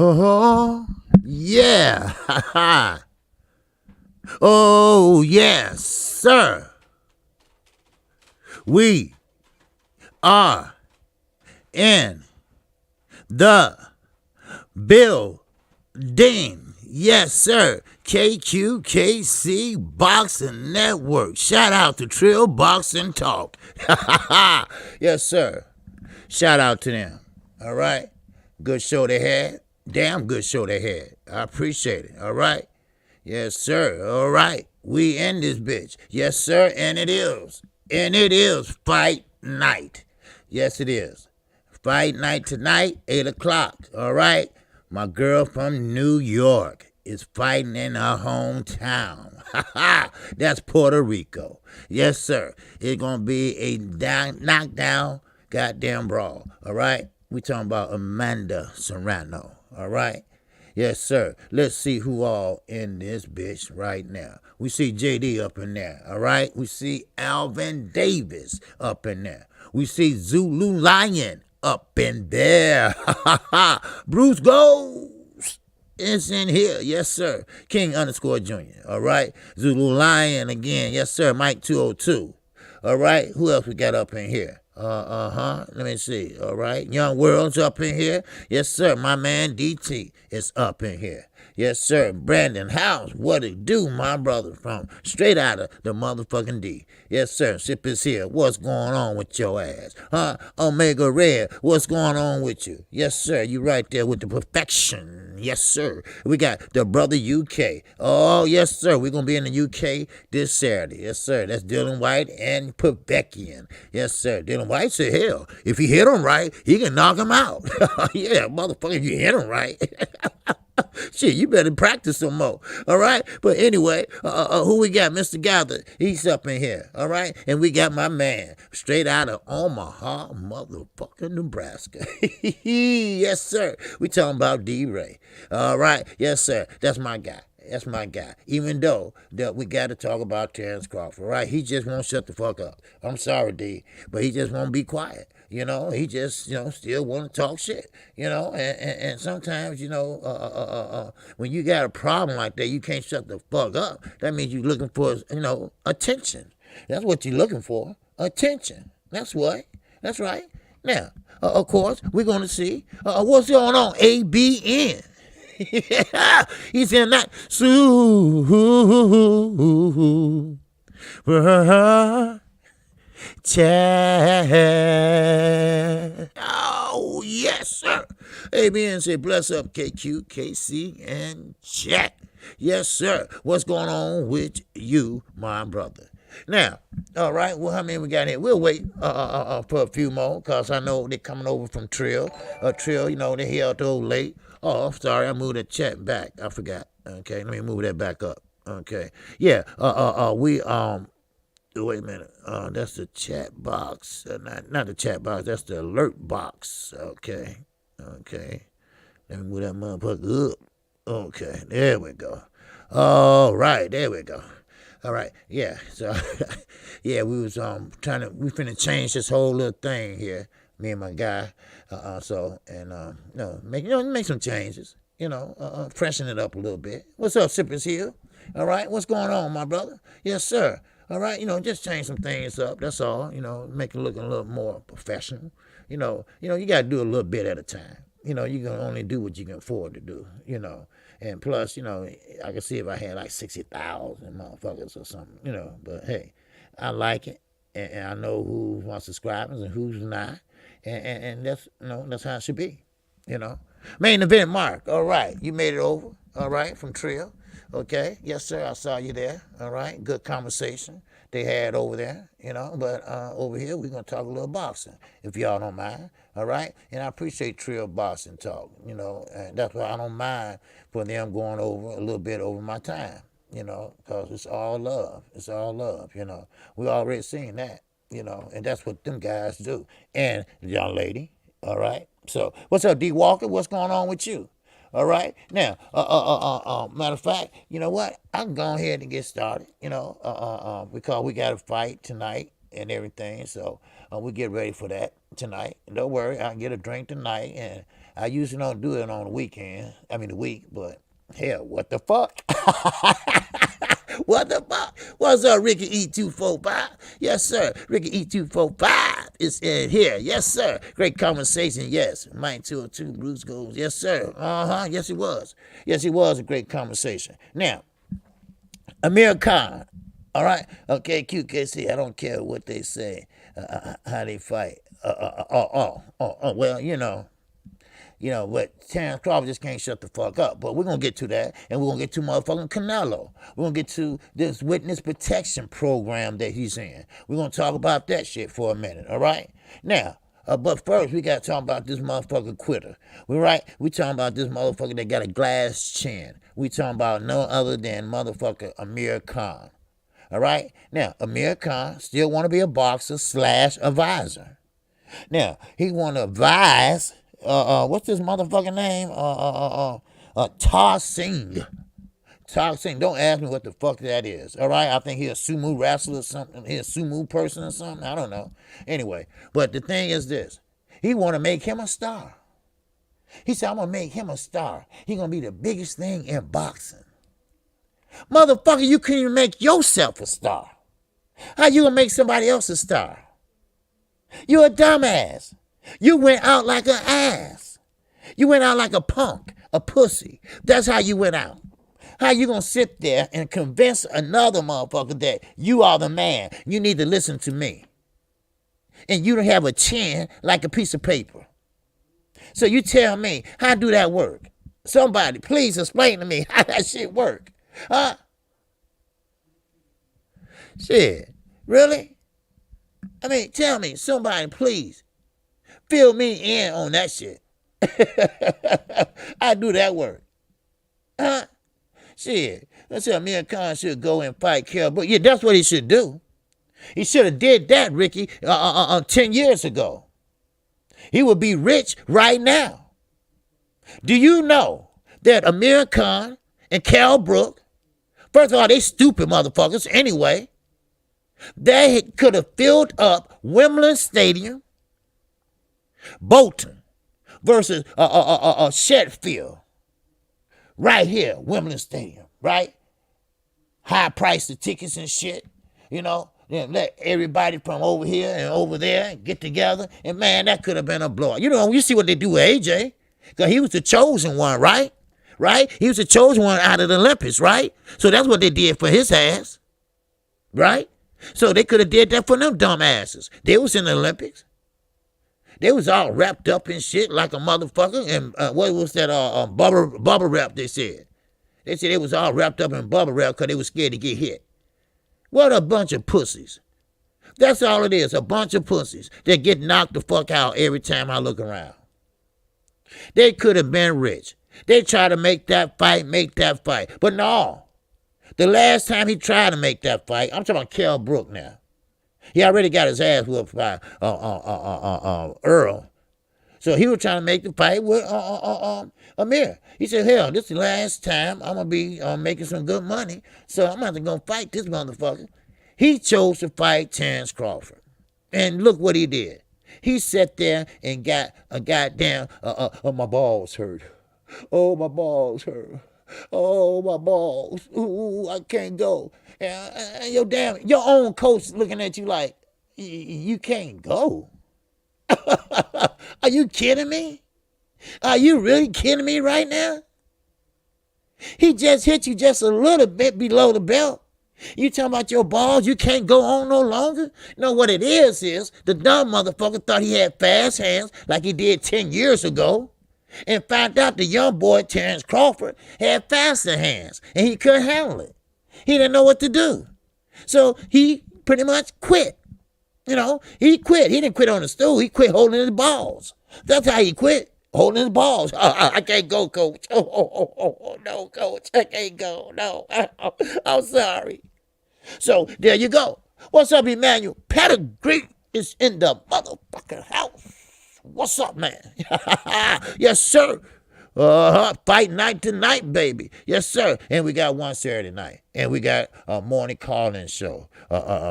Oh, yeah. Oh, yes, sir. We are in the building. Yes, sir. KQKC Boxing Network. Shout out to Trill Boxing Talk. Yes, sir. Shout out to them. All right. Good show they had. Damn good show they had. I appreciate it. All right. Yes, sir. All right. We in this bitch. Yes, sir. And it is. And it is fight night. Yes, it is. Fight night tonight, 8 o'clock. All right. My girl from New York is fighting in her hometown. That's Puerto Rico. Yes, sir. It's going to be a knockdown goddamn brawl. All right. We talking about Amanda Serrano. All right. Yes, sir. Let's see who all in this bitch right now. We see JD up in there, all right? We see Alvin Davis up in there. We see Zulu Lion up in there. Bruce Goes is in here. Yes, sir. King _ Junior, all right? Zulu Lion again. Yes, sir. Mike 202. All right? Who else we got up in here? Let me see. All right. Young World's up in here. Yes, sir. My man DT is up in here. Yes, sir. Brandon House, what it do, my brother, from straight out of the motherfucking D. Yes, sir. Sip is here. What's going on with your ass? Omega Red, what's going on with you? Yes, sir. You right there with the perfection. Yes, sir. We got the brother UK. Oh, yes, sir. We're going to be in the UK this Saturday. Yes, sir. That's Dylan White and Perfection. Yes, sir. Dylan White said, hell, if he hit him right, he can knock him out. Yeah, motherfucker, if you hit him right. Shit, you better practice some more. All right? But anyway, who we got? Mr. Gather. He's up in here. All right? And we got my man straight out of Omaha, motherfucking Nebraska. Yes, sir. We talking about D-Ray. All right? Yes, sir. That's my guy. That's my guy. Even though that we got to talk about Terrence Crawford, right? He just won't shut the fuck up. I'm sorry, D, but he just won't be quiet. You know, he just, still want to talk shit, and sometimes, when you got a problem like that, you can't shut the fuck up. That means you're looking for, attention. That's what you're looking for, attention. That's what. That's right. Now, of course, we're going to see what's going on, ABN. He's in that chat. Oh, yes, sir. ABN said, bless up, KQKC and chat. Yes, sir. What's going on with you, my brother? Now, all right, well, how many we got here? We'll wait for a few more, because I know they're coming over from Trill. Trill, they're here till late. Oh, I'm sorry, I moved that chat back. I forgot. Okay, let me move that back up. Okay. Yeah, wait a minute. That's the chat box. Not the chat box, that's the alert box. Okay. Let me move that motherfucker up. Okay, there we go. All right, there we go. All right, yeah, so, yeah, we was we finna change this whole little thing here, me and my guy, make some changes, freshen it up a little bit. What's up, Sippers here? All right, what's going on, my brother? Yes, sir. All right, just change some things up, that's all, make it look a little more professional. You gotta do a little bit at a time. You can only do what you can afford to do, And plus, I could see if I had like 60,000 motherfuckers or something, But hey, I like it, and I know who's my subscribers and who's not, and that's that's how it should be, Main event, Mark. All right, you made it over. All right, from Trill. Okay, yes sir, I saw you there. All right, good conversation they had over there, But over here we're gonna talk a little boxing, if y'all don't mind. All right, and I appreciate Trill Boxing Talk, and that's why I don't mind for them going over a little bit over my time, because it's all love. It's all love, We already seen that, and that's what them guys do. And the young lady, all right. So what's up, D Walker? What's going on with you? All right. Now, matter of fact, you know what? I can go ahead and get started, because we got a fight tonight and everything. So we get ready for that tonight. Don't worry, I can get a drink tonight, and I usually don't do it on the weekend. I mean the week, but hell, what the fuck? What the fuck? What's up, Ricky E245? Yes, sir. Ricky E245 is in here. Yes, sir. Great conversation. Yes. Mike 202, Bruce goes. Yes, sir. Yes, it was. Yes, it was a great conversation. Now, Amir Khan. All right. Okay, KQKC. I don't care what they say, how they fight. Well, but Terrence Crawford just can't shut the fuck up. But we're going to get to that, and we're going to get to motherfucking Canelo. We're going to get to this witness protection program that he's in. We're going to talk about that shit for a minute, all right? Now, but first, we got to talk about this motherfucking quitter. We talking about this motherfucker that got a glass chin. We talking about no other than motherfucker Amir Khan, all right? Now, Amir Khan still want to be a boxer / advisor. Now, he want to advise... what's this motherfucking name? Tar Singh. Tar Singh. Don't ask me what the fuck that is. All right, I think he's a sumo wrestler or something. He's a sumo person or something. I don't know. Anyway, but the thing is this: he want to make him a star. He said, "I'm gonna make him a star. He gonna be the biggest thing in boxing." Motherfucker, you couldn't even make yourself a star. How you gonna make somebody else a star? You a dumbass. You went out like an ass. You went out like a punk, a pussy. That's how you went out. How you gonna sit there and convince another motherfucker that you are the man? You need to listen to me. And you don't have a chin like a piece of paper. So you tell me, how do that work? Somebody, please explain to me how that shit work. Huh? Shit, really? I mean, tell me, somebody, please. Fill me in on that shit. I do that work. Huh? Shit. I said Amir Khan should go and fight Kell Brook. Yeah, that's what he should do. He should have did that, Ricky, 10 years ago. He would be rich right now. Do you know that Amir Khan and Kell Brook, first of all, they stupid motherfuckers anyway. They could have filled up Wimbledon Stadium, Bolton versus Sheffield. Right here, Wimbledon Stadium, right? High price of tickets and shit, Then let everybody from over here and over there get together. And man, that could have been a blowout. You see what they do with AJ. Because he was the chosen one, right? Right? He was the chosen one out of the Olympics, right? So that's what they did for his ass. Right? So they could have did that for them dumb asses. They was in the Olympics. They was all wrapped up in shit like a motherfucker. And what was that bubble wrap they said? They said they was all wrapped up in bubble wrap because they was scared to get hit. What a bunch of pussies. That's all it is, a bunch of pussies that get knocked the fuck out every time I look around. They could have been rich. They try to make that fight. But no. The last time he tried to make that fight, I'm talking about Kell Brook now. He already got his ass whooped by Earl. So he was trying to make the fight with Amir. He said, hell, this is the last time I'm going to be making some good money, so I'm not going to fight this motherfucker. He chose to fight Terrence Crawford. And look what he did. He sat there and got a goddamn, my balls hurt. Oh, my balls hurt. Oh, my balls. Ooh, I can't go. And your own coach looking at you like, you can't go. Are you kidding me? Are you really kidding me right now? He just hit you just a little bit below the belt. You talking about your balls, you can't go on no longer? No, what it is the dumb motherfucker thought he had fast hands like he did 10 years ago. And found out the young boy, Terrence Crawford, had faster hands. And he couldn't handle it. He didn't know what to do. So he pretty much quit. He quit. He didn't quit on the stool. He quit holding his balls. That's how he quit. Holding his balls. I can't go, coach. Oh, no, coach. I can't go. No. I'm sorry. So there you go. What's up, Emmanuel? Pedigree is in the motherfucking house. What's up, man? Yes, sir. Fight night tonight, baby. Yes, sir. And we got one Saturday night. And we got a morning call-in show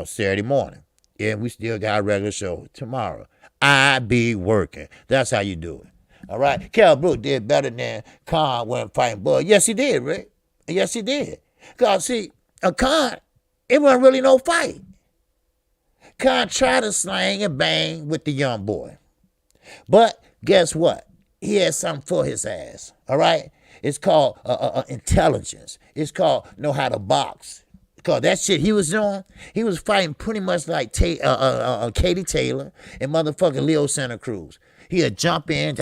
Saturday morning. Yeah, we still got a regular show tomorrow. I be working. That's how you do it. All right. Cal Brook did better than Khan when fighting Bud. Yes, he did, Rick. Yes, he did. Because, see, a Khan, it wasn't really no fight. Khan tried to slang and bang with the young boy. But guess what? He had something for his ass. All right? It's called intelligence. It's called know how to box. Because that shit he was doing, he was fighting pretty much like Katie Taylor and motherfucking Leo Santa Cruz. He'd jump in,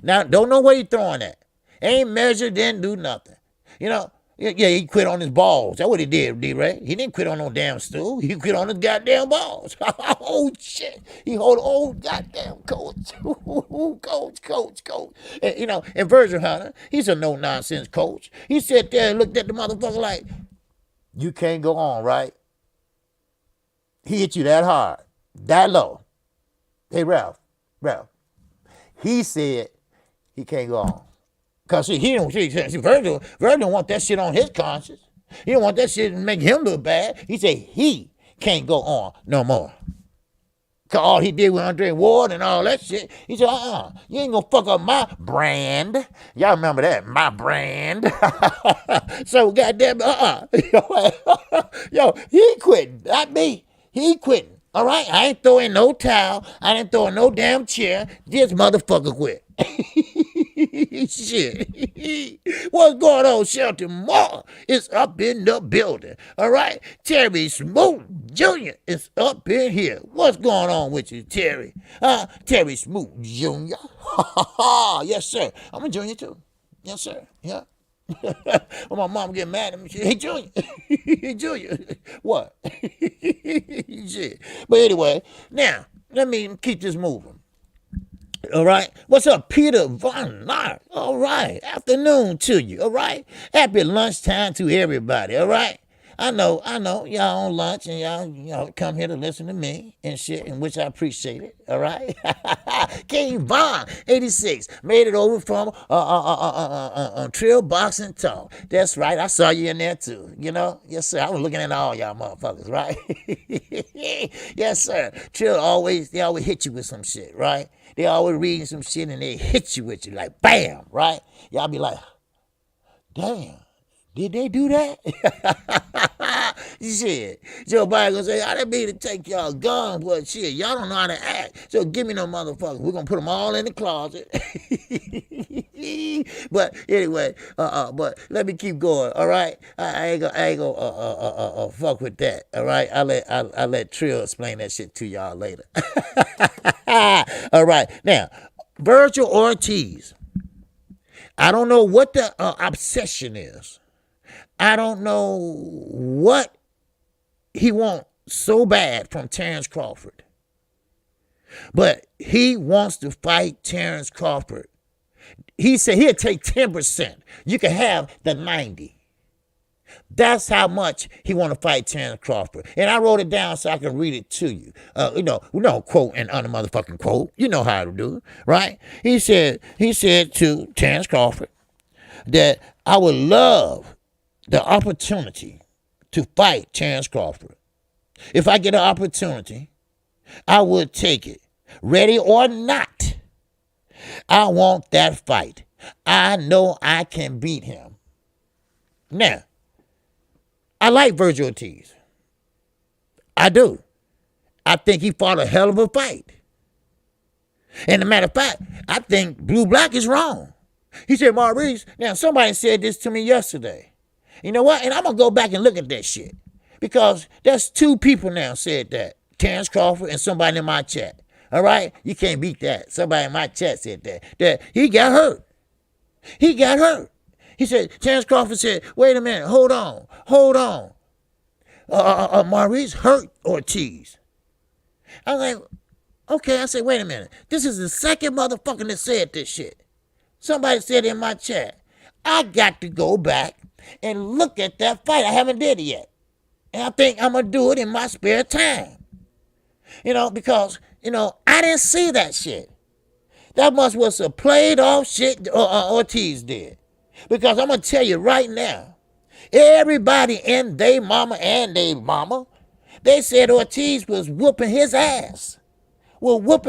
Now, don't know where he throwing at. Ain't measured, didn't do nothing. You know, yeah, he quit on his balls. That's what he did, D-Ray. He didn't quit on no damn stool. He quit on his goddamn balls. Oh, shit. He hold old goddamn coach. Coach. And, you know, and Virgil Hunter, he's a no-nonsense coach. He sat there and looked at the motherfucker like, you can't go on, right? He hit you that hard, that low. Hey, Ralph, he said he can't go on. Because he don't see Virgil don't want that shit on his conscience. He don't want that shit to make him look bad. He said he can't go on no more. Cause all he did with Andre Ward and all that shit. He said, you ain't gonna fuck up my brand. Y'all remember that, my brand. So goddamn, yo, he quitting, not me. He quitting. All right, I ain't throwing no towel. I didn't throw no damn chair. This motherfucker quit. Shit. What's going on, Shelton Moore? It's up in the building. All right, Terry Smoot Jr. is up in here. What's going on with you, Terry? Terry Smoot Jr. Yes, sir. I'm a junior too. Yes, sir. Yeah. Well, my mom get mad at me. Hey, Junior. Hey, Junior. What? Shit. But anyway, now, let me keep this moving. All right. What's up, Peter Von Nart? All right. Afternoon to you. All right. Happy lunchtime to everybody. All right. I know, y'all on lunch and y'all come here to listen to me and shit, and which I appreciate it, all right? King Von, 86, made it over from Trill Boxing Talk. That's right, I saw you in there too, you know? Yes, sir, I was looking at all y'all motherfuckers, right? Yes, sir. Trill they always hit you with some shit, right? They always reading some shit and they hit you with you like, bam, right? Y'all be like, damn. Did they do that? Shit. Joe Biden gonna say, I didn't mean to take y'all guns, but shit, y'all don't know how to act. So give me no motherfuckers. We're gonna put them all in the closet. But anyway, but let me keep going, all right? I ain't gonna fuck with that, all right? I'll let Trill explain that shit to y'all later. All right, now, Virgil Ortiz. I don't know what the obsession is. I don't know what he wants so bad from Terrence Crawford. But he wants to fight Terrence Crawford. He said he'll take 10%. You can have the 90. That's how much he want to fight Terrence Crawford. And I wrote it down so I can read it to you. We don't quote and motherfucking quote. You know how to do it, right? He said to Terrence Crawford that I would love the opportunity to fight Terrence Crawford. If I get an opportunity, I would take it. Ready or not, I want that fight. I know I can beat him. Now, I like Virgil Ortiz. I do. I think he fought a hell of a fight. And as a matter of fact, I think Blue Black is wrong. He said, Maurice, now somebody said this to me yesterday. You know what? And I'm going to go back and look at that shit. Because that's two people now said that. Terrence Crawford and somebody in my chat. All right? You can't beat that. Somebody in my chat said that. That he got hurt. He got hurt. He said, Terrence Crawford said, wait a minute, hold on. Maurice hurt Ortiz. I was like, okay. I said, wait a minute. This is the second motherfucker that said this shit. Somebody said in my chat, I got to go back and look at that fight. I haven't did it yet. And I think I'm going to do it in my spare time. Because, I didn't see that shit. That must was a played off shit Ortiz did. Because I'm going to tell you right now, everybody and they mama They said Ortiz was whooping his ass. But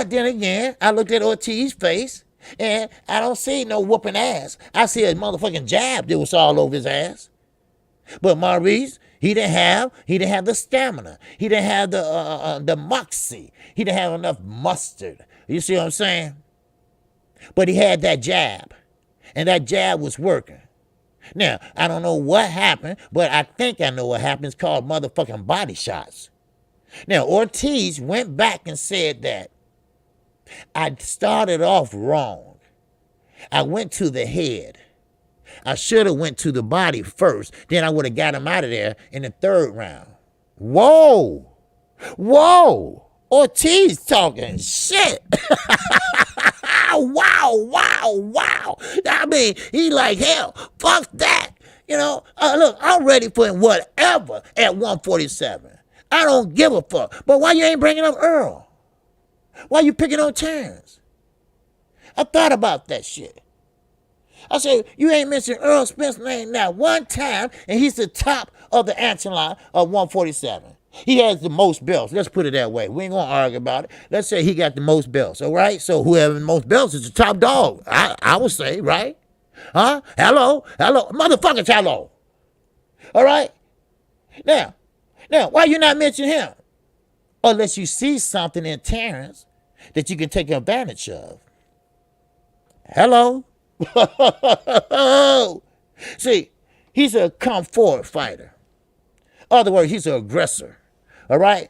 then again, I looked at Ortiz's face, and I don't see no whooping ass. I see a motherfucking jab that was all over his ass. But Maurice, he didn't have the stamina. He didn't have the moxie. He didn't have enough mustard. You see what I'm saying? But he had that jab, and that jab was working. Now, I don't know what happened, but I think I know what happened. It's called motherfucking body shots. Now, Ortiz went back and said that I started off wrong. I went to the head. I should have went to the body first. Then I would have got him out of there in the third round. Whoa. Ortiz talking shit. Wow. I mean, he like, hell, fuck that. Look, I'm ready for whatever at 147. I don't give a fuck. But why you ain't bringing up Earl? Why you picking on Terrence? I thought about that shit. I said, you ain't mentioned Earl Spence's name now one time, and he's the top of the echelon of 147. He has the most belts. Let's put it that way. We ain't going to argue about it. Let's say he got the most belts, all right? So whoever the most belts is the top dog, I would say, right? Huh? Hello? Motherfuckers, hello. All right? Now, why you not mention him? Unless you see something in Terrence that you can take advantage of. Hello? See, he's a come forward fighter. In other words, he's an aggressor. All right?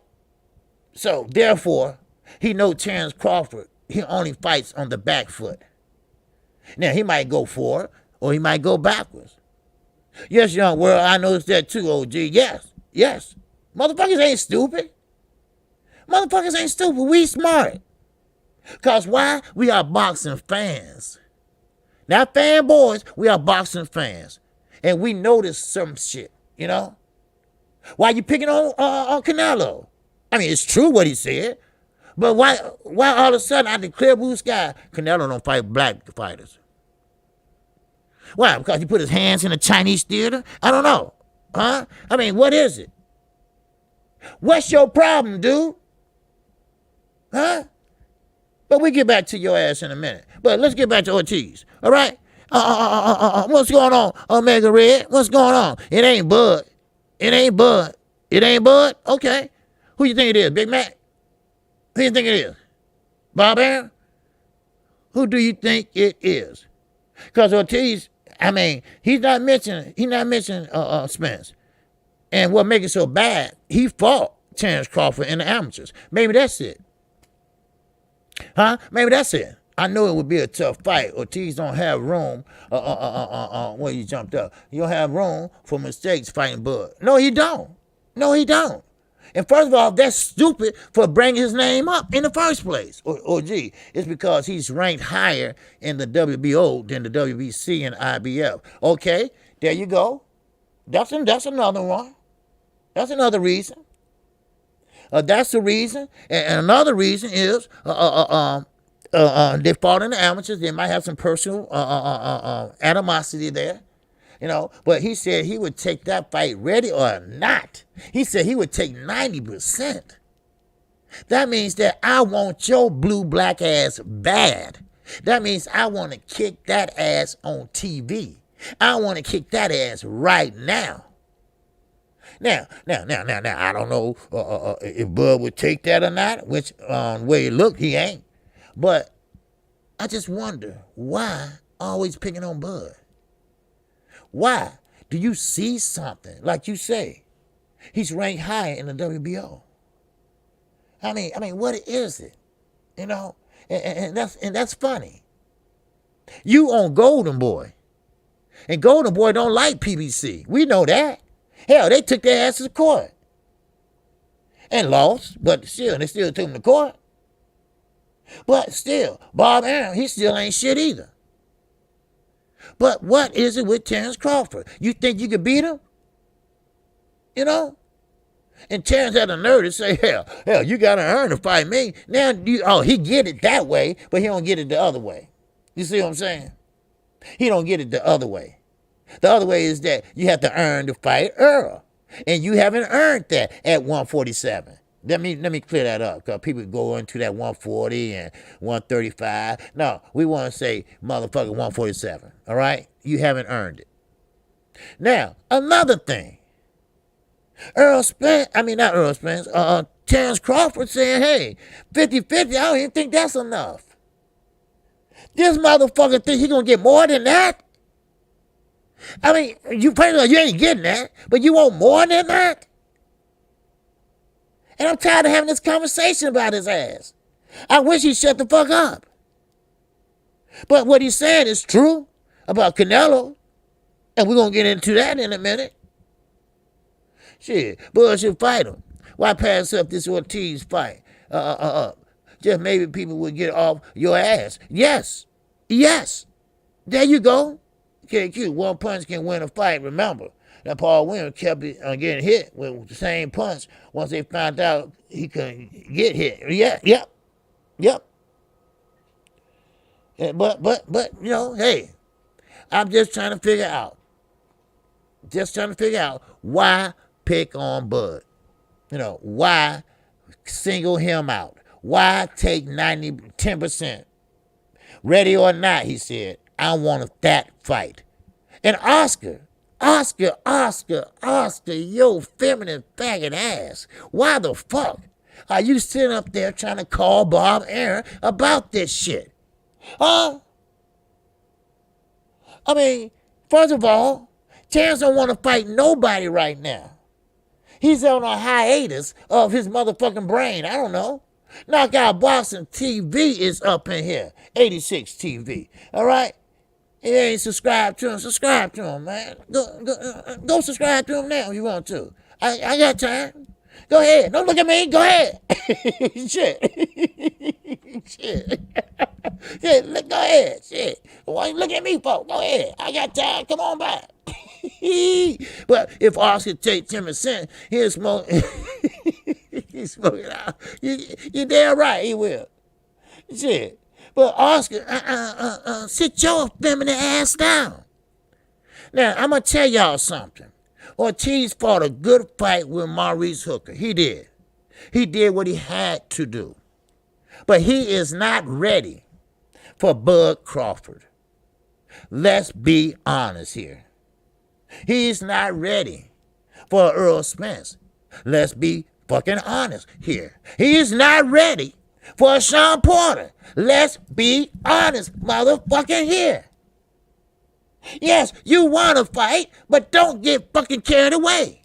So, therefore, he knows Terrence Crawford, he only fights on the back foot. Now, he might go forward or he might go backwards. Yes, young world, I noticed that too, OG. Yes. Motherfuckers ain't stupid. We smart. Because why? We are boxing fans. Not fanboys, we are boxing fans. And we notice some shit, Why you picking on Canelo? I mean, it's true what he said. But why all of a sudden, out of the clear blue sky, Canelo don't fight black fighters? Why? Because he put his hands in a Chinese theater? I don't know. Huh? I mean, what is it? What's your problem, dude? Huh? But we get back to your ass in a minute. But let's get back to Ortiz. All right? What's going on, Omega Red? What's going on? It ain't Bud. Okay. Who you think it is, Big Mac? Who you think it is? Bob Aaron? Who do you think it is? Because Ortiz, I mean, he's not mentioning Spence. And what makes it so bad, he fought Terrence Crawford in the amateurs. Maybe that's it. Huh? Maybe that's it. I knew it would be a tough fight. Ortiz don't have room. Where you jumped up. You don't have room for mistakes fighting Bud. No, he don't. And first of all, that's stupid for bringing his name up in the first place. Gee, it's because he's ranked higher in the WBO than the WBC and IBF. Okay, there you go. That's another one. That's another reason. That's the reason. And another reason is they fought in the amateurs. They might have some personal animosity there. But he said he would take that fight ready or not. He said he would take 90%. That means that I want your blue-black ass bad. That means I want to kick that ass on TV. I want to kick that ass right now. Now, I don't know if Bud would take that or not, which way it looked, he ain't. But I just wonder, why always picking on Bud? Why? Do you see something? Like you say, he's ranked higher in the WBO. I mean, what is it? And that's funny. You on Golden Boy. And Golden Boy don't like PBC. We know that. Hell, they took their asses to court. And lost, but they still took them to court. But still, Bob Aaron, he still ain't shit either. But what is it with Terrence Crawford? You think you could beat him? And Terrence had the nerve to say, hell, you got to earn to fight me. Now, he get it that way, but he don't get it the other way. You see what I'm saying? He don't get it the other way. The other way is that you have to earn to fight Earl. And you haven't earned that at 147. Let me clear that up, because people go into that 140 and 135. No, we want to say motherfucker 147. All right? You haven't earned it. Now, another thing. Not Earl Spence, Terrence Crawford saying, hey, 50-50, I don't even think that's enough. This motherfucker think he gonna get more than that? I mean, you ain't getting that, but you want more than that? And I'm tired of having this conversation about his ass. I wish he'd shut the fuck up. But what he's saying is true about Canelo, and we're gonna get into that in a minute. Shit, Bud should fight him. Why pass up this Ortiz fight? Just maybe people would get off your ass. Yes. There you go. KQ, one punch can win a fight. Remember, that Paul Williams kept getting hit with the same punch once they found out he couldn't get hit. Yep. But hey, I'm just trying to figure out. Why pick on Bud. Why single him out? Why take 10%? Ready or not, he said, I want that fight. And Oscar, yo feminine faggot ass, why the fuck are you sitting up there trying to call Bob Aaron about this shit? I mean, first of all, Terrence don't want to fight nobody right now. He's on a hiatus of his motherfucking brain. I don't know. Knockout Boxing TV is up in here. 86 TV. All right? If you ain't subscribed to him, man. Go subscribe to him now if you want to. I got time. Go ahead. Don't look at me. Go ahead. Shit. Go ahead. Shit. Why you look at me, folks? Go ahead. I got time. Come on back. But if Oscar take 10%, he'll smoke. He's smoking out. You damn right he will. Shit. But Oscar, sit your feminine ass down. Now, I'm going to tell y'all something. Ortiz fought a good fight with Maurice Hooker. He did. He did what he had to do. But he is not ready for Bud Crawford. Let's be honest here. He's not ready for Earl Spence. Let's be fucking honest here. He's not ready for Sean Porter. Let's be honest, motherfucking here. Yes, you want to fight, but don't get fucking carried away.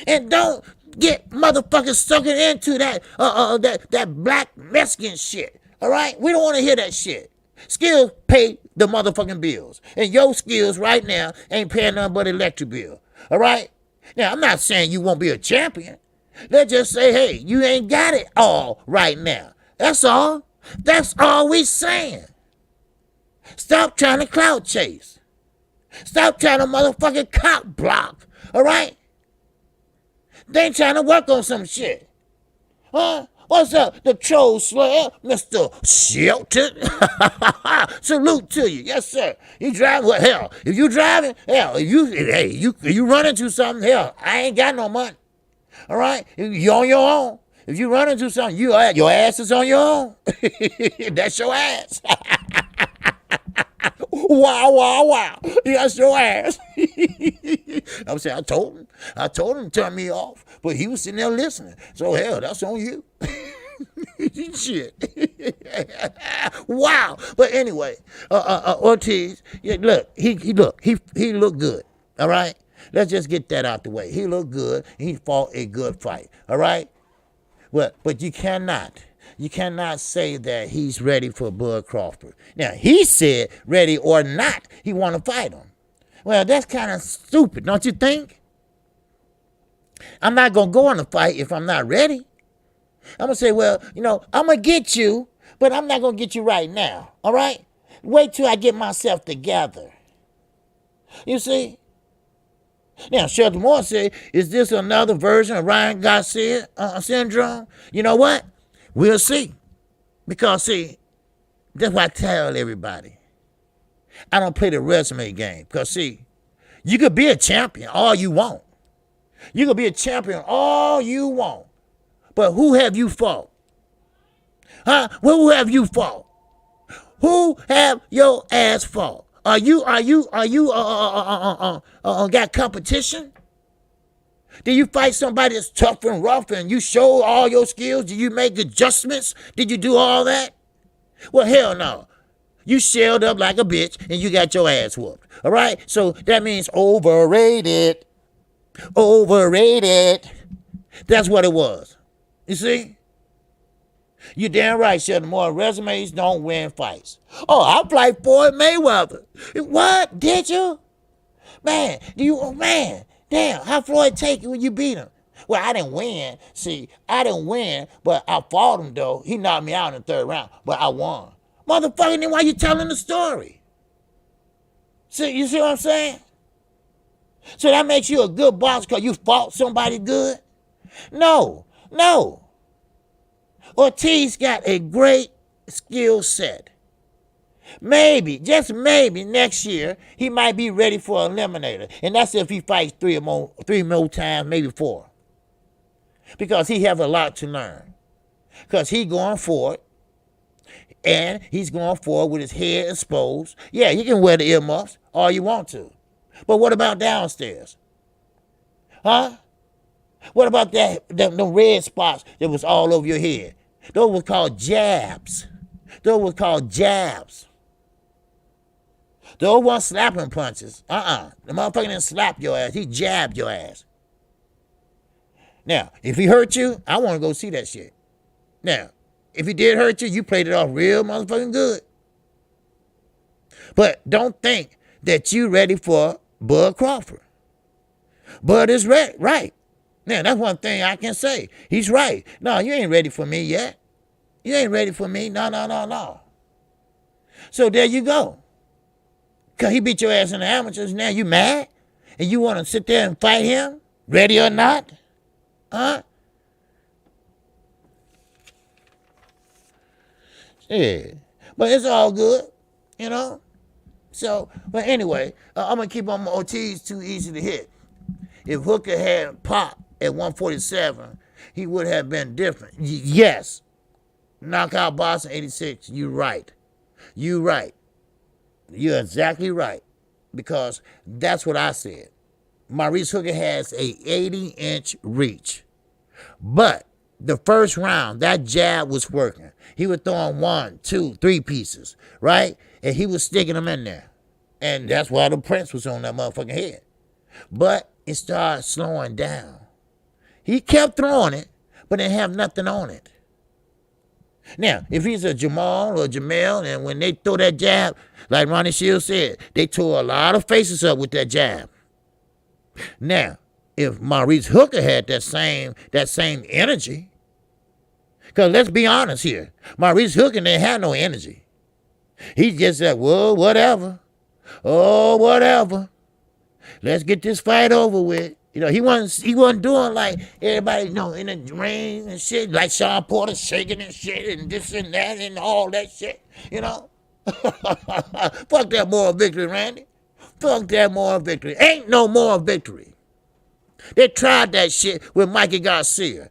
And don't get motherfuckers sucking into that black Mexican shit. All right? We don't want to hear that shit. Skills pay the motherfucking bills. And your skills right now ain't paying nothing but electric bill. All right? Now, I'm not saying you won't be a champion. Let's just say, hey, you ain't got it all right now. That's all. That's all we saying. Stop trying to clout chase. Stop trying to motherfucking cop block. All right? They ain't trying to work on some shit. Huh? What's up, the troll slayer, Mr. Shelton? Salute to you. Yes, sir. You driving? Well, hell, if you driving, hell, if you run into something, hell, I ain't got no money. All right? You on your own. If you run into something, your ass is on your own. That's your ass. Wow. That's your ass. I'm saying, I told him to turn me off, but he was sitting there listening. So hell, that's on you. Shit. Wow. But anyway, Ortiz, look, he looked good. All right? Let's just get that out the way. He looked good. He fought a good fight. All right? But you cannot say that he's ready for Bud Crawford. Now, he said, ready or not, he want to fight him. Well, that's kind of stupid, don't you think? I'm not going to go on the fight if I'm not ready. I'm going to say, well, I'm going to get you, but I'm not going to get you right now. All right? Wait till I get myself together. You see? Now, Shelton Moore said, is this another version of Ryan Garcia syndrome? You know what? We'll see. Because, see, that's what I tell everybody. I don't play the resume game. Because, see, You could be a champion all you want. You could be a champion all you want. But who have you fought? Huh? Who have you fought? Who have your ass fought? Are you got competition? Did you fight somebody that's tough and rough and you show all your skills? Did you make adjustments? Did you do all that? Well, hell no. You shelled up like a bitch and you got your ass whooped. All right? So that means overrated. Overrated. That's what it was. You see? You damn right, Sheldon. More resumes don't win fights. Oh, I fight Floyd Mayweather. What? Did you? Man, man, damn, how Floyd take it when you beat him? Well, I didn't win. See, I didn't win, but I fought him, though. He knocked me out in the third round, but I won. Motherfucker, then why you telling the story? See, you see what I'm saying? So that makes you a good boxer because you fought somebody good? No. Ortiz got a great skill set. Maybe, just maybe, next year, he might be ready for an eliminator. And that's if he fights three more times, maybe 4. Because he has a lot to learn. Because he going for it. And he's going for it with his head exposed. Yeah, you can wear the earmuffs all you want to. But what about downstairs? Huh? What about the red spots that was all over your head? Those were called jabs. Those weren't slapping punches. The motherfucker didn't slap your ass. He jabbed your ass. Now, if he hurt you, I want to go see that shit. Now, if he did hurt you, you played it off real motherfucking good. But don't think that you ready for Bud Crawford. Bud is right. Now, that's one thing I can say. He's right. No, you ain't ready for me yet. You ain't ready for me. No. So there you go. Because he beat your ass in the amateurs. Now you mad? And you want to sit there and fight him? Ready or not? Huh? Yeah. But it's all good, you know? So, but anyway, I'm going to keep on my Ortiz too easy to hit. If Hooker had popped at 147, he would have been different. Yes. Knockout boxing 86, you're right. You're exactly right. Because that's what I said. Maurice Hooker has a 80-inch reach. But the first round, that jab was working. He was throwing 1, 2, 3 pieces, right? And he was sticking them in there. And that's why the prince was on that motherfucking head. But it started slowing down. He kept throwing it, but didn't have nothing on it. Now, if he's a Jamal or Jamel, and when they throw that jab, like Ronnie Shields said, they tore a lot of faces up with that jab. Now, if Maurice Hooker had that same energy, because let's be honest here, Maurice Hooker didn't have no energy. He just said, well, whatever. Oh, whatever. Let's get this fight over with. You know, he wasn't doing like everybody, you know, in the ring and shit, like Sean Porter shaking and shit and this and that and all that shit, you know. Fuck that moral victory, Randy. Fuck that moral victory. Ain't no moral victory. They tried that shit with Mikey Garcia.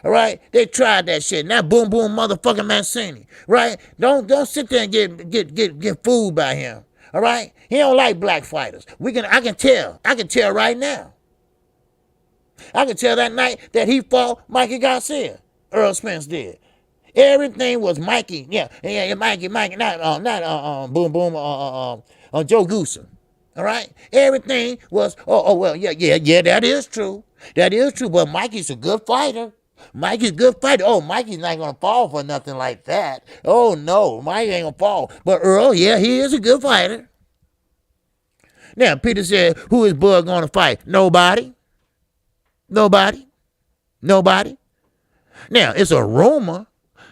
All right? They tried that shit. Now boom boom motherfucking Mancini. Right? Don't sit there and get fooled by him. All right? He don't like black fighters. I can tell. I can tell right now. I can tell that night that he fought Mikey Garcia. Earl Spence did. Everything was Mikey. Yeah, Mikey, not boom boom Joe Goosen. All right? Everything was well, yeah, that is true. That is true, but Mikey's a good fighter. Mikey's a good fighter. Oh, Mikey's not gonna fall for nothing like that. Oh no, Mikey ain't gonna fall. But Earl, yeah, he is a good fighter. Now, Peter said, who is Bud gonna fight? Nobody. Now, it's a rumor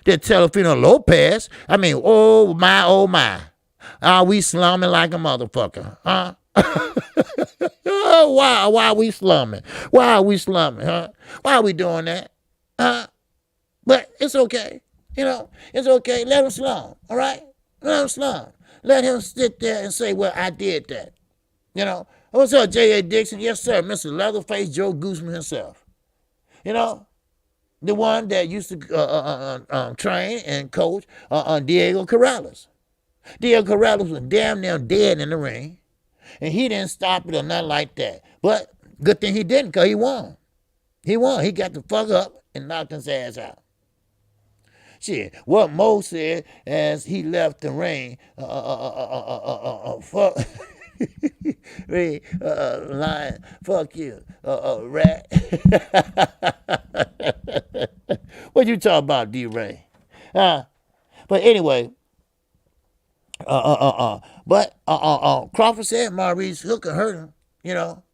that Telefino Lopez, oh my. Are we slumming like a motherfucker, huh? Why are we slumming? Huh? Why are we doing that? Huh? But it's okay. You know, it's okay. Let him slum, all right? Let him slum. Let him sit there and say, well, I did that. You know, What's up, J.A. Dixon? Yes, sir. Mr. Leatherface Joe Gooseman himself. You know, the one that used to train and coach Diego Corrales. Diego Corrales was damn near dead in the ring, and he didn't stop it or nothing like that. But good thing he didn't, because he won. He won. He got the fuck up and knocked his ass out. Shit, what Mo said as he left the ring, fuck, lion, fuck you, rat. What you talking about, D-Ray? But anyway, but Crawford said Maurice Hooker hurt him, you know.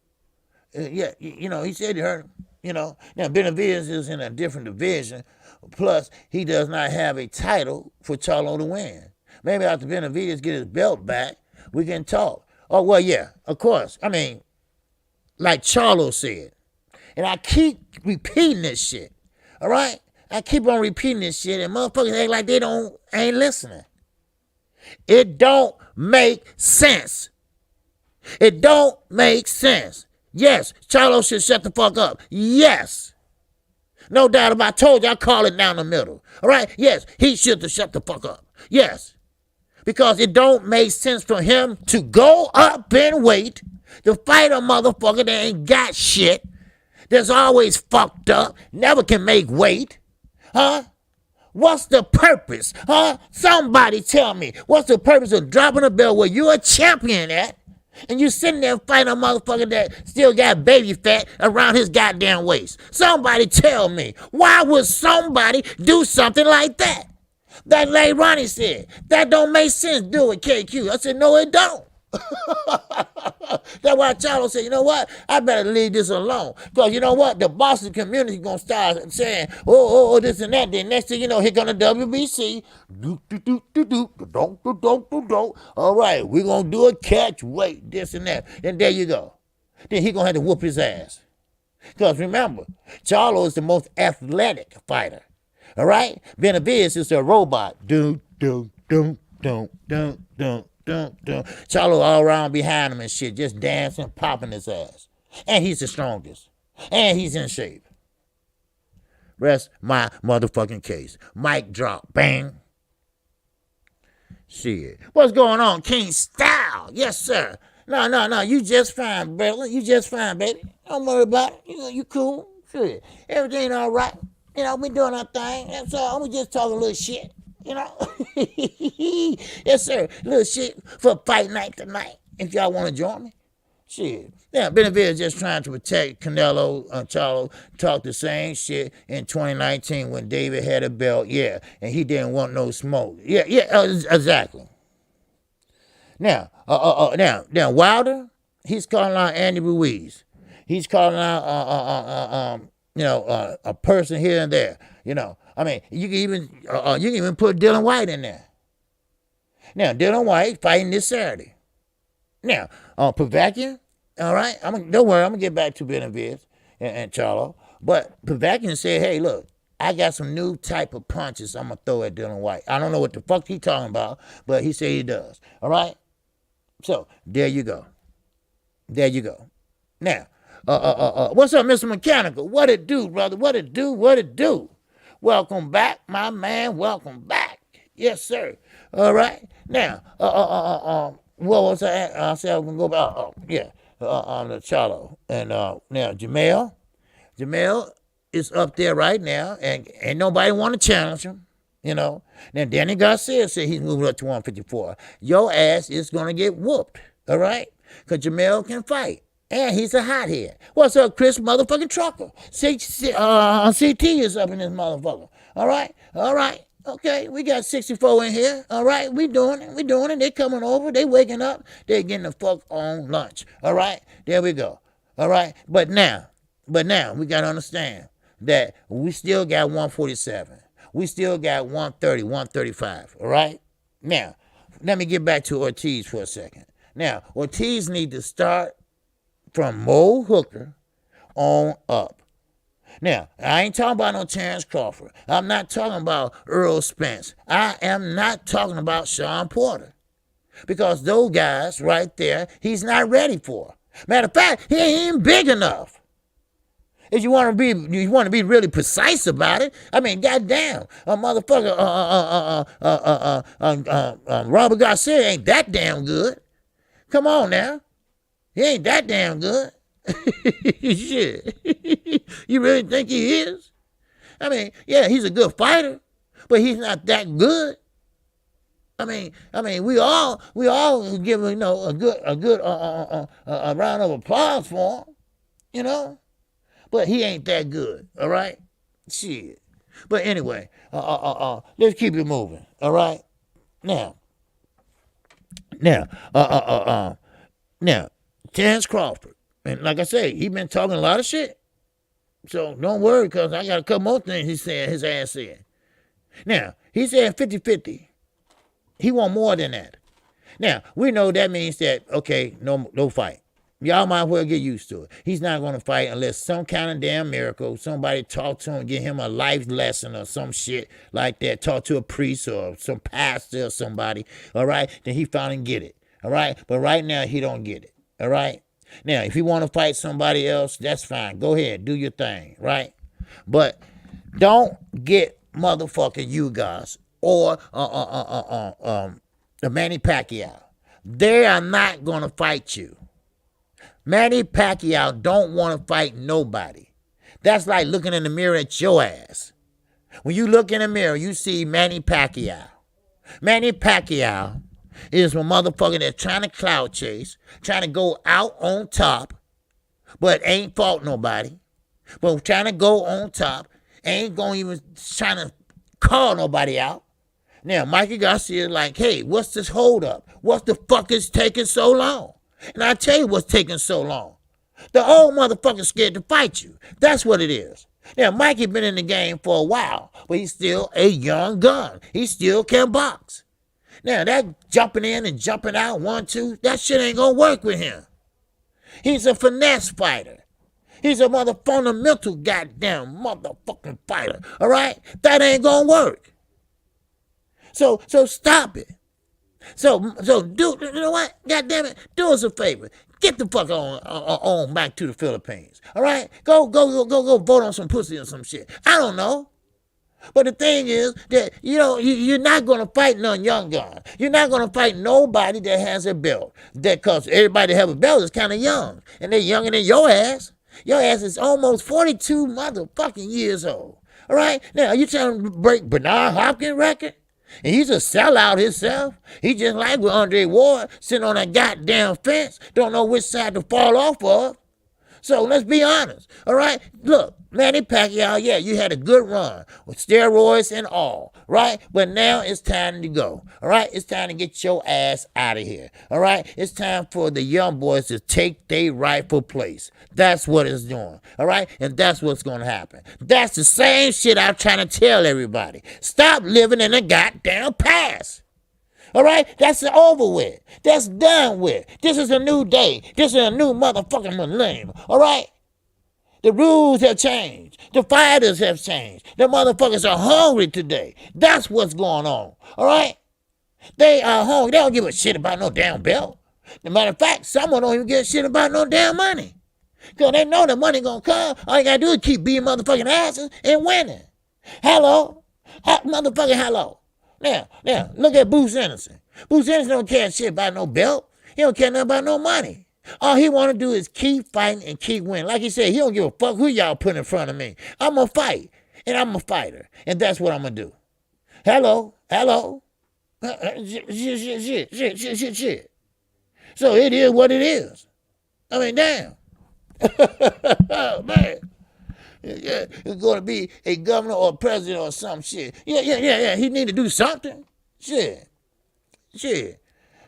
Yeah, you know, he said he hurt him. You know, now Benavidez is in a different division. Plus, he does not have a title for Charlo to win. Maybe after Benavidez get his belt back, we can talk. Oh, well, yeah, of course. I mean, like Charlo said, and I keep repeating this shit, all right? I keep on repeating this shit, and motherfuckers act like they ain't listening. It don't make sense. It don't make sense. Yes, Charlo should shut the fuck up. Yes. No doubt about it. I told you I call it down the middle. All right? Yes, he should have shut the fuck up. Yes. Because it don't make sense for him to go up in weight to fight a motherfucker that ain't got shit, that's always fucked up, never can make weight. Huh? What's the purpose? Huh? Somebody tell me. What's the purpose of dropping a belt where you're a champion at? And you sitting there fighting a motherfucker that still got baby fat around his goddamn waist. Somebody tell me, why would somebody do something like that? That like Ronnie said, that don't make sense, do it, KQ. I said, no, it don't. That's why Charlo said, you know what? I better leave this alone. Because you know what? The Boston community is going to start saying, oh, this and that. Then next thing you know, here come the WBC. All right, we're going to do a catch weight, this and that. And there you go. Then he going to have to whoop his ass. Because remember, Charlo is the most athletic fighter. All right? Benavidez is a robot. Charlo all around behind him and shit, just dancing, popping his ass. And he's the strongest. And he's in shape. Rest my motherfucking case. Mic drop. Bang. Shit. What's going on, King Style? Yes, sir. No. You just fine, brother. You just fine, baby. Don't worry about it. You cool. Shit. Everything all right. You know, we doing our thing. That's all. We just talking a little shit. You know? Yes, sir. A little shit for fight night tonight. If y'all want to join me. Shit. Yeah, Benavidez just trying to protect Canelo. Charlo talked the same shit in 2019 when David had a belt. Yeah, and he didn't want no smoke. Yeah, exactly. Now, now Wilder, he's calling out Andy Ruiz. He's calling out, a person here and there. You know, I mean, you can even put Dylan White in there. Now, Dylan White fighting this Saturday. Now, Povetkin, all right, don't worry, I'm going to get back to Benavidez and Charlo. But Povetkin said, hey, look, I got some new type of punches I'm going to throw at Dylan White. I don't know what the fuck he's talking about, but he said he does, all right? So, there you go. There you go. Now, what's up, Mr. Mechanical? What it do, brother? What it do? Welcome back, my man. Welcome back. Yes, sir. All right. Now, what was I? I said I was gonna go back. On the Charlo and now Jamel is up there right now, and ain't nobody want to challenge him. You know. Now Danny Garcia said he's moving up to 154. Your ass is gonna get whooped. All right, because Jamel can fight. And he's a hothead. What's up, Chris motherfucking Trucker? CT is up in this motherfucker. All right. Okay, we got 64 in here. All right, we doing it. They coming over. They waking up. They getting the fuck on lunch. All right, there we go. All right, but now we got to understand that we still got 147. We still got 130, 135. All right? Now, let me get back to Ortiz for a second. Now, Ortiz need to start from Mo Hooker on up. Now, I ain't talking about no Terrence Crawford. I'm not talking about Earl Spence. I am not talking about Sean Porter. Because those guys right there, he's not ready for. Matter of fact, he ain't even big enough. If you want to be really precise about it. I mean, goddamn, a motherfucker, Robert Garcia ain't that damn good. Come on now, he ain't that damn good. Shit, you really think he is? I mean, yeah, he's a good fighter, but he's not that good. I mean, we all give him, a good a round of applause for him, but he ain't that good. All right, shit. But anyway, let's keep it moving. All right, now, Terrence Crawford, and like I say, he been talking a lot of shit. So don't worry, because I got a couple more things his ass said. Now, he said 50-50. He want more than that. Now, we know that means that, okay, no fight. Y'all might as well get used to it. He's not going to fight unless some kind of damn miracle, somebody talk to him, give him a life lesson or some shit like that, talk to a priest or some pastor or somebody, all right? Then he finally get it, all right? But right now, he don't get it, all right? Now, if you want to fight somebody else, that's fine. Go ahead, do your thing, right? But don't get motherfucking you guys or Manny Pacquiao. They are not going to fight you. Manny Pacquiao don't want to fight nobody. That's like looking in the mirror at your ass. When you look in the mirror, you see Manny Pacquiao. Manny Pacquiao is a motherfucker that's trying to clout chase, trying to go out on top, but ain't fought nobody. But trying to go on top, ain't going even trying to call nobody out. Now, Mikey Garcia is like, hey, what's this hold up? What the fuck is taking so long? And I tell you what's taking so long. The old motherfucker's scared to fight you. That's what it is. Now, Mikey been in the game for a while, but he's still a young gun. He still can box. Now, that jumping in and jumping out, 1-2, that shit ain't gonna work with him. He's a finesse fighter. He's a fundamental goddamn motherfucking fighter, all right? That ain't gonna work. So stop it. So do, you know what? God damn it, do us a favor. Get the fuck on back to the Philippines. All right? Go vote on some pussy or some shit. I don't know. But the thing is that, you're not going to fight none young gun. You're not going to fight nobody that has a belt. Because everybody that have a belt is kind of young. And they're younger than your ass. Your ass is almost 42 motherfucking years old. All right? Now, you trying to break Bernard Hopkins' record? And he's a sellout himself. He just like with Andre Ward, sitting on that goddamn fence, don't know which side to fall off of. So let's be honest, all right? Look, Manny Pacquiao, yeah, you had a good run with steroids and all, right? But now it's time to go, all right? It's time to get your ass out of here, all right? It's time for the young boys to take their rightful place. That's what it's doing, all right? And that's what's going to happen. That's the same shit I'm trying to tell everybody. Stop living in the goddamn past. All right? That's over with. That's done with. This is a new day. This is a new motherfucking millennium. All right? The rules have changed. The fighters have changed. The motherfuckers are hungry today. That's what's going on. All right? They are hungry. They don't give a shit about no damn belt. As a matter of fact, someone don't even give a shit about no damn money. Because they know the money going to come. All you got to do is keep beating motherfucking asses and winning. Hello? Motherfucking hello. Now, look at Bruce Anderson. Bruce Anderson don't care shit about no belt. He don't care nothing about no money. All he want to do is keep fighting and keep winning. Like he said, he don't give a fuck who y'all put in front of me. I'm going to fight, and I'm a fighter, and that's what I'm going to do. Hello. Shit. So it is what it is. I mean, damn. Oh, man. Yeah, it's going to be a governor or a president or some shit. Yeah. He need to do something. Shit.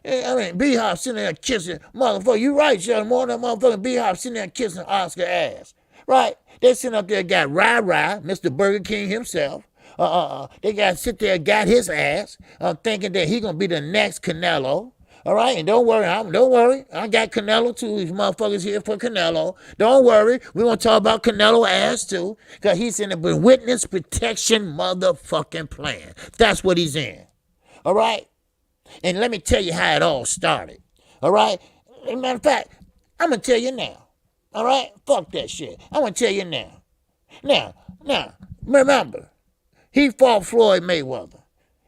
I mean, B-Hop sitting there kissing, motherfucker. You right, Sheldon Moore. That motherfucking B-Hop sitting there kissing Oscar ass. Right? They sitting up there got Mr. Burger King himself. They got to sit there got his ass thinking that he going to be the next Canelo. All right, and don't worry. I got Canelo too. These motherfuckers here for Canelo. Don't worry. We're going to talk about Canelo ass too, because he's in a witness protection motherfucking plan. That's what he's in. All right? And let me tell you how it all started. All right? As a matter of fact, I'm going to tell you now. All right? Fuck that shit. I'm going to tell you now. Now, remember, he fought Floyd Mayweather.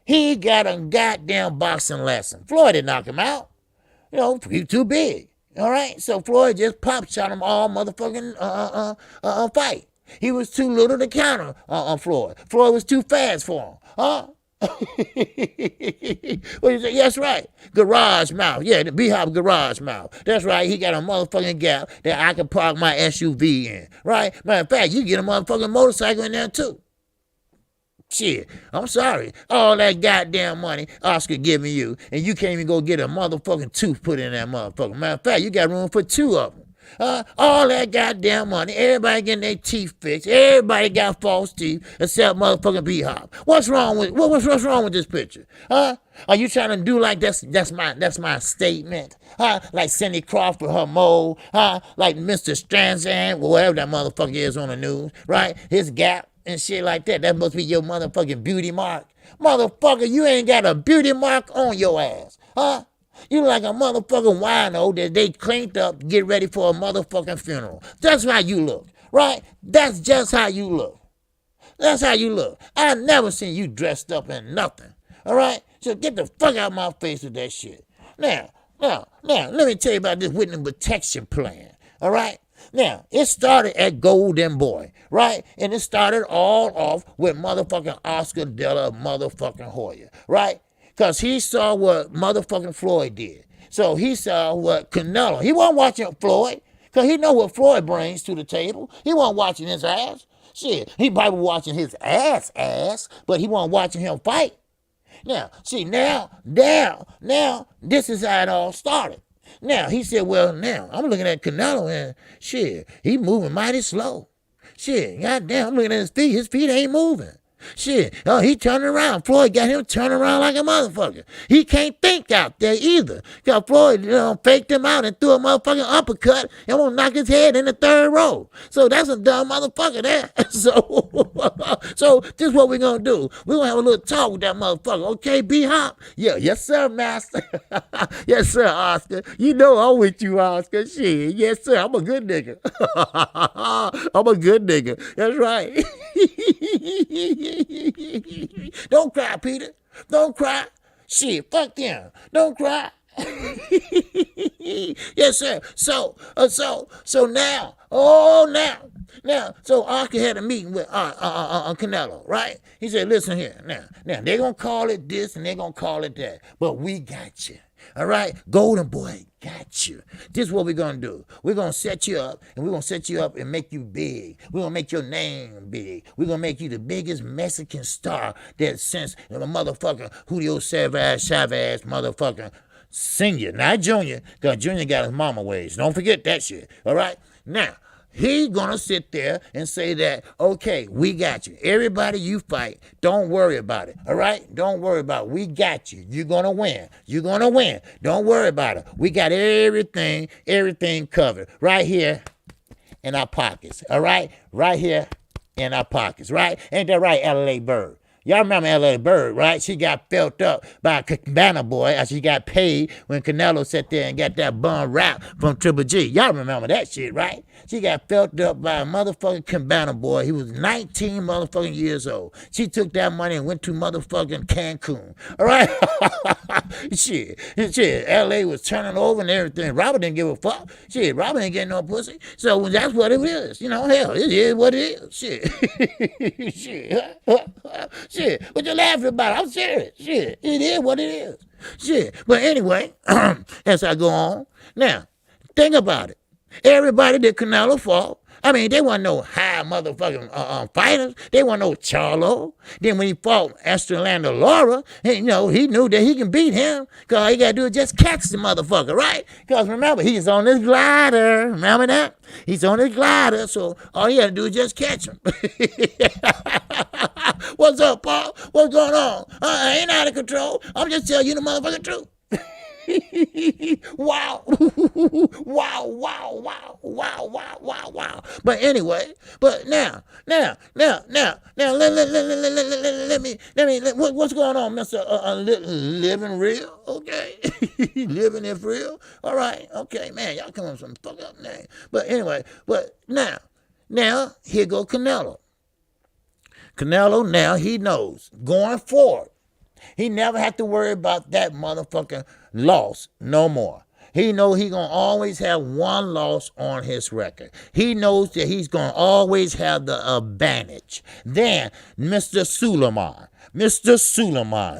He got a goddamn boxing lesson. Floyd didn't knock him out. You know, he's too big. All right? So Floyd just pop shot him all motherfucking fight. He was too little to counter on Floyd. Floyd was too fast for him. Huh? What you say? That's right. Garage mouth. Yeah, the B-Hop garage mouth. That's right. He got a motherfucking gap that I can park my SUV in. Right? Matter of fact, you get a motherfucking motorcycle in there too. Shit, I'm sorry. All that goddamn money Oscar giving you, and you can't even go get a motherfucking tooth put in that motherfucker. Matter of fact, you got room for 2 of them. All that goddamn money, everybody getting their teeth fixed. Everybody got false teeth except motherfucking B-Hop. What's wrong with what's wrong with this picture? Are you trying to do like that's my statement? Like Cindy Crawford, her mole, like Mr. Stranzan, whatever that motherfucker is on the news, right? His gap and shit like that. That must be your motherfucking beauty mark. Motherfucker, you ain't got a beauty mark on your ass. You like a motherfucking wino that they cleaned up to get ready for a motherfucking funeral. That's how you look, right? That's just how you look. That's how you look. I never seen you dressed up in nothing, all right? So get the fuck out of my face with that shit. Now, let me tell you about this witness protection plan, all right? Now, it started at Golden Boy, right? And it started all off with motherfucking Oscar De La motherfucking Hoya, right? Because he saw what motherfucking Floyd did. So he saw what Canelo, he wasn't watching Floyd, because he know what Floyd brings to the table. He wasn't watching his ass. Shit, he probably watching his ass, but he wasn't watching him fight. Now, see, now, this is how it all started. Now, he said, well, now, I'm looking at Canelo and shit, he moving mighty slow. Shit, goddamn, I'm looking at his feet ain't moving. Shit, he turning around. Floyd got him turning around like a motherfucker. He can't think out there either. Because Floyd faked him out and threw a motherfucking uppercut and won't knock his head in the 3rd row. So that's a dumb motherfucker there. So this is what we're going to do. We're going to have a little talk with that motherfucker. Okay, B-Hop? Yeah, yes, sir, master. Yes, sir, Oscar. You know I'm with you, Oscar. Shit, yes, sir. I'm a good nigga. I'm a good nigga. That's right. Don't cry, Peter. Don't cry. Shit, fuck them. Don't cry. Yes, sir. So now, so Oscar had a meeting with Canelo, right? He said, listen here, now they're gonna call it this and they're gonna call it that, but we got you. All right, Golden Boy got you. This is what we're going to do. We're going to set you up, and we're going to set you up and make you big. We're going to make your name big. We're going to make you the biggest Mexican star that since a motherfucker Julio Chavez motherfucker senior, not junior, because junior got his mama ways. Don't forget that shit, all right? Now, he's going to sit there and say that, okay, we got you. Everybody you fight, don't worry about it, all right? Don't worry about it. We got you. You're going to win. You're going to win. Don't worry about it. We got everything covered right here in our pockets, all right? Right here in our pockets, right? Ain't that right, L.A. Bird? Y'all remember L.A. Bird, right? She got felt up by a Cabana boy as she got paid when Canelo sat there and got that bum rap from Triple G. Y'all remember that shit, right? She got felt up by a motherfucking Cabana boy. He was 19 motherfucking years old. She took that money and went to motherfucking Cancun. All right? Shit. L.A. was turning over and everything. Robert didn't give a fuck. Shit, Robert ain't getting no pussy. So that's what it is. You know, hell, it is what it is. Shit. Shit, what you laughing about? I'm serious. Shit, it is what it is. Shit. But anyway, as I go on, now, think about it. Everybody that Canelo fought, I mean, they weren't no high motherfucking fighters. They weren't no Charlo. Then when he fought Estrelanda Lara, he knew that he can beat him because all he got to do is just catch the motherfucker, right? Because remember, he's on his glider. Remember that? He's on his glider, so all he got to do is just catch him. What's up, Paul? What's going on? I ain't out of control. I'm just telling you the motherfucking truth. Wow. Wow, wow, wow, wow, wow, wow, wow. But anyway, but now, what's going on, Mr. Living Real? Okay. Living if real? All right. Okay, man, y'all come up with some fuck up name. But anyway, but now, here go Canelo. Canelo, now he knows going forward. He never had to worry about that motherfucking loss no more. He knows he gonna always have one loss on his record. He knows that he's gonna always have the advantage. Then Mr. Suleiman,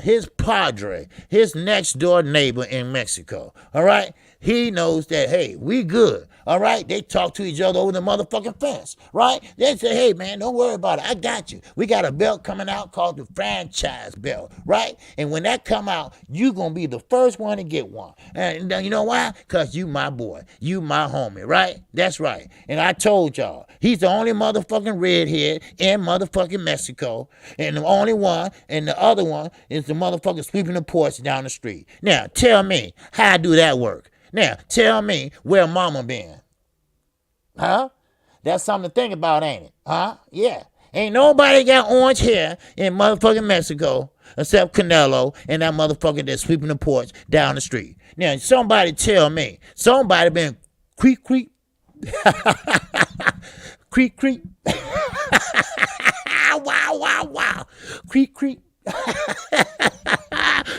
his padre, his next door neighbor in Mexico, all right? He knows that, hey, we good, all right? They talk to each other over the motherfucking fence, right? They say, hey, man, don't worry about it. I got you. We got a belt coming out called the franchise belt, right? And when that come out, you going to be the first one to get one. And you know why? Because you my boy. You my homie, right? That's right. And I told y'all, he's the only motherfucking redhead in motherfucking Mexico. And the only one, and the other one is the motherfucker sweeping the porch down the street. Now, tell me, how do that work? Now, tell me where mama been. Huh? That's something to think about, ain't it? Huh? Yeah. Ain't nobody got orange hair in motherfucking Mexico except Canelo and that motherfucker that's sweeping the porch down the street. Now, somebody tell me. Somebody been creep. creep. Wow. Creep.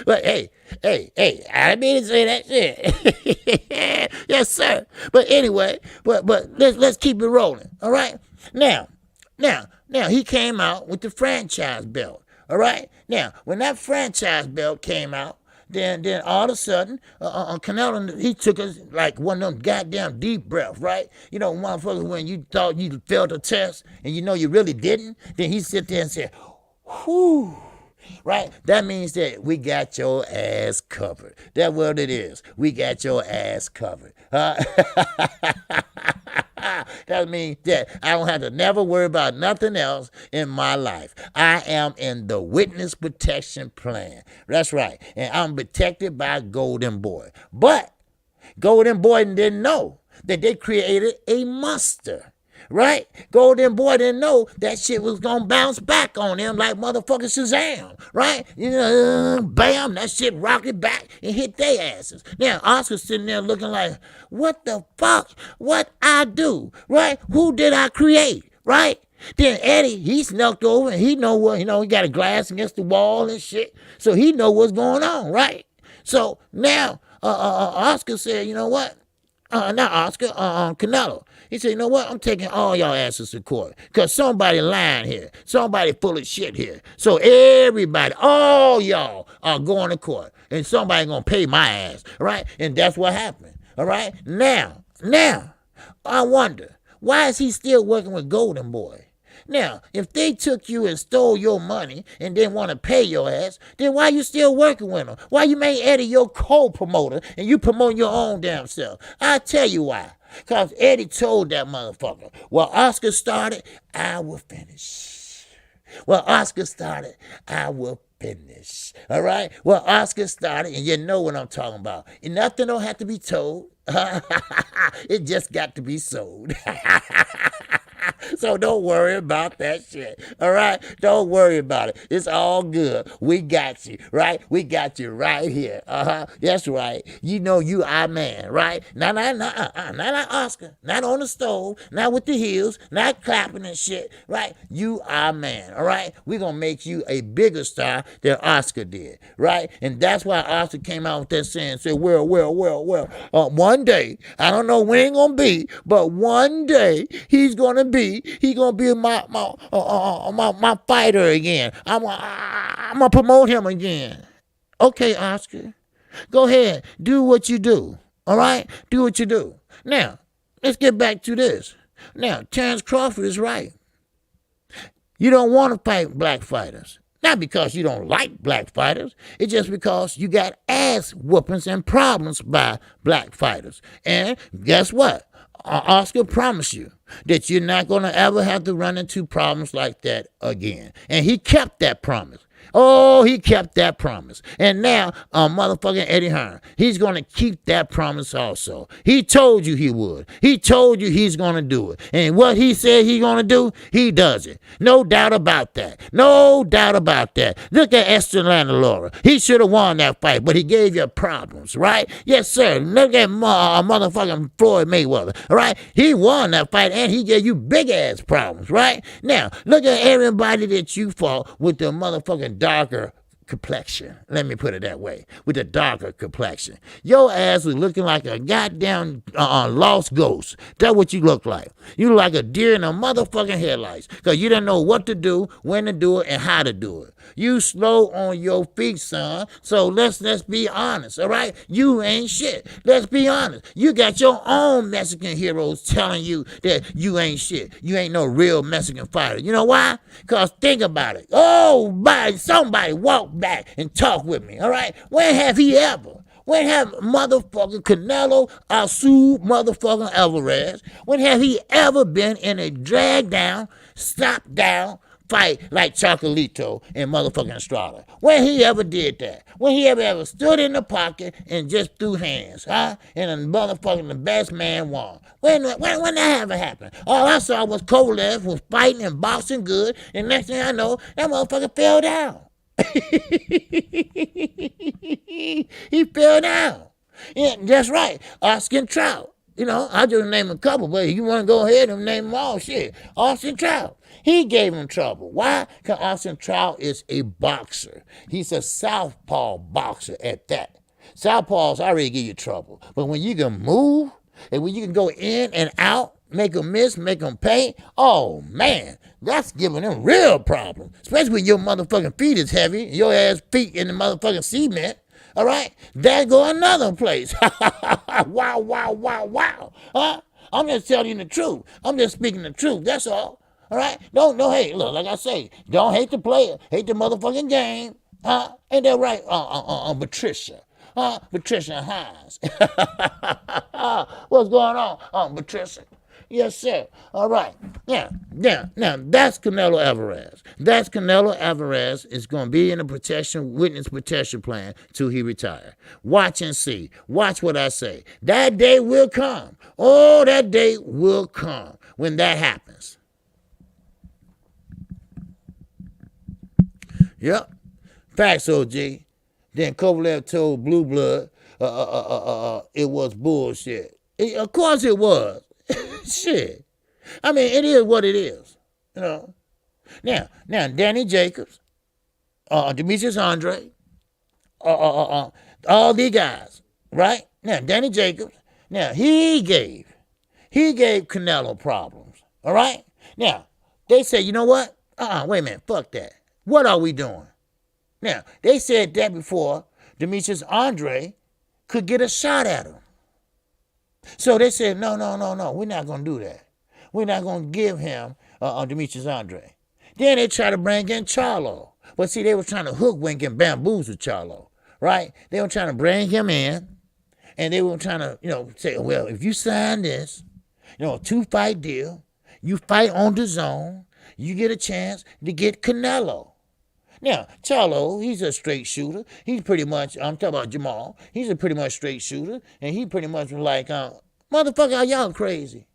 But hey, I didn't mean to say that shit. Yes, sir. But anyway, but let's keep it rolling. All right. Now, he came out with the franchise belt. All right. Now, when that franchise belt came out, then all of a sudden, Canelo, he took us like one of them goddamn deep breaths, right? You know, motherfuckers, when you thought you failed a test and you know you really didn't, then he sit there and said, whew. Right? That means that we got your ass covered. That's what it is. We got your ass covered. That means that I don't have to never worry about nothing else in my life. I am in the witness protection plan. That's right. And I'm protected by Golden Boy. But Golden Boy didn't know that they created a monster. Right? Golden Boy didn't know that shit was gonna bounce back on him like motherfucking Shazam. Right? You know, bam, that shit rocketed back and hit their asses. Now, Oscar's sitting there looking like, what the fuck? What I do? Right? Who did I create? Right? Then Eddie, he snuck over and he know what, he got a glass against the wall and shit. So he know what's going on, right? So now, Oscar said, you know what? Not Oscar, Canelo. He said, you know what? I'm taking all y'all asses to court. Because somebody lying here. Somebody full of shit here. So everybody, all y'all are going to court. And somebody going to pay my ass. All right? And that's what happened. All right? Now, I wonder, why is he still working with Golden Boy? Now, if they took you and stole your money and didn't want to pay your ass, then why you still working with them? Why you made Eddie your co-promoter and you promoting your own damn self? I'll tell you why. Because Eddie told that motherfucker, well, Oscar started, I will finish. Well, Oscar started, I will finish. All right? Well, Oscar started, and you know what I'm talking about. And nothing don't have to be told. It just got to be sold. So don't worry about that shit. All right? Don't worry about it. It's all good. We got you, right? We got you right here. That's right. You know you our man, right? Not Oscar. Not on the stove. Not with the heels. Not clapping and shit, right? You our man, all right? We're going to make you a bigger star than Oscar did, right? And that's why Oscar came out with that saying, said, well, one day, I don't know when it's going to be, but one day he's going to be my fighter again. I'm gonna promote him again. Okay, Oscar, go ahead, do what you do. All right, do what you do. Now, let's get back to this. Now, Terrence Crawford is right. You don't want to fight black fighters. Not because you don't like black fighters. It's just because you got ass whoopings and problems by black fighters. And guess what? Oscar promised you that you're not going to ever have to run into problems like that again. And he kept that promise. Oh, he kept that promise. And now, motherfucking Eddie Hearn, he's going to keep that promise also. He told you he would. He told you he's going to do it. And what he said he's going to do, he does it. No doubt about that. No doubt about that. Look at Esther Landalora. He should have won that fight, but he gave you problems, right? Yes, sir. Look at motherfucking Floyd Mayweather, all right? He won that fight, and he gave you big-ass problems, right? Now, look at everybody that you fought with the motherfucking darker complexion. Let me put it that way. With a darker complexion. Your ass was looking like a goddamn lost ghost. That's what you look like. You look like a deer in a motherfucking headlights. Because you didn't know what to do, when to do it, and how to do it. You slow on your feet, son. So let's be honest, all right? You ain't shit. Let's be honest. You got your own Mexican heroes telling you that you ain't shit. You ain't no real Mexican fighter. You know why? Because think about it. Oh, somebody walk back and talk with me, all right? When have he ever? When have motherfucking Canelo Asu motherfucking Alvarez, when have he ever been in a drag down, stop down fight like Chocolito and motherfucking Estrada? When he ever did that? When he ever stood in the pocket and just threw hands, huh? And the best man won. When that ever happened? All I saw was Kovalev was fighting and boxing good, and next thing I know, that motherfucker fell down. He fell down. Yeah, that's right. Austin Trout. You know, I just named a couple, but you want to go ahead and name them all, shit. Austin Trout. He gave him trouble. Why? Because Austin Trout is a boxer. He's a southpaw boxer at that. Southpaws already give you trouble. But when you can move, and when you can go in and out, make them miss, make them pay, oh, man, that's giving them real problems. Especially when your motherfucking feet is heavy, your ass feet in the motherfucking cement, all right? There go another place. Wow, wow, wow, wow. Huh? I'm just telling you the truth. I'm just speaking the truth, that's all. All right? Don't hate. Look, like I say, don't hate the player. Hate the motherfucking game. Ain't that right, Patricia? Patricia Hines. What's going on, Patricia? Yes, sir. All right. Now, that's Canelo Alvarez. That's Canelo Alvarez is going to be in a witness protection plan till he retire. Watch and see. Watch what I say. That day will come. Oh, that day will come when that happens. Yep. Facts, OG. Then Kovalev told Blue Blood it was bullshit. Of course it was. Shit. I mean, it is what it is. You know. Now, Danny Jacobs, Demetrius Andre, all these guys, right? Now, Danny Jacobs, now he gave Canelo problems. All right? Now, they say, you know what? Wait a minute, fuck that. What are we doing? Now, they said that before Demetrius Andre could get a shot at him. So they said, no, we're not going to do that. We're not going to give him Demetrius Andre. Then they try to bring in Charlo. But see, they were trying to hook, wink, and bamboozle Charlo, right? They were trying to bring him in, and they were trying to, say, well, if you sign this, a 2-fight deal, you fight on the zone, you get a chance to get Canelo. Now, Charlo, he's a straight shooter. He's pretty much, I'm talking about Jamal, he's a pretty much straight shooter, and he pretty much was like, motherfucker, are y'all crazy?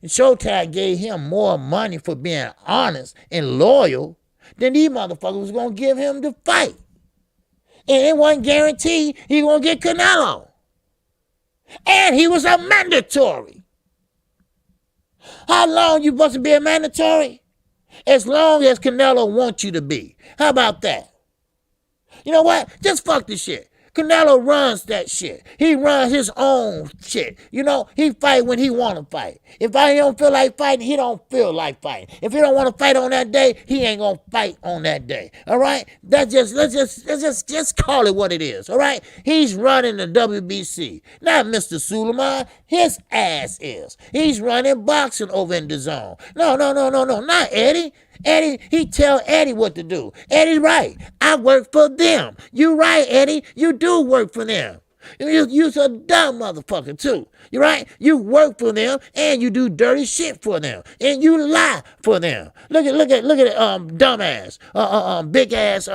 And Showtime gave him more money for being honest and loyal than these motherfuckers was going to give him to fight. And it wasn't guaranteed he going to get Canelo. And he was a mandatory. How long you supposed to be a mandatory? As long as Canelo wants you to be. How about that? You know what? Just fuck this shit. Canelo runs that shit. He runs his own shit. He fight when he want to fight. If I don't feel like fighting, he don't feel like fighting. If he don't want to fight on that day, he ain't gonna fight on that day. All right? Let's just call it what it is. All right? He's running the WBC, not Mr. Suleiman. His ass is. He's running boxing over in the zone. No, not Eddie. Eddie, he tell Eddie what to do. Eddie right. I work for them. You right, Eddie. You do work for them. You's a dumb motherfucker too. You right? You work for them and you do dirty shit for them and you lie for them. Look at dumbass, big ass,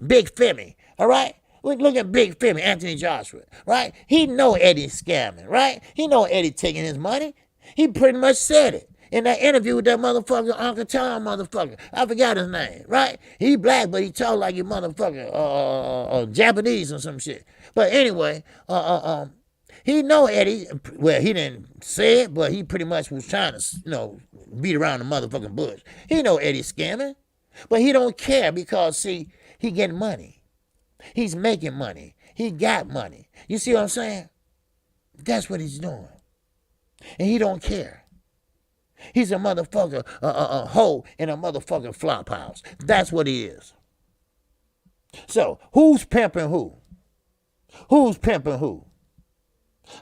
Big Femi. All right. Look at Big Femi, Anthony Joshua. Right? He know Eddie's scamming. Right? He know Eddie taking his money. He pretty much said it. In that interview with that motherfucker, Uncle Tom motherfucker. I forgot his name, right? He black, but he talk like you motherfucker, Japanese or some shit. But anyway, he know Eddie. Well, he didn't say it, but he pretty much was trying to, beat around the motherfucking bush. He know Eddie's scamming, but he don't care because, see, he getting money. He's making money. He got money. You see what I'm saying? That's what he's doing. And he don't care. He's a motherfucker, a hoe in a motherfucking flop house. That's what he is. So, who's pimping who? Who's pimping who?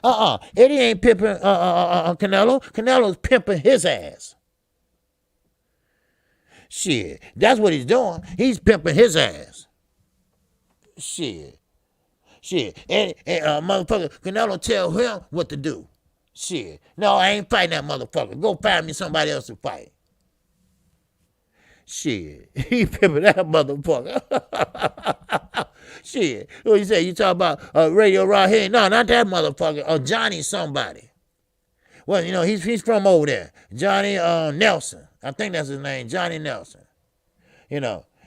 Eddie ain't pimping Canelo. Canelo's pimping his ass. Shit, that's what he's doing. He's pimping his ass. Shit. And motherfucker, Canelo tell him what to do. Shit. No, I ain't fighting that motherfucker. Go find me somebody else to fight. Shit. He pimping that motherfucker. Shit. What you say? You talk about Radio Raheem? No, not that motherfucker. Johnny somebody. Well, he's from over there. Johnny Nelson. I think that's his name. Johnny Nelson.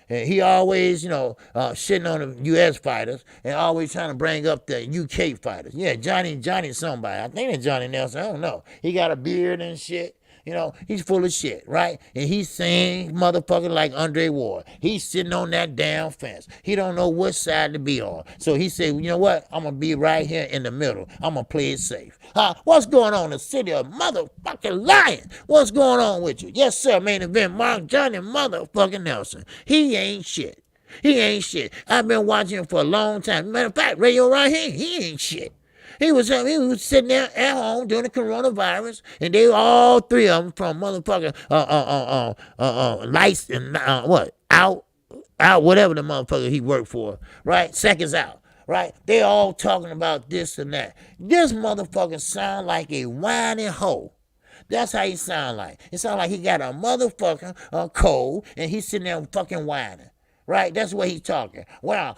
And he always, shitting on the U.S. fighters and always trying to bring up the U.K. fighters. Yeah, Johnny somebody. I think it's Johnny Nelson. I don't know. He got a beard and shit. He's full of shit, right? And he's saying motherfucker like Andre Ward. He's sitting on that damn fence. He don't know what side to be on. So he said, you know what? I'm going to be right here in the middle. I'm going to play it safe. What's going on in the city of motherfucking Lion? What's going on with you? Yes, sir, main event, Mark Johnny motherfucking Nelson. He ain't shit. I've been watching him for a long time. Matter of fact, Radio Raheem, he ain't shit. He was sitting there at home during the coronavirus, and they all three of them from motherfucking lights and out whatever the motherfucker he worked for, right? Seconds out, right? They all talking about this and that. This motherfucker sound like a whiny hoe. That's how he sound like. It sound like he got a motherfucking cold, and he's sitting there fucking whining. Right, that's what he's talking. Well,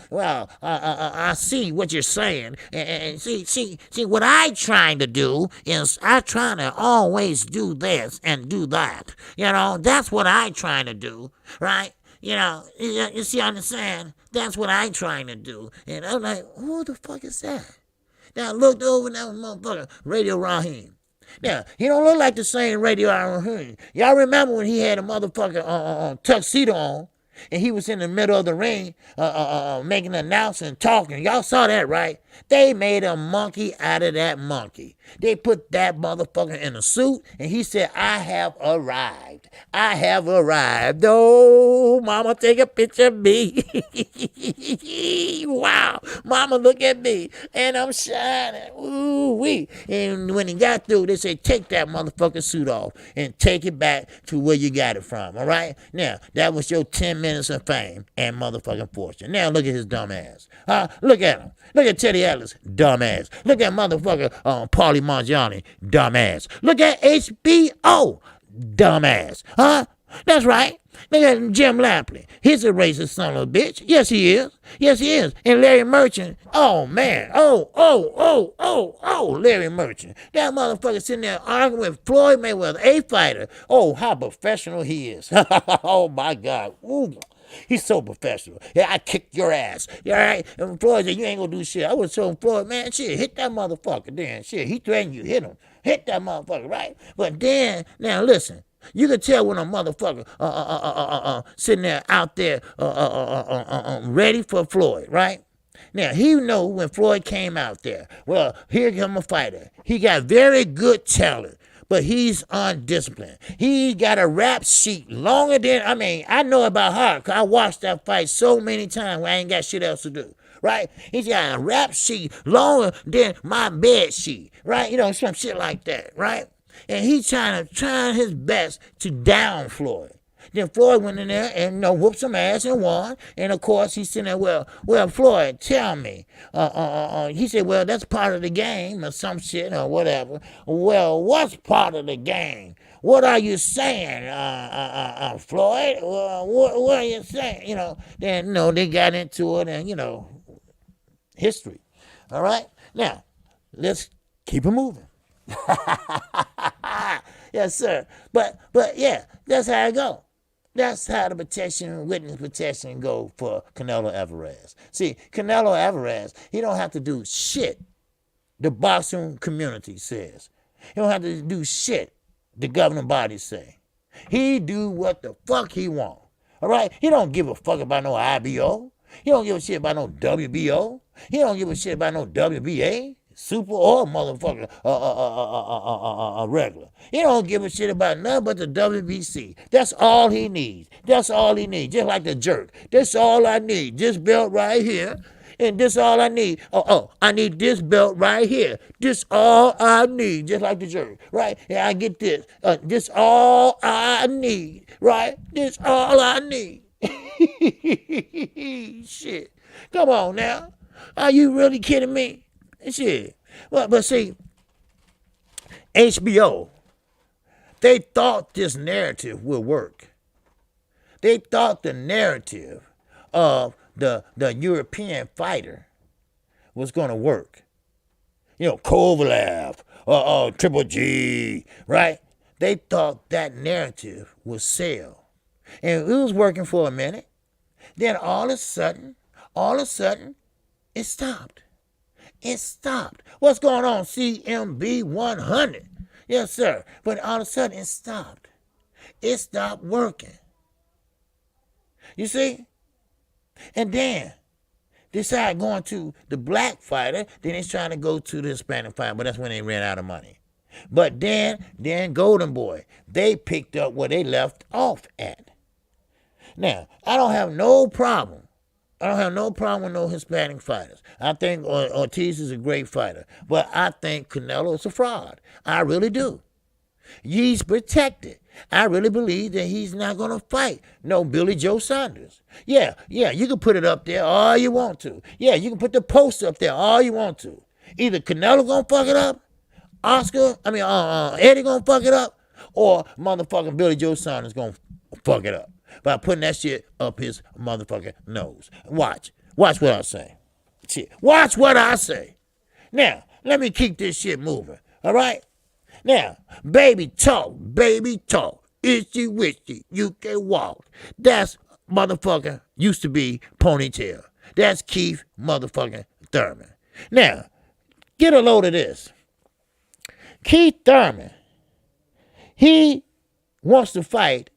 I see what you're saying, and see, what I trying to do is I trying to always do this and do that. That's what I trying to do, right? You see, understand? That's what I trying to do, and I'm like, who the fuck is that? Now I looked over and that was motherfucker Radio Raheem. Now, he don't look like the same Radio Raheem. Y'all remember when he had a motherfucker tuxedo on? And he was in the middle of the ring making an announcement, talking. Y'all saw that, right? They made a monkey out of that monkey. They put that motherfucker in a suit, and he said, I have arrived. Oh, mama, take a picture of me. Wow. Mama, look at me. And I'm shining. Ooh-wee. And when he got through, they said, take that motherfucking suit off and take it back to where you got it from, all right? Now, that was your 10 minutes of fame and motherfucking fortune. Now, look at his dumb ass. Look at him. Look at Teddy Atlas, dumbass. Look at motherfucker Paulie Malignaggi, dumbass. Look at HBO, dumbass. That's right. Look at Jim Lampley. He's a racist son of a bitch. Yes, he is. And Larry Merchant. Oh, man. Oh, Larry Merchant. That motherfucker sitting there arguing with Floyd Mayweather, a fighter. Oh, how professional he is. Oh, my God. Ooh. He's so professional. Yeah, I kicked your ass. You all right? And Floyd said, you ain't gonna do shit. I would tell Floyd, man, shit, hit that motherfucker then. Shit, he threatened you, hit him. Hit that motherfucker, right? But then, now listen, you can tell when a motherfucker sitting there out there ready for Floyd, right? Now, he know when Floyd came out there, well, here come a fighter. He got very good talent. But he's undisciplined. He got a rap sheet longer than, I know about her, because I watched that fight so many times when I ain't got shit else to do, right? He's got a rap sheet longer than my bed sheet, right? Some shit like that, right? And he's trying his best to down Floyd. Then Floyd went in there and whooped some ass and won. And of course he's sitting there, well, Floyd, tell me. He said, well, that's part of the game or some shit or whatever. Well, what's part of the game? What are you saying, Floyd? What are you saying? Then they got into it and history. All right, now let's keep it moving. Yes, sir. But yeah, that's how it go. That's how the witness protection go for Canelo Alvarez. See, Canelo Alvarez, he don't have to do shit the boxing community says. He don't have to do shit the governing bodies say. He do what the fuck he want. All right? He don't give a fuck about no IBO. He don't give a shit about no WBO. He don't give a shit about no WBA. Super or motherfucker regular. He don't give a shit about nothing but the WBC. That's all he needs. That's all he needs. Just like the jerk. That's all I need. This belt right here. And this all I need. I need this belt right here. This all I need. Just like the jerk. Right? And I get this. This all I need. Right? This all I need. Shit. Come on now. Are you really kidding me? Shit. But see, HBO, they thought this narrative would work. They thought the narrative of the European fighter was going to work. Kovalev, Triple G, right? They thought that narrative would sell. And it was working for a minute. Then all of a sudden, it stopped. It stopped. What's going on, CMB 100? Yes, sir. But all of a sudden, it stopped. It stopped working. You see? And then, decided going to the black fighter, then he's trying to go to the Hispanic fighter, but that's when they ran out of money. But then Golden Boy, they picked up where they left off at. Now, I don't have no problem with no Hispanic fighters. I think Ortiz is a great fighter. But I think Canelo is a fraud. I really do. He's protected. I really believe that he's not going to fight no Billy Joe Saunders. Yeah, you can put it up there all you want to. Yeah, you can put the post up there all you want to. Either Canelo going to fuck it up, Eddie going to fuck it up, or motherfucking Billy Joe Saunders going to fuck it up by putting that shit up his motherfucking nose. Watch what I say. Shit. Watch what I say. Now, let me keep this shit moving. All right? Now, baby talk. Itchy witchy, you can walk. That's motherfucker used to be Ponytail. That's Keith motherfucking Thurman. Now, get a load of this. Keith Thurman, he wants to fight.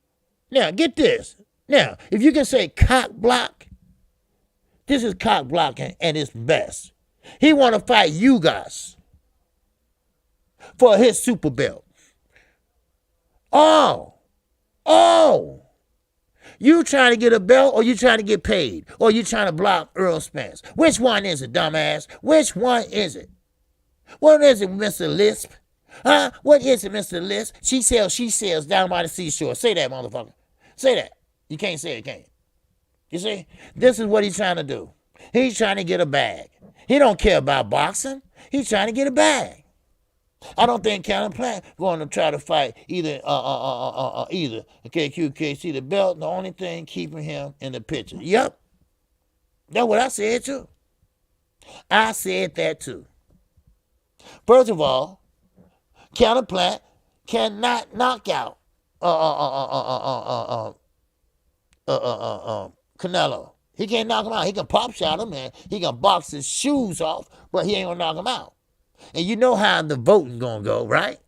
Now, get this. Now, if you can say cock block, this is cock blocking at its best. He want to fight you guys for his super belt. Oh, you trying to get a belt or you trying to get paid? Or you trying to block Earl Spence? Which one is it, dumbass? Which one is it? What is it, Mr. Lisp? Huh? What is it, Mr. Lisp? She sells down by the seashore. Say that, motherfucker. Say that. You can't say it, can you? You see? This is what he's trying to do. He's trying to get a bag. He don't care about boxing. He's trying to get a bag. I don't think Canelo going to try to fight either KQKC, the belt, the only thing keeping him in the picture. Yep. That's what I said too. I said that too. First of all, Canelo cannot knock out Canelo. He can't knock him out. He can pop shot him and he can box his shoes off, but he ain't gonna knock him out. And you know how the voting gonna go, right?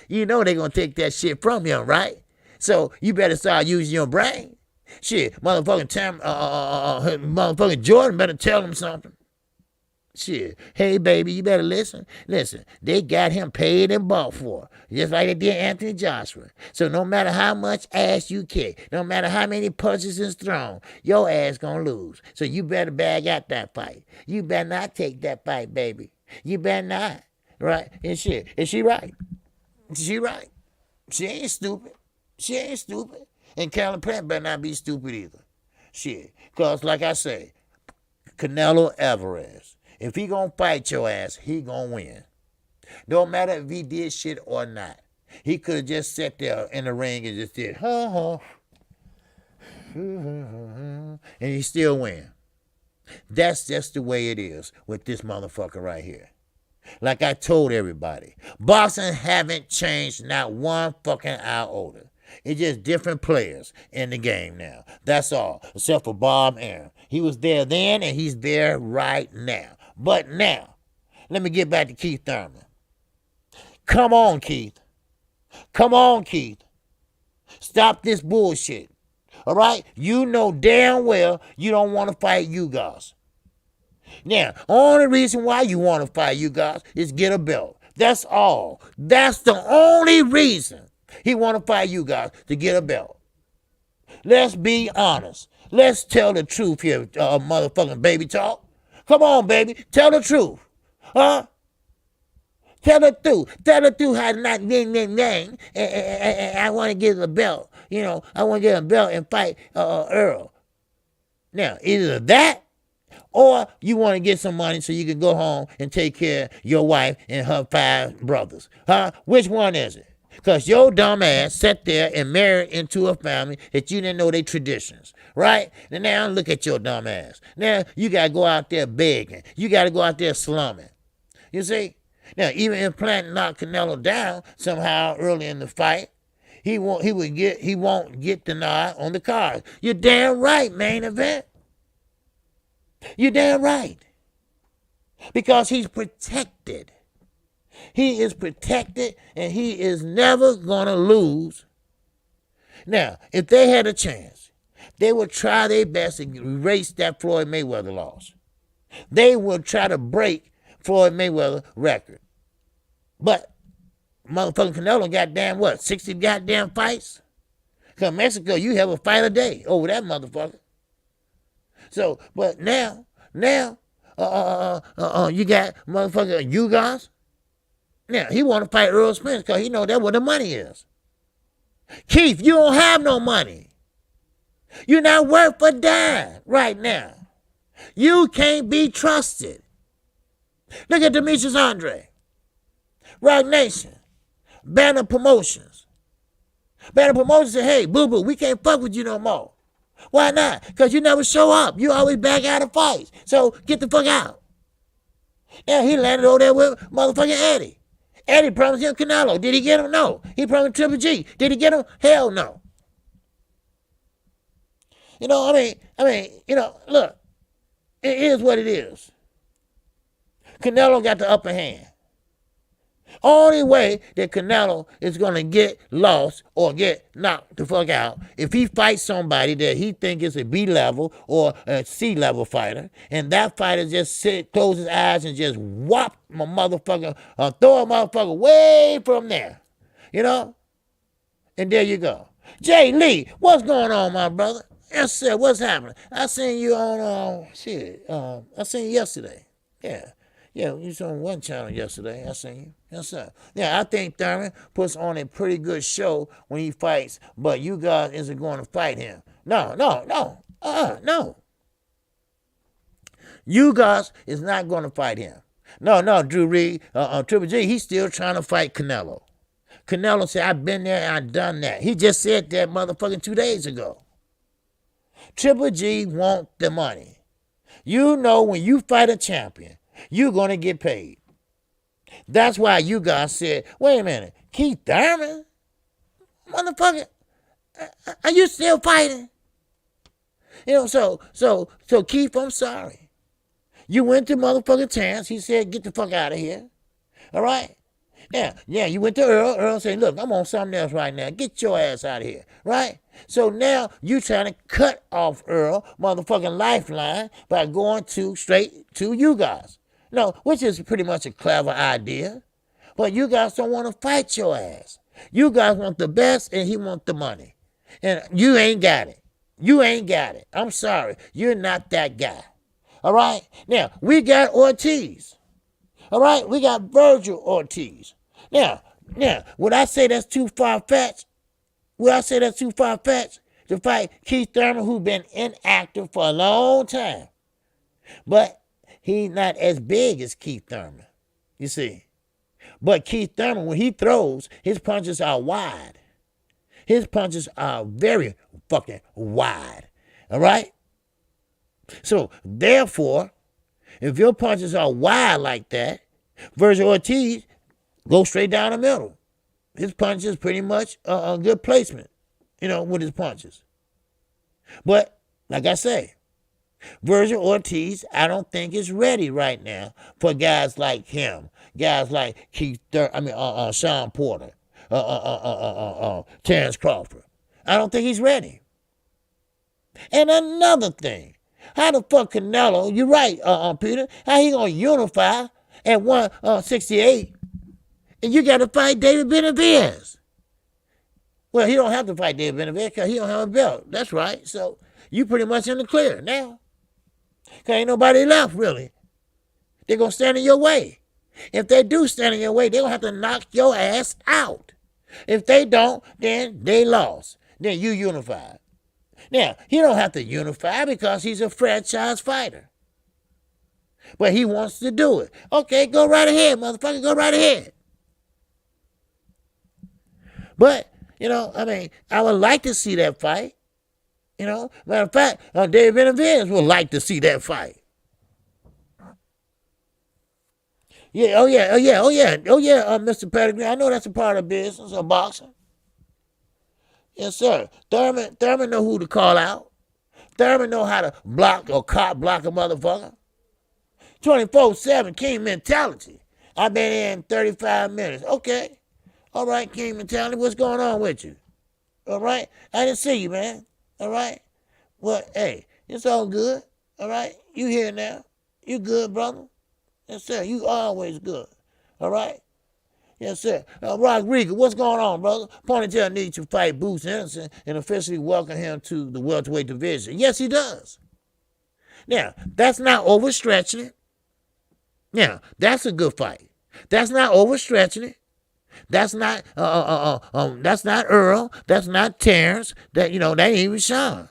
You know they gonna take that shit from him, right? So you better start using your brain. Shit, motherfucking Jordan better tell him something. Shit, hey baby, you better listen. Listen, they got him paid and bought for, just like they did Anthony Joshua. So no matter how much ass you kick, no matter how many punches is thrown, your ass gonna lose. So you better bag out that fight. You better not take that fight, baby. You better not. Right? And shit, is she right? She right. She ain't stupid. And Calvin Plant better not be stupid either. Shit. Because, like I say, Canelo Alvarez, if he gonna fight your ass, he gonna win. Don't matter if he did shit or not. He could have just sat there in the ring and just did, and he still win. That's just the way it is with this motherfucker right here. Like I told everybody, boxing haven't changed not one fucking iota. It's just different players in the game now. That's all, except for Bob Arum. He was there then and he's there right now. But now, let me get back to Keith Thurman. Come on, Keith. Come on, Keith. Stop this bullshit. All right? You know damn well you don't want to fight you guys. Now, only reason why you want to fight you guys is get a belt. That's all. That's the only reason he want to fight you guys, to get a belt. Let's be honest. Let's tell the truth here, motherfucking baby talk. Come on, baby. Tell the truth. Huh? Tell the truth. Tell the truth how not and I want to get a belt. You know, I want to get a belt and fight Earl. Now, either that or you want to get some money so you can go home and take care of your wife and her 5 brothers. Huh? Which one is it? Because your dumb ass sat there and married into a family that you didn't know their traditions, right? And now look at your dumb ass. Now you got to go out there begging. You got to go out there slumming. You see? Now, even if Plant knocked Canelo down somehow early in the fight, he won't get the nod on the card. You're damn right, main event. You're damn right. Because he's protected. He is protected and he is never going to lose. Now, if they had a chance, they would try their best to erase that Floyd Mayweather loss. They would try to break Floyd Mayweather record. But motherfucking Canelo goddamn what, 60 goddamn fights? Because Mexico, you have a fight a day over that motherfucker. So, but now, you got motherfucker you guys. Now, he want to fight Earl Spence because he know that's where the money is. Keith, you don't have no money. You're not worth a dime right now. You can't be trusted. Look at Demetrius Andre. Rock Nation. Banner Promotions. Banner Promotions said, hey, boo-boo, we can't fuck with you no more. Why not? Because you never show up. You always back out of fights. So get the fuck out. Yeah, he landed over there with motherfucking Eddie. Eddie promised him Canelo. Did he get him? No. He promised Triple G. Did he get him? Hell no. You know, I mean, you know, look, it is what it is. Canelo got the upper hand. Only way that Canelo is going to get lost or get knocked the fuck out if he fights somebody that he thinks is a B level or a C level fighter, and that fighter just close his eyes and just whop my motherfucker, throw a motherfucker way from there, you know? And there you go. Jay Lee, what's going on, my brother? Yes, sir, what's happening? I seen you on, I seen you yesterday. Yeah, you was on one channel yesterday. I seen you. Yes, sir. Yeah, I think Thurman puts on a pretty good show when he fights, but you guys isn't going to fight him. No. No. You guys is not going to fight him. No, Drew Reed, Triple G, he's still trying to fight Canelo. Canelo said, I've been there and I've done that. He just said that motherfucking 2 days ago. Triple G want the money. You know when you fight a champion, you're going to get paid. That's why you guys said, wait a minute, Keith Thurman? Motherfucker, are you still fighting? You know, so Keith, I'm sorry. You went to motherfucking Terrence. He said, get the fuck out of here. All right? Yeah, you went to Earl. Earl said, look, I'm on something else right now. Get your ass out of here. Right? So now you trying to cut off Earl motherfucking lifeline by going straight to you guys. No, which is pretty much a clever idea. But you guys don't want to fight your ass. You guys want the best and he wants the money. And you ain't got it. You ain't got it. I'm sorry. You're not that guy. All right? Now, we got Ortiz. All right? We got Virgil Ortiz. Now, would I say that's too far-fetched? Will I say that's too far-fetched? To fight Keith Thurman, who's been inactive for a long time. But he's not as big as Keith Thurman, you see. But Keith Thurman, when he throws, his punches are wide. His punches are very fucking wide. All right? So, therefore, if your punches are wide like that, Virgil Ortiz goes straight down the middle. His punches pretty much a good placement, with his punches. But, like I say, Virgil Ortiz, I don't think is ready right now for guys like him, guys like Sean Porter, Terrence Crawford. I don't think he's ready. And another thing, how the fuck Canelo? You're right, Peter. How he gonna unify at 168, and you got to fight David Benavidez? Well, he don't have to fight David Benavidez because he don't have a belt. That's right. So you pretty much in the clear now. Because ain't nobody left, really. They're going to stand in your way. If they do stand in your way, they're going to have to knock your ass out. If they don't, then they lost. Then you unified. Now, he don't have to unify because he's a franchise fighter. But he wants to do it. Okay, go right ahead, motherfucker. Go right ahead. But, I would like to see that fight. Matter of fact, David Benavidez would like to see that fight. Yeah, oh yeah, Mr. Pedigree. I know that's a part of business of boxing. Yes, sir. Thurman know who to call out. Thurman know how to block or cop block a motherfucker. 24/7 King mentality. I've been in 35 minutes. Okay. All right, King mentality. What's going on with you? All right. I didn't see you, man. All right? Well, hey, it's all good. All right? You here now. You good, brother? Yes, sir. You always good. All right? Yes, sir. Rodriguez, what's going on, brother? Ponytail needs to fight Bruce Henderson and officially welcome him to the welterweight division. Yes, he does. Now, that's not overstretching it. Now, that's a good fight. That's not overstretching it. That's not that's not Earl. That's not Terrence. That ain't even Sean.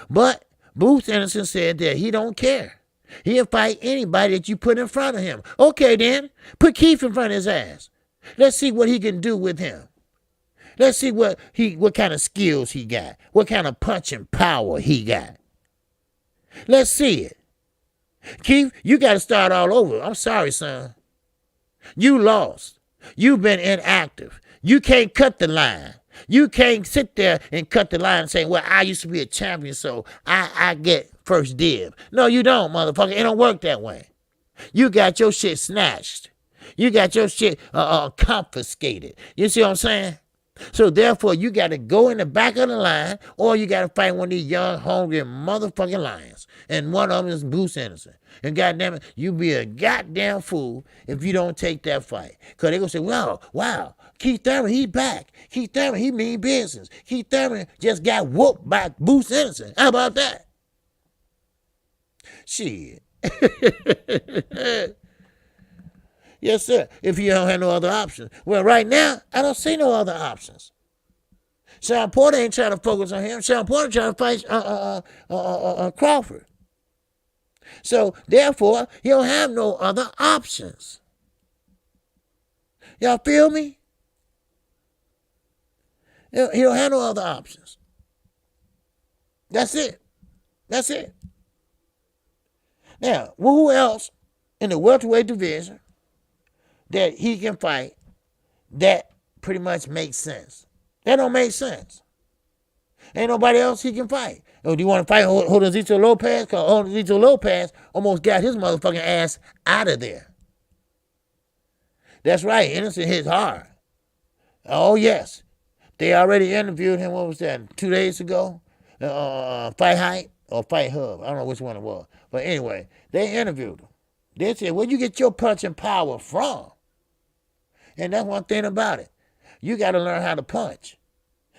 But Bruce Anderson said that he don't care. He'll fight anybody that you put in front of him. Okay, then put Keith in front of his ass. Let's see what he can do with him. Let's see what kind of skills he got. What kind of punching power he got. Let's see it. Keith, you got to start all over. I'm sorry, son. You lost. You've been inactive. You can't cut the line. You can't sit there and cut the line and say, well, I used to be a champion, so I get first dib. No, you don't, motherfucker. It don't work that way. You got your shit snatched. You got your shit confiscated. You see what I'm saying? So therefore, you got to go in the back of the line, or you got to fight one of these young, hungry motherfucking lions. And one of them is Bruce Anderson. And goddamn it, you be a goddamn fool if you don't take that fight. Because they're going to say, wow, Keith Thurman, he back. Keith Thurman, he mean business. Keith Thurman just got whooped by Bruce Anderson. How about that? Shit. Yes, sir. If you don't have no other options. Well, right now, I don't see no other options. Sean Porter ain't trying to focus on him. Sean Porter trying to fight Crawford. So, therefore, he don't have no other options. Y'all feel me? He don't have no other options. That's it. That's it. Now, who else in the welterweight division that he can fight that pretty much makes sense? That don't make sense. Ain't nobody else he can fight. Oh, do you want to fight Josecito Lopez? Because Josecito Lopez almost got his motherfucking ass out of there. That's right. Anderson hits hard. Oh, yes. They already interviewed him, what was that, 2 days ago? Fight Hype or Fight Hub. I don't know which one it was. But anyway, they interviewed him. They said, where'd you get your punching power from? And that's one thing about it. You got to learn how to punch.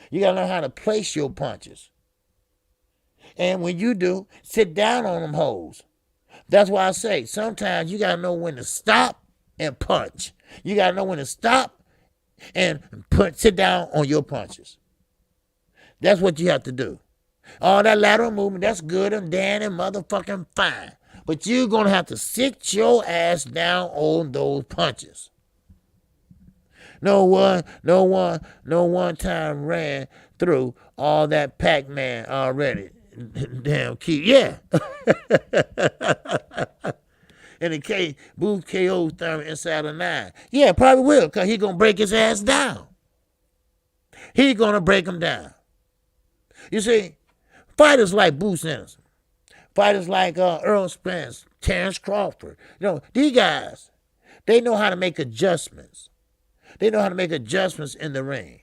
You got to learn how to place your punches. And when you do, sit down on them hoes. That's why I say sometimes you got to know when to stop and punch. You got to know when to stop and sit down on your punches. That's what you have to do. All that lateral movement, that's good and dandy motherfucking fine. But you're going to have to sit your ass down on those punches. No one time ran through all that Pac-Man already. Damn key. Yeah. In the case, Booth KO Thurman inside of 9. Yeah, probably will, because he's going to break his ass down. He's going to break him down. You see, fighters like Booth Anderson, fighters like Earl Spence, Terrence Crawford, these guys, they know how to make adjustments. They know how to make adjustments in the ring.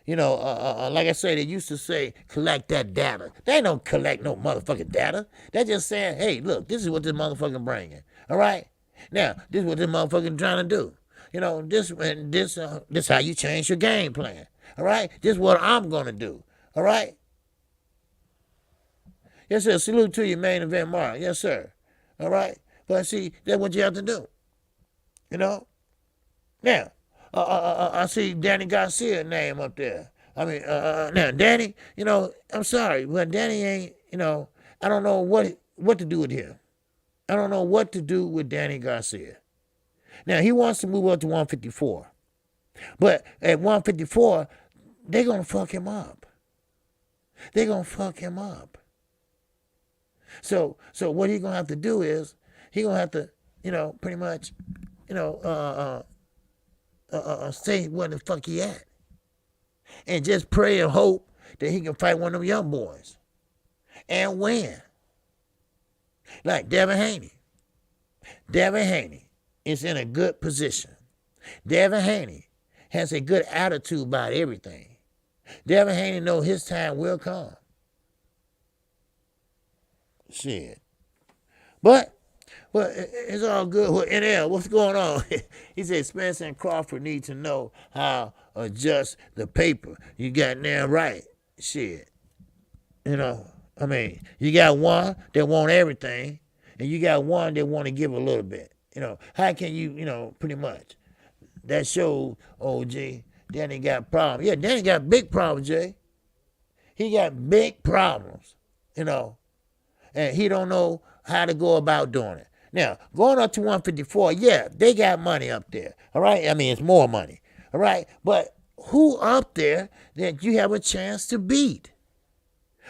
Like I say, they used to say, collect that data. They don't collect no motherfucking data. They're just saying, hey, look, this is what this motherfucking bringing. All right? Now, this is what this motherfucking trying to do. This how you change your game plan. All right? This is what I'm going to do. All right? Yes, sir. Salute to you, main event Mark. Yes, sir. All right? But see, that's what you have to do. Now, I see Danny Garcia name up there. I mean, now Danny, I'm sorry, but Danny ain't, I don't know what to do with him. I don't know what to do with Danny Garcia. Now he wants to move up to 154, but at 154, they're gonna fuck him up. They're gonna fuck him up. So what he's gonna have to do is he's gonna have to, pretty much, say where the fuck he at. And just pray and hope that he can fight one of them young boys and win. Like Devin Haney. Devin Haney is in a good position. Devin Haney has a good attitude about everything. Devin Haney knows his time will come. Shit. But it's all good. Well, NL, what's going on? He said Spencer and Crawford need to know how to adjust the paper. You got damn right. Shit. You got one that want everything, and you got one that want to give a little bit. How can you, pretty much. That shows, G, Danny got problems. Yeah, Danny got big problems, Jay. He got big problems, and he don't know how to go about doing it. Now, going up to 154, yeah, they got money up there, all right? I mean, it's more money, all right? But who up there that you have a chance to beat?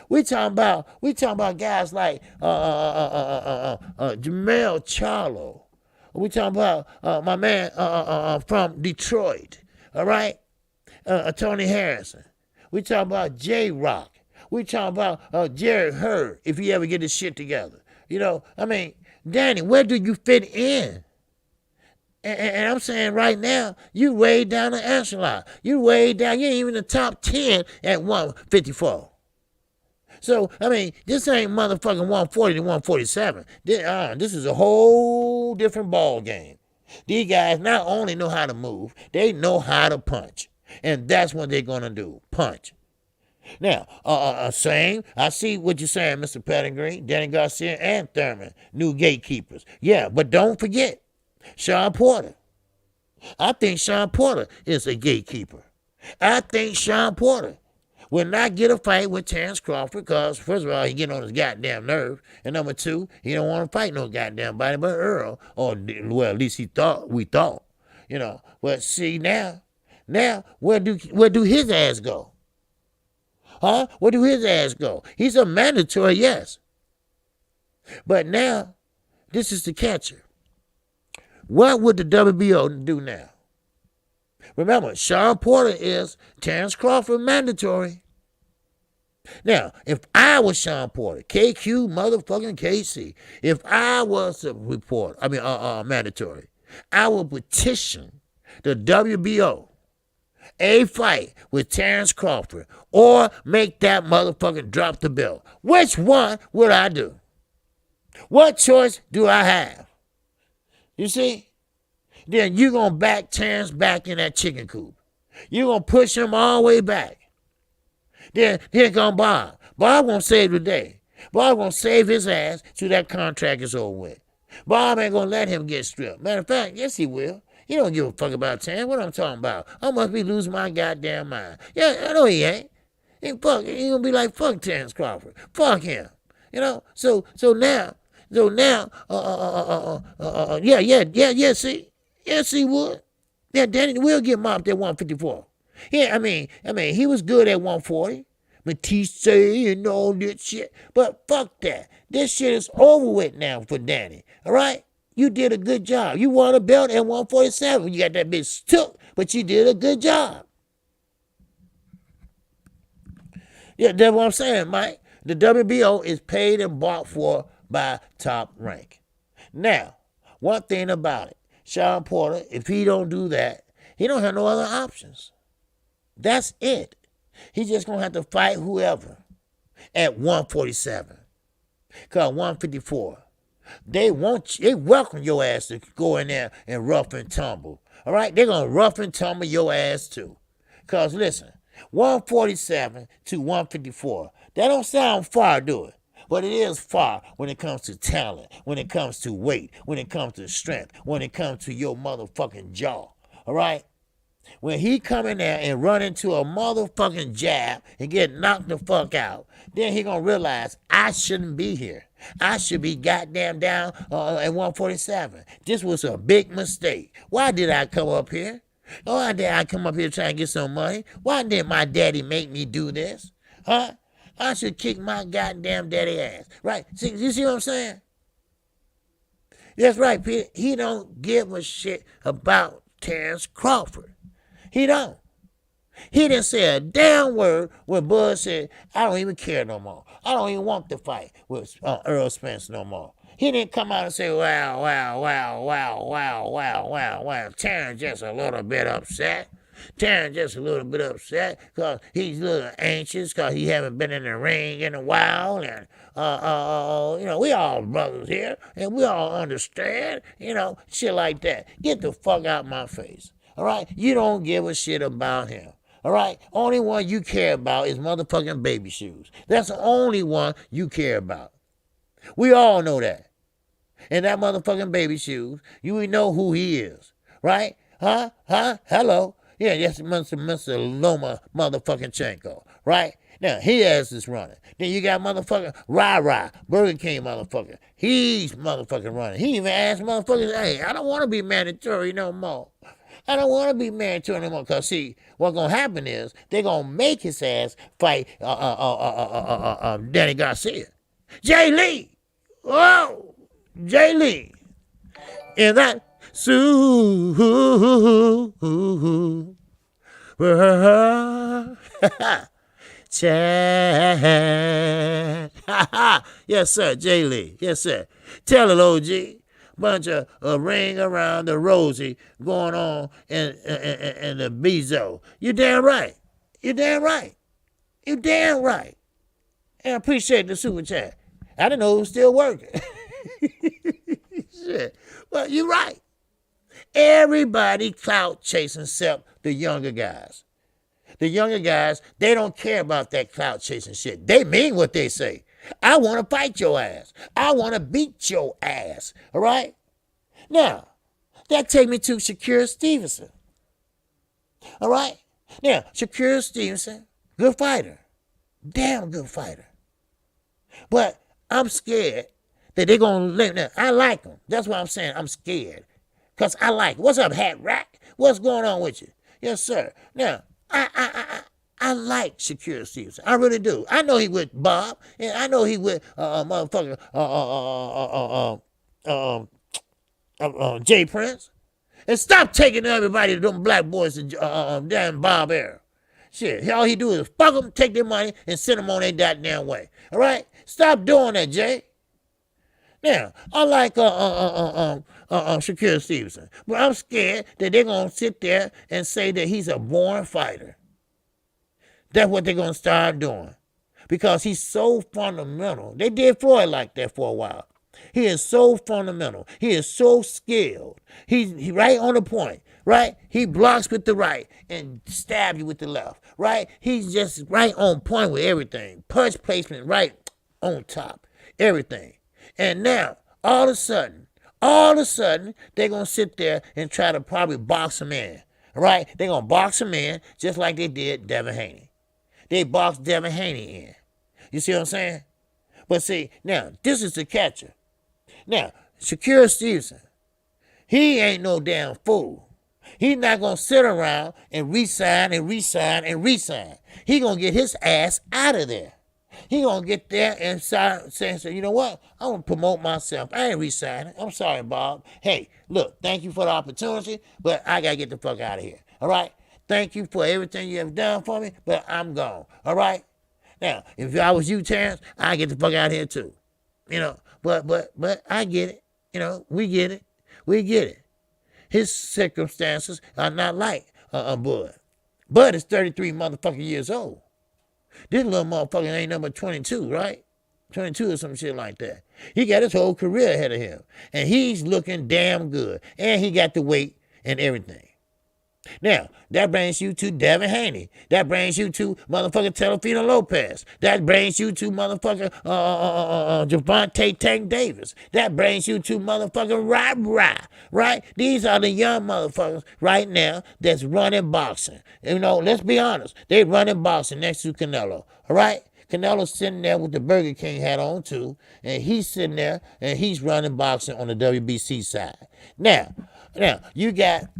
We talking about guys like Jamel Charlo. We talking about my man from Detroit, all right? Tony Harrison. We talking about J-Rock. We talking about Jerry Hurd, if he ever get his shit together. Danny, where do you fit in? And I'm saying right now, you way down the echelon. You way down. You ain't even in the top 10 at 154. So, this ain't motherfucking 140 to 147. This is a whole different ball game. These guys not only know how to move, they know how to punch. And that's what they're going to do, punch. Now, same, I see what you're saying, Mr. Pettigrew, Danny Garcia, and Thurman, new gatekeepers. Yeah, but don't forget, Sean Porter. I think Sean Porter is a gatekeeper. I think Sean Porter will not get a fight with Terrence Crawford because, first of all, he getting on his goddamn nerve, and number two, he don't want to fight no goddamn body but Earl, or, well, at least we thought. But see, now, where do his ass go? Huh? Where do his ass go? He's a mandatory, yes. But now, this is the catcher. What would the WBO do now? Remember, Sean Porter is Terrence Crawford mandatory. Now, if I was Sean Porter, KQ motherfucking KC, if I was a reporter, mandatory, I would petition the WBO a fight with Terrence Crawford or make that motherfucker drop the belt. Which one would I do? What choice do I have? You see? Then you're going to back Terrence back in that chicken coop. You're going to push him all the way back. Then here come Bob. Bob going to save the day. Bob going to save his ass till that contract is over with. Bob ain't going to let him get stripped. Matter of fact, yes he will. He don't give a fuck about Terrence. What I'm talking about? I must be losing my goddamn mind. Yeah, I know he ain't. He gonna be like, fuck Terrence Crawford. Fuck him. You know? So now, see? Yes, he would. Yeah, Danny will get mopped at 154. Yeah, I mean, he was good at 140. Matisse and all that shit. But fuck that. This shit is over with now for Danny. All right? You did a good job. You won a belt at 147. You got that bitch took, but you did a good job. Yeah, that's what I'm saying, Mike. The WBO is paid and bought for by Top Rank. Now, one thing about it, Sean Porter, if he don't do that, he don't have no other options. That's it. He's just going to have to fight whoever at 147. Because 154, they welcome your ass to go in there and rough and tumble. All right? They're going to rough and tumble your ass too. Because listen, 147 to 154, that don't sound far, do it? But it is far when it comes to talent, when it comes to weight, when it comes to strength, when it comes to your motherfucking jaw. All right? When he come in there and run into a motherfucking jab and get knocked the fuck out, then he gonna realize I shouldn't be here. I should be goddamn down at 147. This was a big mistake. Why did I come up here? Why did I come up here trying to get some money? Why did my daddy make me do this? Huh? I should kick my goddamn daddy ass. Right? See, you see what I'm saying? That's right, Peter. He don't give a shit about Terrence Crawford. He don't. He didn't say a damn word when Bud said, I don't even care no more. I don't even want to fight with Earl Spence no more. He didn't come out and say, wow. Terrence just a little bit upset. Terrence just a little bit upset because he's a little anxious because he haven't been in the ring in a while. And, we all brothers here and we all understand, shit like that. Get the fuck out my face. All right? You don't give a shit about him. All right? Only one you care about is motherfucking Baby Shoes. That's the only one you care about. We all know that. And that motherfucking Baby Shoes, you know who he is. Right? Huh? Hello? Yeah, yes, Mr. Loma motherfucking Chenko. Right? Now, his ass is running. Then you got motherfucking Rah, Burger King motherfucker. He's motherfucking running. He even asked motherfuckers, hey, I don't want to be mandatory no more. I don't want to be married to him anymore. Because, see, what's going to happen is they're going to make his ass fight Danny Garcia. Jay Lee. Whoa. Jay Lee. And that Chad. Yes, sir. Jay Lee. Yes, sir. Tell it, OG. Bunch of ring around the rosy going on in the Bezo. You damn right. You damn right. You damn right. And I appreciate the super chat. I didn't know it was still working. Shit. Well, you're right. Everybody clout chasing except the younger guys. The younger guys, they don't care about that clout chasing shit. They mean what they say. I want to fight your ass. I want to beat your ass. All right? Now, that takes me to Shakur Stevenson. All right? Now, Shakur Stevenson, good fighter. Damn good fighter. But I'm scared that they're going to let him. I like him. That's why I'm saying I'm scared. Because I like him. What's up, Hat Rack? What's going on with you? Yes, sir. Now, I like Shakur Stevenson. I really do. I know he with Bob, and I know he with motherfucker Jay Prince. And stop taking everybody to them black boys to damn Bob Air. Shit, all he do is fuck them, take their money, and send them on their goddamn way. All right? Stop doing that, Jay. Now, I like Shakur Stevenson, but I'm scared that they're going to sit there and say that he's a born fighter. That's what they're going to start doing because he's so fundamental. They did Floyd like that for a while. He is so fundamental. He is so skilled. He's right on the point, right? He blocks with the right and stabs you with the left, right? He's just right on point with everything. Punch placement right on top, everything. And now, all of a sudden, All of a sudden, they're going to sit there and try to probably box him in. All right? They're going to box him in just like they did Devin Haney. They boxed Devin Haney in. You see what I'm saying? But see, now, this is the catcher. Now, Shakur Stevenson, he ain't no damn fool. He's not going to sit around and resign and resign and resign. He going to get his ass out of there. He going to get there and say, you know what? I'm going to promote myself. I ain't resigning. I'm sorry, Bob. Hey, look, thank you for the opportunity, but I got to get the fuck out of here. All right? Thank you for everything you have done for me, but I'm gone. All right? Now, if I was you, Terrence, I'd get the fuck out of here too. You know, but I get it. You know, we get it. We get it. His circumstances are not like Bud. Bud is 33 motherfucking years old. This little motherfucker ain't number 22, right? 22 or some shit like that. He got his whole career ahead of him. And he's looking damn good. And he got the weight and everything. Now, that brings you to Devin Haney. That brings you to motherfucker Telefino Lopez. That brings you to motherfucker Javante Tank Davis. That brings you to motherfucker Rob, right? These are the young motherfuckers right now that's running boxing. You know, let's be honest. They running boxing next to Canelo, all right? Canelo's sitting there with the Burger King hat on too, and he's sitting there and he's running boxing on the WBC side. Now, you got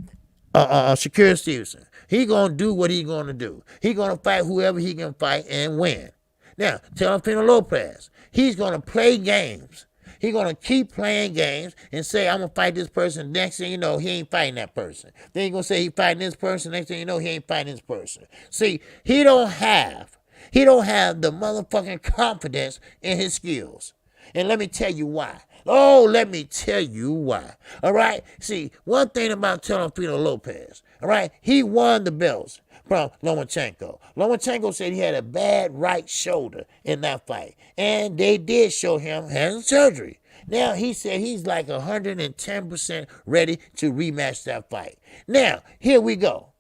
Shakur Stevenson. He gonna do what he gonna do. He gonna fight whoever he can fight and win. Now, Telefino Lopez, he's gonna play games. He gonna keep playing games and say, I'm gonna fight this person. Next thing you know, he ain't fighting that person. Then he gonna say he fighting this person. Next thing you know, he ain't fighting this person. See, he don't have the motherfucking confidence in his skills. And let me tell you why. Oh, let me tell you why. All right? See, one thing about Telefino Lopez, all right, he won the belts from Lomachenko. Lomachenko said he had a bad right shoulder in that fight. And they did show him having surgery. Now, he said he's like 110% ready to rematch that fight. Now, here we go.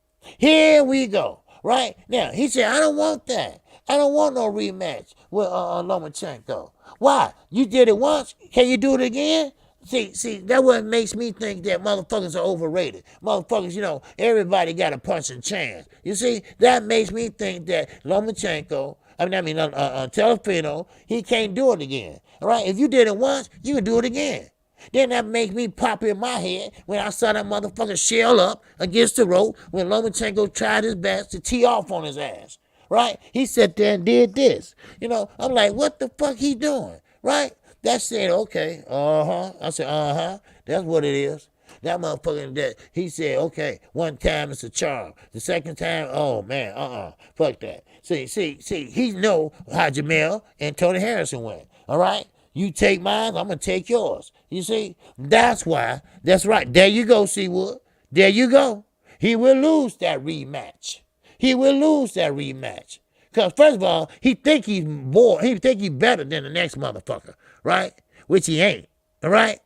Right? Now, he said, I don't want that. I don't want no rematch with Lomachenko. Why? You did it once. Can you do it again? See, that what makes me think that motherfuckers are overrated. Motherfuckers, you know, everybody got a punching chance. You see, that makes me think that Lomachenko, Telefino, he can't do it again. All right? If you did it once, you can do it again. Then that makes me pop in my head when I saw that motherfucker shell up against the rope when Lomachenko tried his best to tee off on his ass. Right? He sat there and did this. You know, I'm like, what the fuck he doing? Right? That said, okay, I said, that's what it is. That motherfucker, he said, okay, one time it's a charm. The second time, oh man, fuck that. See, he know how Jamel and Tony Harrison went. All right? You take mine, I'm going to take yours. You see? That's why. That's right. There you go, Seawood. There you go. He will lose that rematch. Because first of all, he think he's more, he think he's better than the next motherfucker, right? Which he ain't, all right?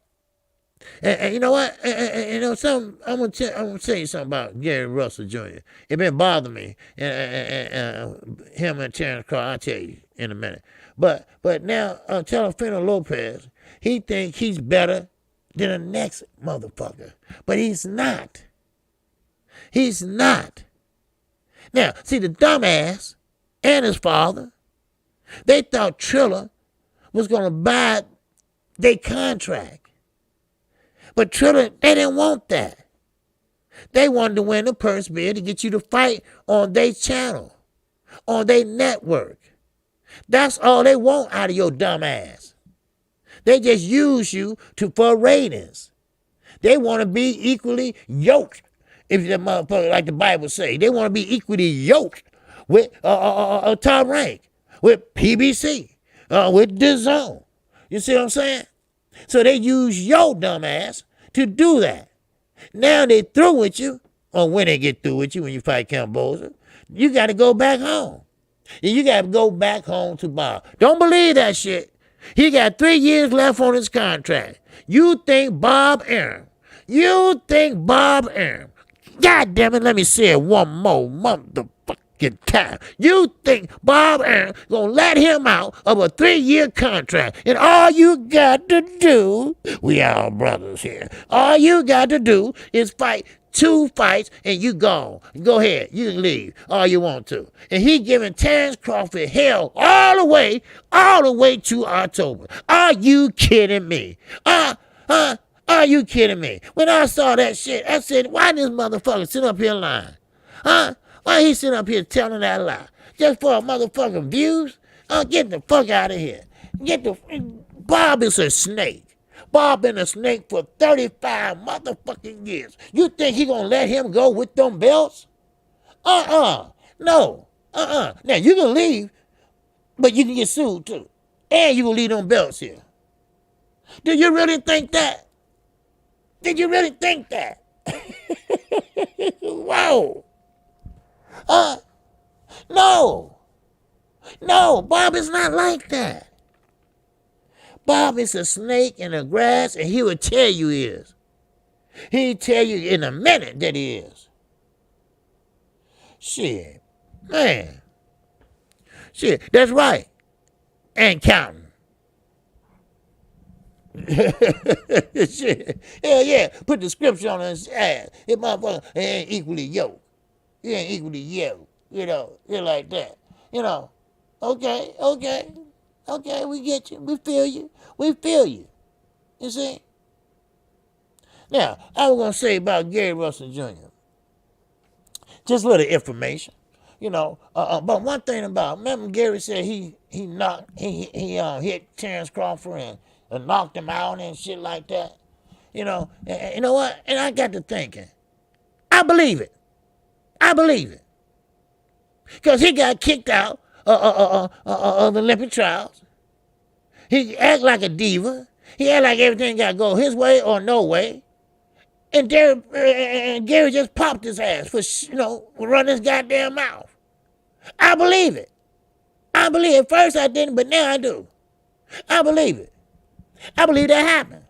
And you know what? You know something. I'm gonna tell you something about Gary Russell Jr. It been bothering me, him and Terrence Carr. I'll tell you in a minute. But now Telefino Lopez, he think he's better than the next motherfucker, but he's not. He's not. Now, see, the dumbass and his father, they thought Triller was going to buy their contract. But Triller, they didn't want that. They wanted to win the purse bid to get you to fight on their channel, on their network. That's all they want out of your dumb ass. They just use you for ratings. They want to be equally yoked. If the motherfucker, like the Bible say, they want to be equally yoked with Top Rank, with PBC, with DAZN. You see what I'm saying? So they use your dumb ass to do that. Now they through with you, or when they get through with you when you fight Camboza, you got to go back home. And you got to go back home to Bob. Don't believe that shit. He got 3 years left on his contract. You think Bob Arum. God damn it, let me say it one more motherfucking fucking time. You think Bob Arum gonna let him out of a 3-year contract, and all you got to do, we all brothers here, all you got to do is fight 2 fights and you gone. Go ahead, you can leave all you want to. And he giving Terrence Crawford hell all the way to October. Are you kidding me? Are you kidding me? When I saw that shit, I said, why this motherfucker sit up here lying? Why he sit up here telling that lie? Just for a motherfucking views? Get the fuck out of here. Bob is a snake. Bob been a snake for 35 motherfucking years. You think he gonna let him go with them belts? No. Now, you can leave, but you can get sued too. And you can leave them belts here. Do you really think that? Did you really think that? Whoa. No. No, Bob is not like that. Bob is a snake in the grass, and he will tell you he is. He'll tell you in a minute that he is. Shit. Man. Shit, that's right. And counting. Shit. Hell yeah. Put the scripture on his ass. It motherfucker ain't equally yoked. He ain't equally yoked. You know, you're like that. You know. Okay. Okay, we get you. We feel you. You see? Now, I was going to say about Gary Russell Jr. Just a little information. You know, but one thing about, remember Gary said he hit Terrence Crawford and knocked him out and shit like that. You know, and you know what? And I got to thinking, I believe it. Because he got kicked out of the Olympic trials. He act like a diva. He act like everything got to go his way or no way. And Gary just popped his ass for, running his goddamn mouth. I believe it. At first I didn't, but now I do. I believe it. I believe that happened.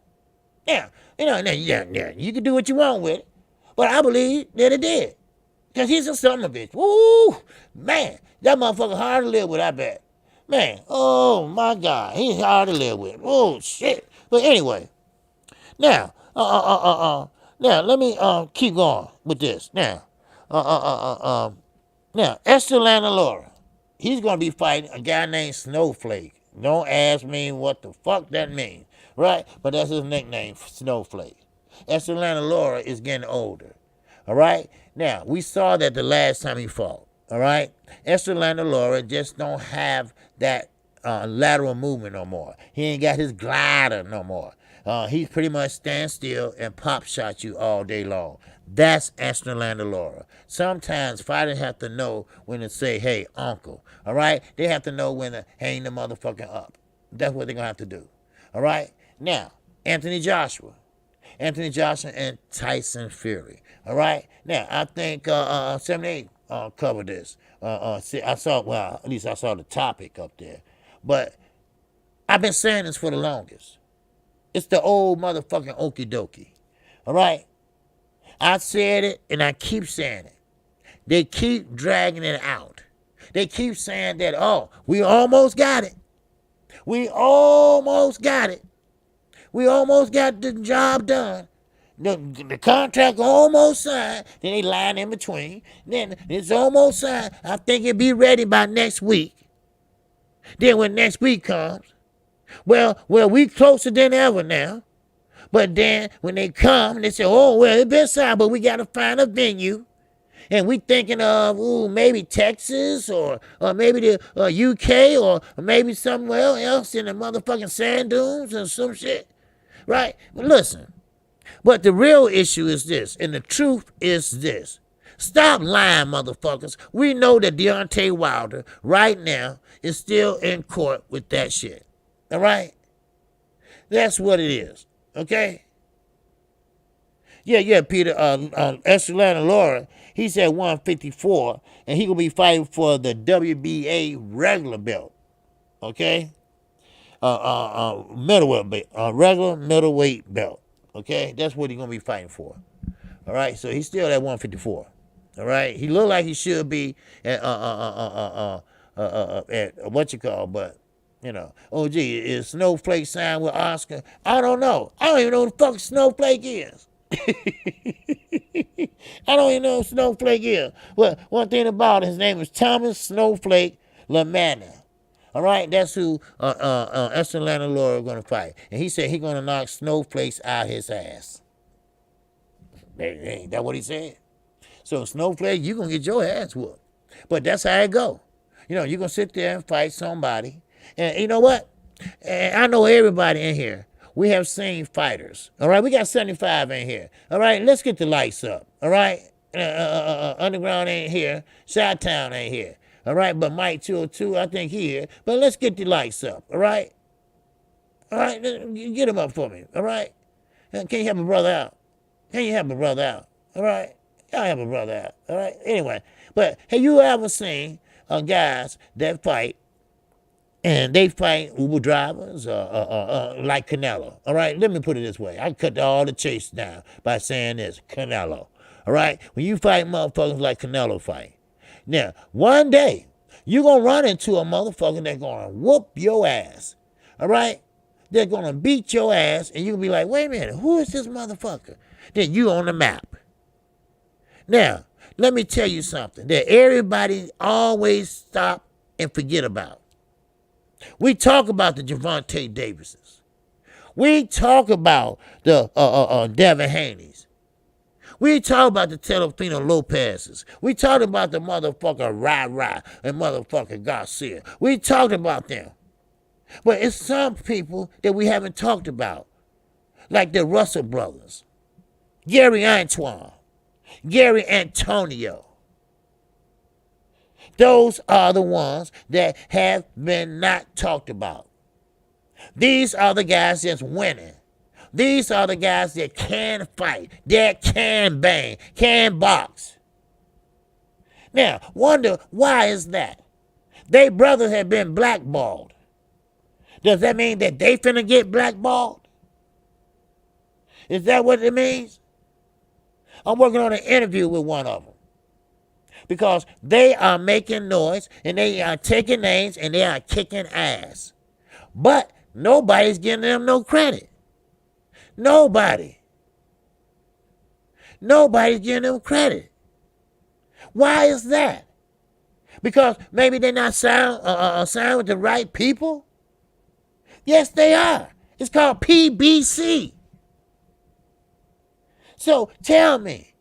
Now, you can do what you want with it, but I believe that it did. Because he's a son of a bitch. Woo! Man, that motherfucker hard to live with, I bet. Man, oh my God, he's hard to live with. Oh, shit. But anyway, now, now, let me keep going with this. Now, Esther Laura, he's going to be fighting a guy named Snowflake. Don't ask me what the fuck that means, right? But that's his nickname, Snowflake. Esther Laura is getting older, all right? Now, we saw that the last time he fought, all right? Esther Laura just don't have that lateral movement no more. He ain't got his glider no more. He pretty much stands still and pop shot you all day long. That's Esther Laura. Sometimes fighters have to know when to say, hey, uncle, all right? They have to know when to hang the motherfucker up. That's what they're going to have to do, all right? Now, Anthony Joshua and Tyson Fury, all right? Now, I think 78 covered this. I saw, at least I saw the topic up there. But I've been saying this for the longest. It's the old motherfucking okie dokie. All right? I said it and I keep saying it. They keep dragging it out. They keep saying that, oh, we almost got it. We almost got the job done. The contract almost signed. Then they line in between. Then it's almost signed. I think it'll be ready by next week. Then when next week comes, well, we closer than ever now. But then when they come, they say, oh, well, it's been signed, but we got to find a venue. And we thinking of, maybe Texas or maybe the UK or maybe somewhere else in the motherfucking sand dunes or some shit. Right? But listen, but the real issue is this, and the truth is this. Stop lying, motherfuckers. We know that Deontay Wilder right now is still in court with that shit. All right? That's what it is. Okay? Yeah, Peter. Esther Laura, he's at 154, and he gonna be fighting for the WBA regular belt. Okay? Middleweight belt, regular middleweight belt. Okay? That's what he's gonna be fighting for. All right? So he's still at 154. All right, he looked like he should be at what you call, but you know, oh gee, is Snowflake signed with Oscar? I don't know. I don't even know who the fuck Snowflake is. I don't even know who Snowflake is. Well, one thing about it, his name is Thomas Snowflake LaManna. All right, that's who Atlanta lawyer is gonna fight, and he said he's gonna knock snowflakes out his ass. Ain't that what he said? So Snowflake, you gonna get your ass whooped. But that's how it go. You know, you're gonna sit there and fight somebody. And you know what? And I know everybody in here. We have seen fighters. All right, we got 75 in here. All right, let's get the lights up. All right, Underground ain't here. Chi-Town ain't here. All right, but Mike 202, I think he here. But let's get the lights up. All right, get him up for me. All right, can you help a brother out? Can you help a brother out? All right. Y'all help a brother out. All right. Anyway, but have you ever seen guys that fight and they fight Uber drivers like Canelo? All right. Let me put it this way. I cut all the chase down by saying this: Canelo. All right. When you fight motherfuckers like Canelo fight, now one day you're gonna run into a motherfucker that's gonna whoop your ass. All right. They're gonna beat your ass, and you'll be like, wait a minute, who is this motherfucker? Then you on the map. Now, let me tell you something that everybody always stop and forget about. We talk about the Gervonta Davises. We talk about the Devin Haney's. We talk about the Telefino Lopez's. We talk about the motherfucker Rai and motherfucker Garcia. We talked about them. But it's some people that we haven't talked about, like the Russell brothers, Gary Antoine, Gary Antonio. Those are the ones that have been not talked about. These are the guys that's winning. These are the guys that can fight, that can bang, can box. Now, wonder why is that? They brothers have been blackballed. Does that mean that they finna get blackballed? Is that what it means? I'm working on an interview with one of them because they are making noise and they are taking names and they are kicking ass. But nobody's giving them no credit. Nobody. Nobody's giving them credit. Why is that? Because maybe they're not signed with the right people? Yes, they are. It's called PBC. So tell me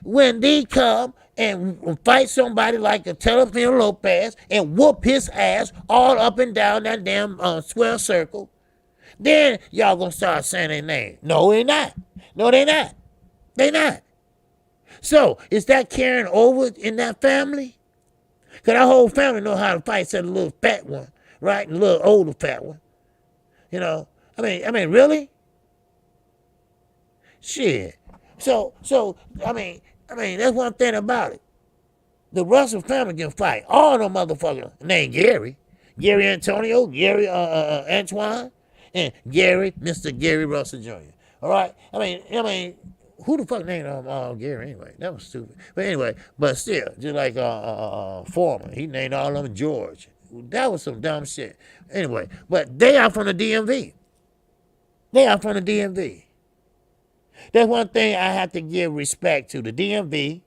when they come and fight somebody like a Telefino Lopez and whoop his ass all up and down that damn square circle, then y'all gonna start saying their name. No, they're not. No, they're not. They're not. So is that carrying over in that family? Because our whole family know how to fight, except the little fat one, right? And the little older fat one. You know, I mean, really? Shit. So I mean, that's one thing about it. The Russell family can fight. All them motherfuckers named Gary Antonio, Gary Antoine, and Mr. Gary Russell Jr. All right. I mean, who the fuck named Gary anyway? That was stupid. But anyway, but still, just like Foreman, he named all of them George. That was some dumb shit. Anyway, but they are from the DMV. They are from the DMV. That's one thing I have to give respect to. The DMV,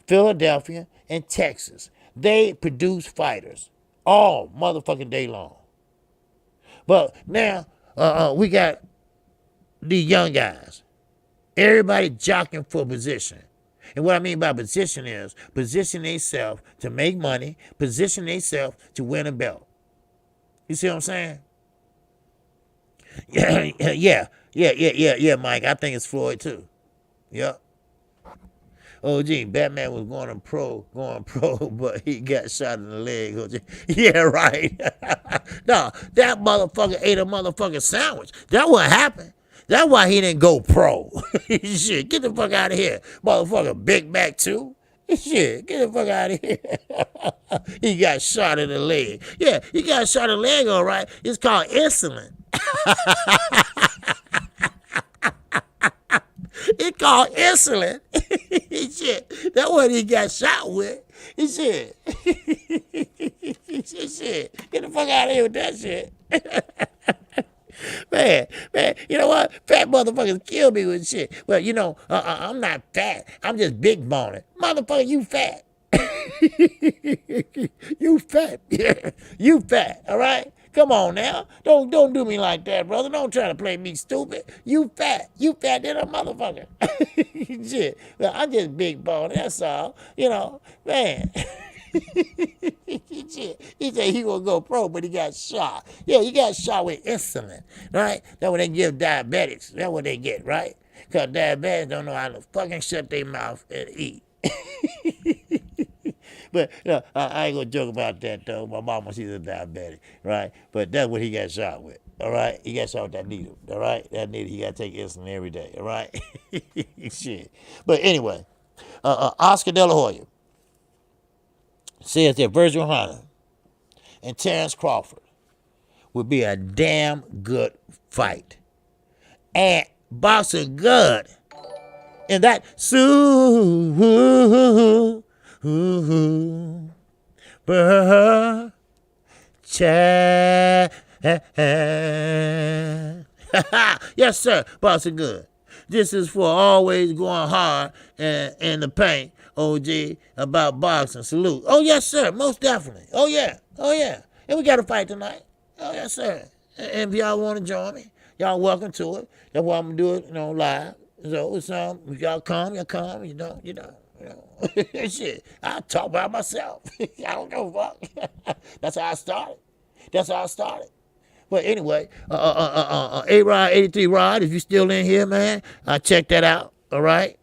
Philadelphia, and Texas. They produce fighters all motherfucking day long. But now we got the young guys. Everybody jockeying for position. And what I mean by position is position themselves to make money, position themselves to win a belt. You see what I'm saying? Yeah, Mike. I think it's Floyd too. Yep. Oh, gee, Batman was going pro, but he got shot in the leg. OG. Yeah, right. No, that motherfucker ate a motherfucking sandwich. That's what happened. That's why he didn't go pro. Shit, get the fuck out of here. Motherfucker, Big Mac too. Shit, get the fuck out of here. He got shot in the leg. Yeah, he got shot in the leg, all right. It's called insulin. It's called insulin. Shit. That what he got shot with. He said, shit, get the fuck out of here with that shit. Man, you know what? Fat motherfuckers kill me with shit. Well, you know, I'm not fat. I'm just big boned. Motherfucker, you fat. You fat. Yeah, you fat, all right? Come on now. Don't do me like that, brother. Don't try to play me stupid. You fat. You fat than a motherfucker. Shit. Well, I'm just big boned, that's all. You know, man. He said he gonna go pro, but he got shot. Yeah, he got shot with insulin, right? That's what they give diabetics. That's what they get, right? Because diabetics don't know how to fucking shut their mouth and eat. But I ain't gonna joke about that though. My mama, she's a diabetic, right? But that's what he got shot with. All right, he got shot with that needle. All right, that needle he got to take insulin every day. All right, shit. But anyway, Oscar De La Hoya says that Virgil Hunter and Terrence Crawford would be a damn good fight, and boxing good. And that yes, sir, boxing good. This is for always going hard in the paint, OG, about boxing. Salute. Oh, yes, sir, most definitely. Oh, yeah. And we got a fight tonight. Oh, yes, sir. And if y'all want to join me, y'all welcome to it. That's why I'm going to do it, live. So it's if y'all come, you come. You don't. Shit, I talk about myself. I don't give a fuck. That's how I started. But anyway, A-Rod 83 Rod, if you still in here, man, check that out. All right,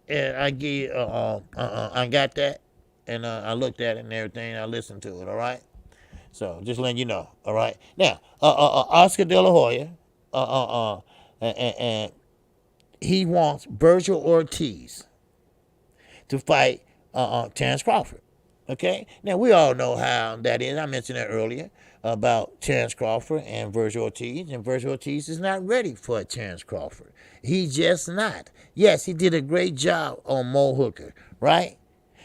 and I give I got that, and I looked at it and everything. I listened to it. All right. So just letting you know. All right. Now, Oscar De La Hoya, and he wants Virgil Ortiz to fight Terrence Crawford. Okay? Now, we all know how that is. I mentioned that earlier about Terrence Crawford and Virgil Ortiz. And Virgil Ortiz is not ready for Terrence Crawford. He's just not. Yes, he did a great job on Mo Hooker, right?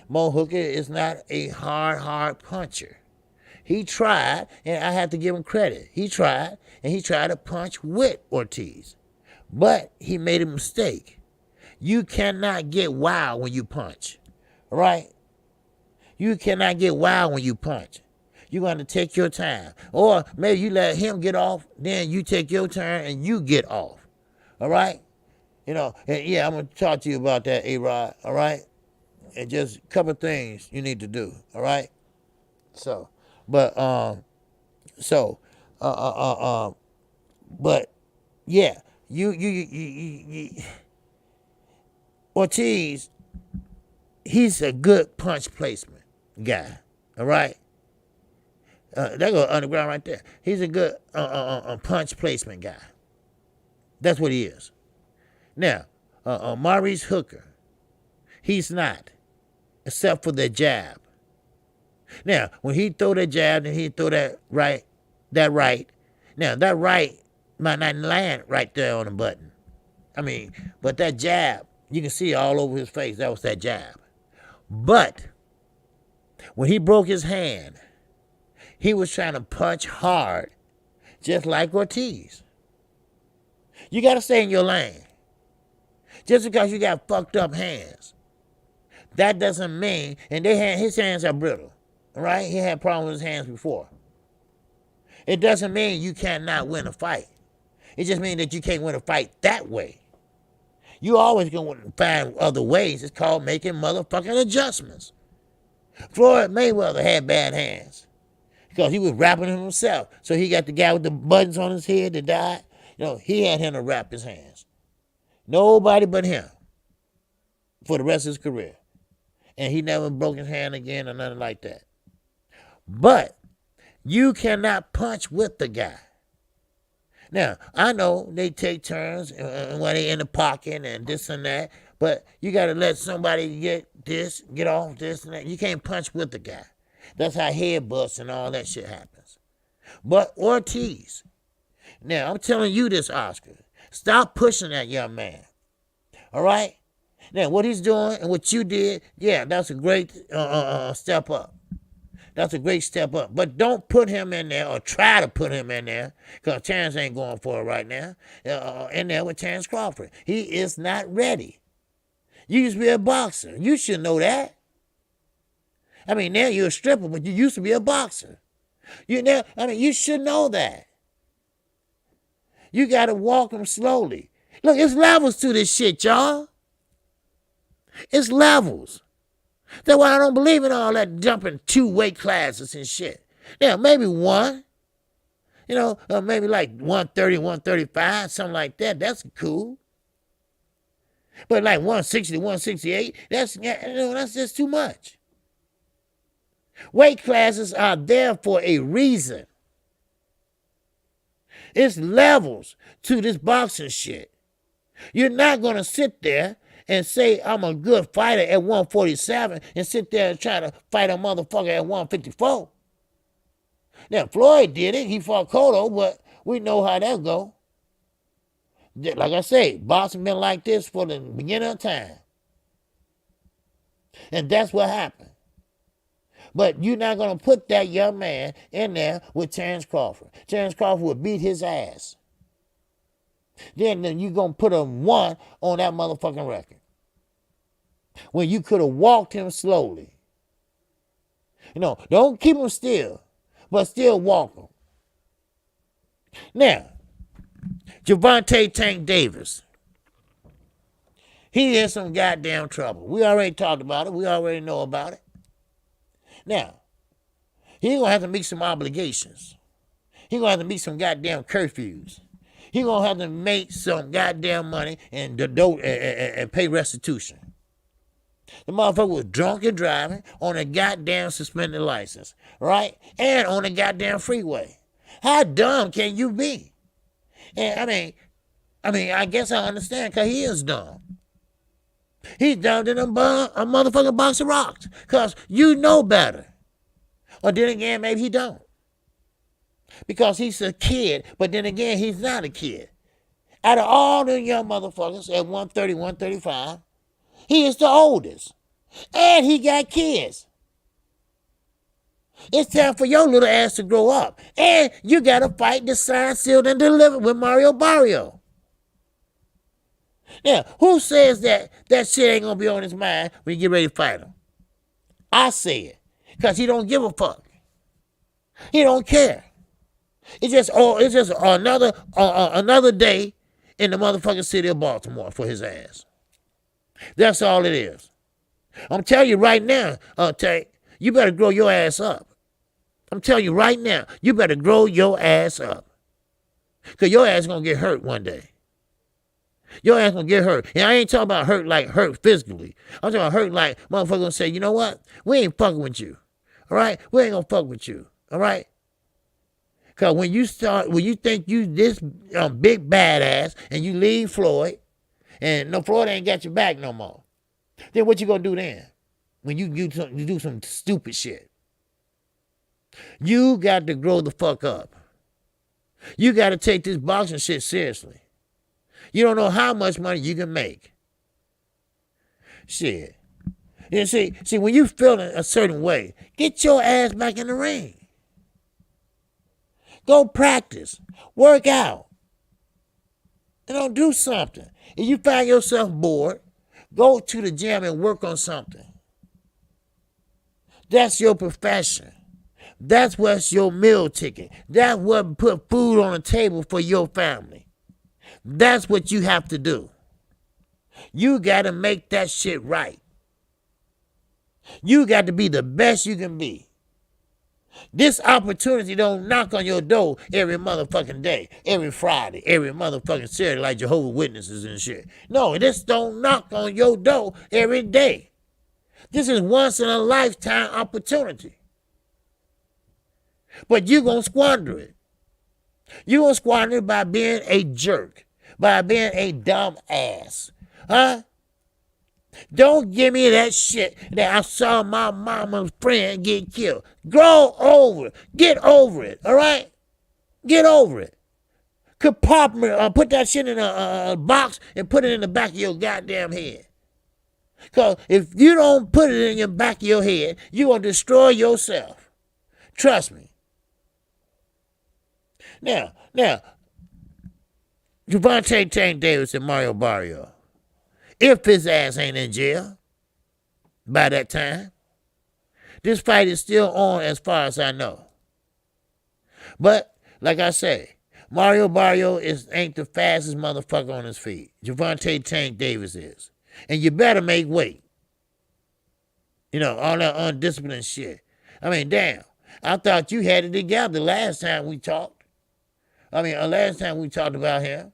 Mo Hooker is not a hard puncher. He tried, and I have to give him credit. He tried, and he tried to punch with Ortiz. But he made a mistake. You cannot get wild when you punch, right? You cannot get wild when you punch. You're going to take your time. Or maybe you let him get off, then you take your turn and you get off, all right? And yeah, I'm going to talk to you about that, A-Rod, all right? And just a couple of things you need to do, all right? But yeah, you Ortiz, he's a good punch placement guy, all right? That go underground right there. He's a good punch placement guy. That's what he is. Now, Maurice Hooker, he's not, except for the jab. Now, when he throw that jab and he throw that right, now that right might not land right there on the button. But that jab, you can see all over his face, that was that jab. But when he broke his hand, he was trying to punch hard, just like Ortiz. You got to stay in your lane. Just because you got fucked up hands, that doesn't mean, and his hands are brittle. Right? He had problems with his hands before. It doesn't mean you cannot win a fight. It just means that you can't win a fight that way. You always going to find other ways. It's called making motherfucking adjustments. Floyd Mayweather had bad hands because he was rapping himself. So he got the guy with the buttons on his head that died. He had him to wrap his hands. Nobody but him for the rest of his career. And he never broke his hand again or nothing like that. But you cannot punch with the guy. Now, I know they take turns when they in the pocket and this and that, but you got to let somebody get off this and that. You can't punch with the guy. That's how headbutts and all that shit happens. But Ortiz, now I'm telling you this, Oscar, stop pushing that young man, all right? Now, what he's doing and what you did, yeah, that's a great step up. That's a great step up. But don't put him in there or try to put him in there, because Terrence ain't going for it right now, in there with Terrence Crawford. He is not ready. You used to be a boxer. You should know that. I mean, now you're a stripper, but you used to be a boxer. You should know that. You got to walk him slowly. Look, it's levels to this shit, y'all. It's levels. That's why I don't believe in all that jumping 2 weight classes and shit. Yeah, maybe one. Maybe like 130, 135, something like that. That's cool. But like 160, 168, that's just too much. Weight classes are there for a reason. It's levels to this boxing shit. You're not going to sit there and say I'm a good fighter at 147 and sit there and try to fight a motherfucker at 154. Now, Floyd did it. He fought Cotto, but we know how that go. Like I say, boxing been like this for the beginning of time. And that's what happened. But you're not going to put that young man in there with Terrence Crawford. Terrence Crawford would beat his ass. Then you're going to put a 1 on that motherfucking record. When you could have walked him slowly. Don't keep him still, but still walk him. Now, Gervonta Tank Davis. He in some goddamn trouble. We already talked about it. We already know about it. Now, he's going to have to meet some obligations. He's going to have to meet some goddamn curfews. He's going to have to make some goddamn money and pay restitution. The motherfucker was drunk and driving on a goddamn suspended license, right? And on a goddamn freeway. How dumb can you be? And I guess I understand, because he is dumb. He's dumb than a motherfucking box of rocks, because you know better. Or then again, maybe he don't. Because he's a kid, but then again, he's not a kid. Out of all the young motherfuckers at 130, 135, he is the oldest. And he got kids. It's time for your little ass to grow up. And you got to fight the signed, sealed, and delivered with Mario Barrio. Now, who says that shit ain't going to be on his mind when you get ready to fight him? I say it. Because he don't give a fuck. He don't care. It's just another day in the motherfucking city of Baltimore for his ass. That's all it is. I'm telling you right now, Tank, you better grow your ass up. I'm telling you right now, you better grow your ass up. Because your ass going to get hurt one day. Your ass going to get hurt. And I ain't talking about hurt physically. I'm talking about hurt like motherfucker going to say, you know what? We ain't fucking with you. All right? We ain't going to fuck with you. All right? Because when you think you this big badass and you leave Floyd, and no, Floyd ain't got your back no more, then what you going to do then? When you do some stupid shit. You got to grow the fuck up. You got to take this boxing shit seriously. You don't know how much money you can make. Shit. You see, when you feeling a certain way, get your ass back in the ring. Go practice. Work out. Do something. If you find yourself bored, go to the gym and work on something. That's your profession. That's what's your meal ticket. That's what put food on the table for your family. That's what you have to do. You got to make that shit right. You got to be the best you can be. This opportunity don't knock on your door every motherfucking day, every Friday, every motherfucking Saturday like Jehovah's Witnesses and shit. No, this don't knock on your door every day. This is once in a lifetime opportunity. But you're going to squander it. You're going to squander it by being a jerk, by being a dumb ass. Huh? Don't give me that shit that I saw my mama's friend get killed. Grow over it. Get over it, all right? Get over it. Put that shit in a box and put it in the back of your goddamn head. Because if you don't put it in your back of your head, you're going to destroy yourself. Trust me. Now, Javante Tank Davis and Mario Barrio, if his ass ain't in jail by that time, this fight is still on as far as I know. But, like I say, Mario Barrio ain't the fastest motherfucker on his feet. Javante Tank Davis is. And you better make weight. You know, all that undisciplined shit. I mean, damn. I thought you had it together last time we talked. I mean, last time we talked about him.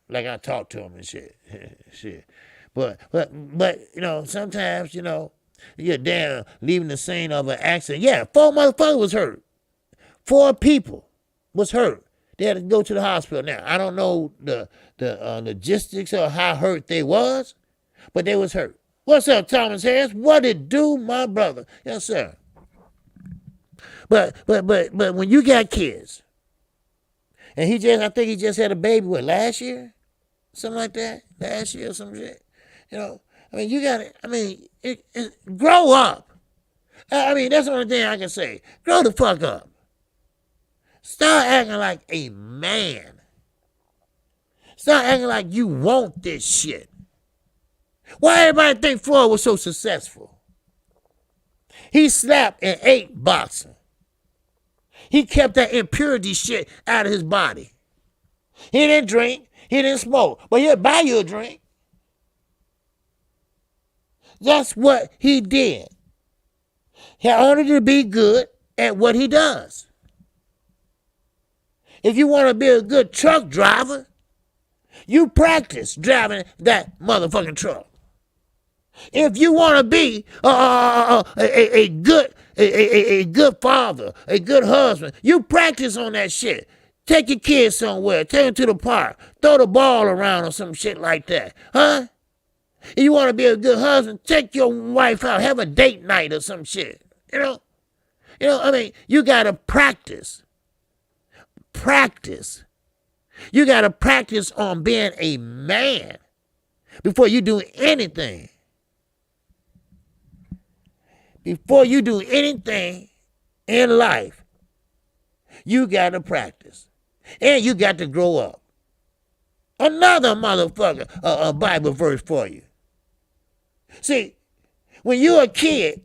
Like I talked to him and shit. Shit. But, you know, sometimes, you know, you're damn leaving the scene of an accident. Yeah, 4 motherfuckers was hurt. 4 people was hurt. They had to go to the hospital. Now, I don't know the logistics of how hurt they was, but they was hurt. What's up, Thomas Harris? What it do, my brother? Yes, sir. But when you got kids, and I think he just had a baby, what, last year? Something like that? Last year or some shit? You know, I mean, you got to, I mean, grow up. I mean, that's the only thing I can say. Grow the fuck up. Start acting like a man. Start acting like you want this shit. Why everybody think Floyd was so successful? He slapped and ate boxing. He kept that impurity shit out of his body. He didn't drink. He didn't smoke. But he'll buy you a drink. That's what he did. He wanted to be good at what he does. If you want to be a good truck driver, you practice driving that motherfucking truck. If you want to be a good father, a good husband, you practice on that shit. Take your kids somewhere, take them to the park, throw the ball around or some shit like that, huh? If you want to be a good husband, take your wife out, have a date night or some shit. You know, I mean, you gotta practice. Practice. You gotta practice on being a man before you do anything. Before you do anything in life, you gotta practice. And you got to grow up. Another motherfucker, a Bible verse for you. See, when you're a kid,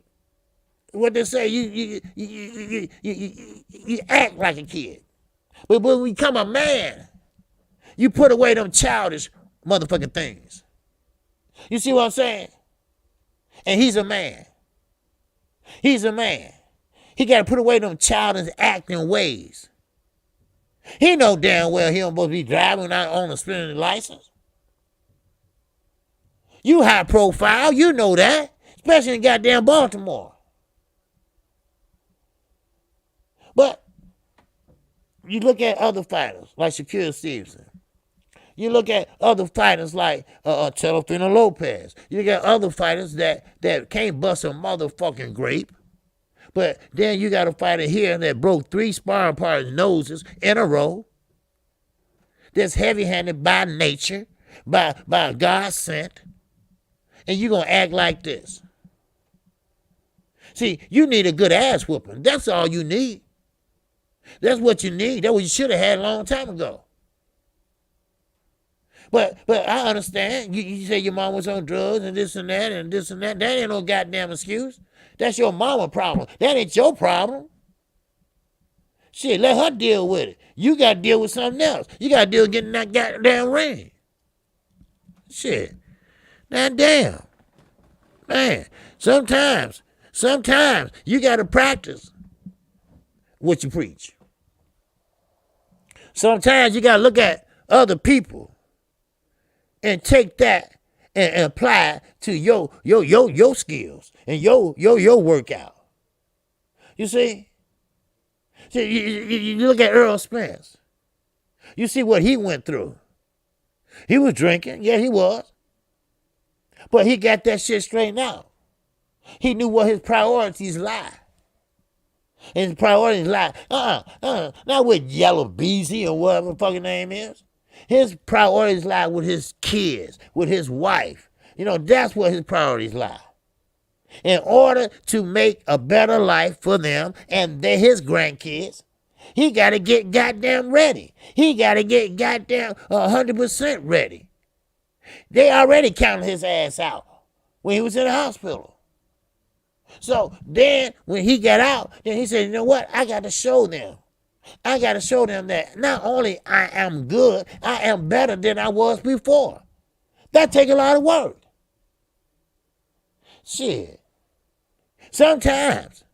what they say, you act like a kid. But when we become a man, you put away them childish motherfucking things. You see what I'm saying? And he's a man. He's a man. He got to put away them childish acting ways. He know damn well he don't supposed to be driving without on a suspended license. You high profile, you know that. Especially in goddamn Baltimore. But you look at other fighters like Shakur Stevenson. You look at other fighters like Teofimo Lopez. You look at other fighters that can't bust a motherfucking grape. But then you got a fighter here that broke 3 sparring partners' noses in a row. That's heavy-handed by nature, by God sent. And you going to act like this. See, you need a good ass whooping. That's all you need. That's what you need. That's what you should have had a long time ago. But I understand. You say your mom was on drugs and this and that and this and that. That ain't no goddamn excuse. That's your mama problem. That ain't your problem. Shit, let her deal with it. You got to deal with something else. You got to deal with getting that goddamn ring. Shit. Now damn. Man, sometimes you got to practice what you preach. Sometimes you got to look at other people and take that and apply it to your skills and your workout. You see? You look at Earl Spence. You see what he went through. He was drinking. Yeah, he was. But he got that shit straightened out. He knew what his priorities lie. And his priorities lie. Not with Yellow Beezy or whatever the fucking name is. His priorities lie with his kids, with his wife. That's where his priorities lie. In order to make a better life for them and his grandkids, he got to get goddamn ready. He got to get goddamn 100% ready. They already counted his ass out when he was in the hospital. So then when he got out, then he said, you know what? I got to show them. I got to show them that not only I am good, I am better than I was before. That take a lot of work. Shit. Sometimes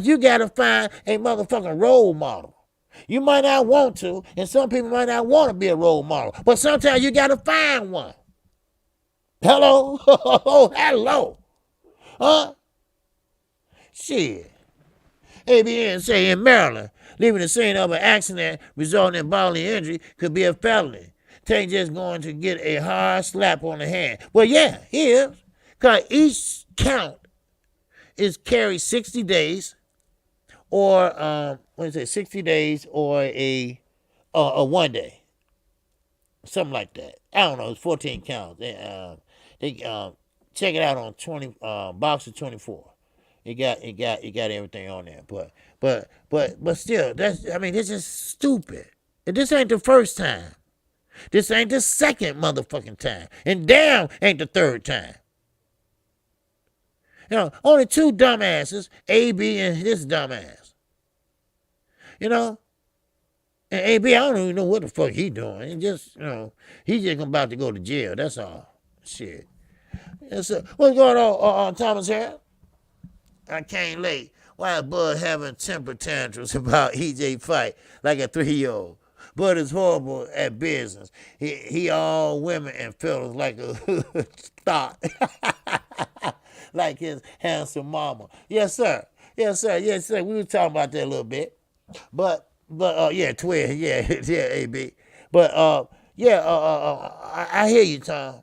you got to find a motherfucking role model. You might not want to, and some people might not want to be a role model, but sometimes you got to find one. Hello? Hello. Huh? Shit. ABN say in Maryland, leaving the scene of an accident resulting in bodily injury could be a felony. Tank just going to get a hard slap on the hand. Well, yeah, he is. Because each count is carried 60 days or, 60 days or a 1 day. Something like that. I don't know. It's 14 counts. They check it out on 20 Boxer 24. It got everything on there. But still, this is stupid. And this ain't the first time. This ain't the second motherfucking time. And damn ain't the third time. Only two dumbasses, AB and this dumbass. And AB, I don't even know what the fuck he doing. He's just about to go to jail. That's all. Shit. Yes, sir. What's going on, Thomas here? I came late. Why is Bud having temper tantrums about EJ fight like a 3-year-old? Bud is horrible at business. He all women and fellas like a thought. Like his handsome mama. Yes, sir. Yes, sir. Yes, sir. We were talking about that a little bit. But yeah, 12. Yeah, AB. But I hear you, Thomas.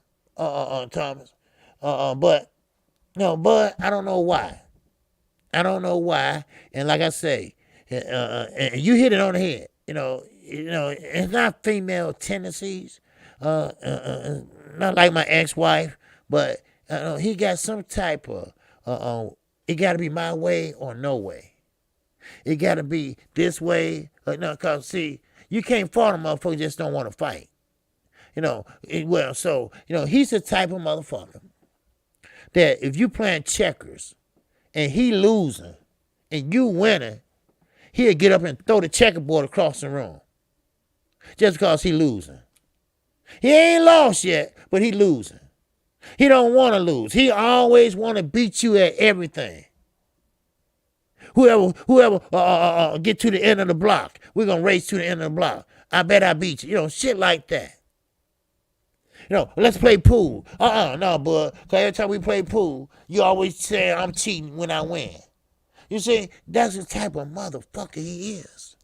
But Bud, I don't know why. And like I say, and you hit it on the head. It's not female tendencies. Not like my ex-wife, but he got some type of. It got to be my way or no way. It got to be this way. Cause see, you can't fault a motherfucker just don't want to fight. He's the type of motherfucker that if you playing checkers and he losing and you winning, he'll get up and throw the checkerboard across the room just because he losing. He ain't lost yet, but he losing. He don't want to lose. He always want to beat you at everything. Whoever get to the end of the block, we're going to race to the end of the block. I bet I beat you. Shit like that. Let's play pool. No, bud. Because every time we play pool, you always say I'm cheating when I win. You see, that's the type of motherfucker he is.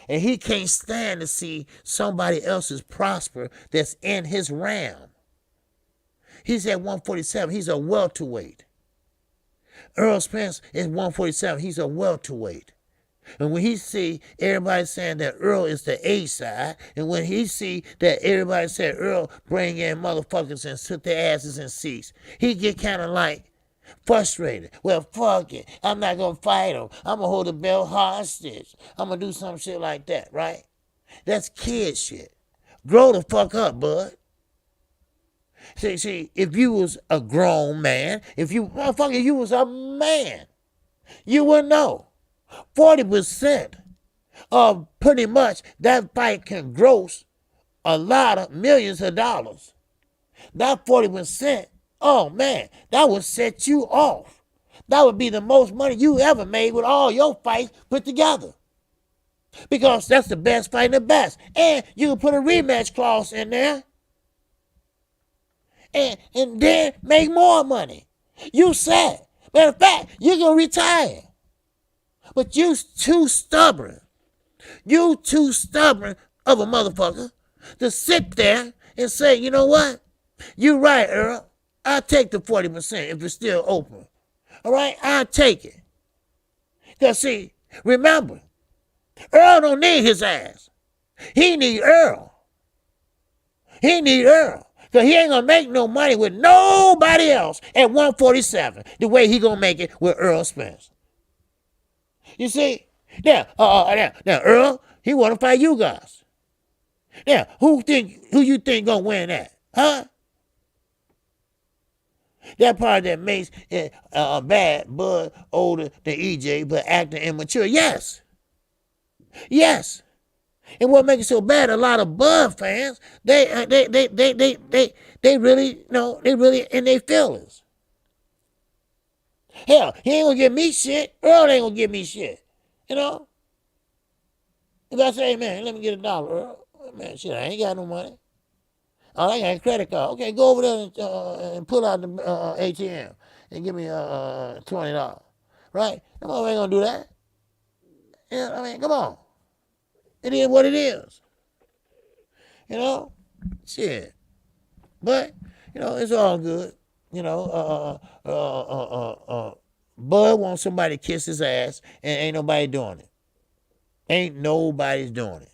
And he can't stand to see somebody else's prosper that's in his realm. He's at 147. He's a welterweight. Earl Spence is 147. He's a welterweight. And when he see everybody saying that Earl is the A side, and when he see that everybody said Earl bring in motherfuckers and sit their asses in seats, he get kind of like frustrated. Well, fuck it. I'm not going to fight him. I'm going to hold the belt hostage. I'm going to do some shit like that, right? That's kid shit. Grow the fuck up, bud. See, if you was a grown man, you was a man, you would know. 40% of pretty much that fight can gross a lot of millions of dollars. That 40%, oh man, that would set you off. That would be the most money you ever made with all your fights put together. Because that's the best fight in the best. And you can put a rematch clause in there. And then make more money. You said. Matter of fact, you're going to retire. But you too stubborn. You too stubborn of a motherfucker to sit there and say, you know what? You right, Earl. I'll take the 40% if it's still open. All right? I'll take it. Because see, remember, Earl don't need his ass. He need Earl. He need Earl. Because he ain't going to make no money with nobody else at 147 the way he going to make it with Earl Spence. You see? Now, Earl, he want to fight you guys. Now, who you think going to win that? Huh? That part that makes it bad, Bud older than EJ, but acting immature. Yes. Yes. And what makes it so bad, a lot of Bud fans, they really, they really in their feelings. Hell, he ain't gonna give me shit. Earl ain't gonna give me shit. You know? If I say, man, let me get $1, Earl. Man, shit, I ain't got no money. Oh, I got a credit card. Okay, go over there and pull out the ATM and give me $20. Right? Come on, I ain't gonna do that. Yeah, I mean, come on. It is what it is. You know? Shit. But, it's all good. Bud wants somebody to kiss his ass, and ain't nobody doing it. Ain't nobody's doing it.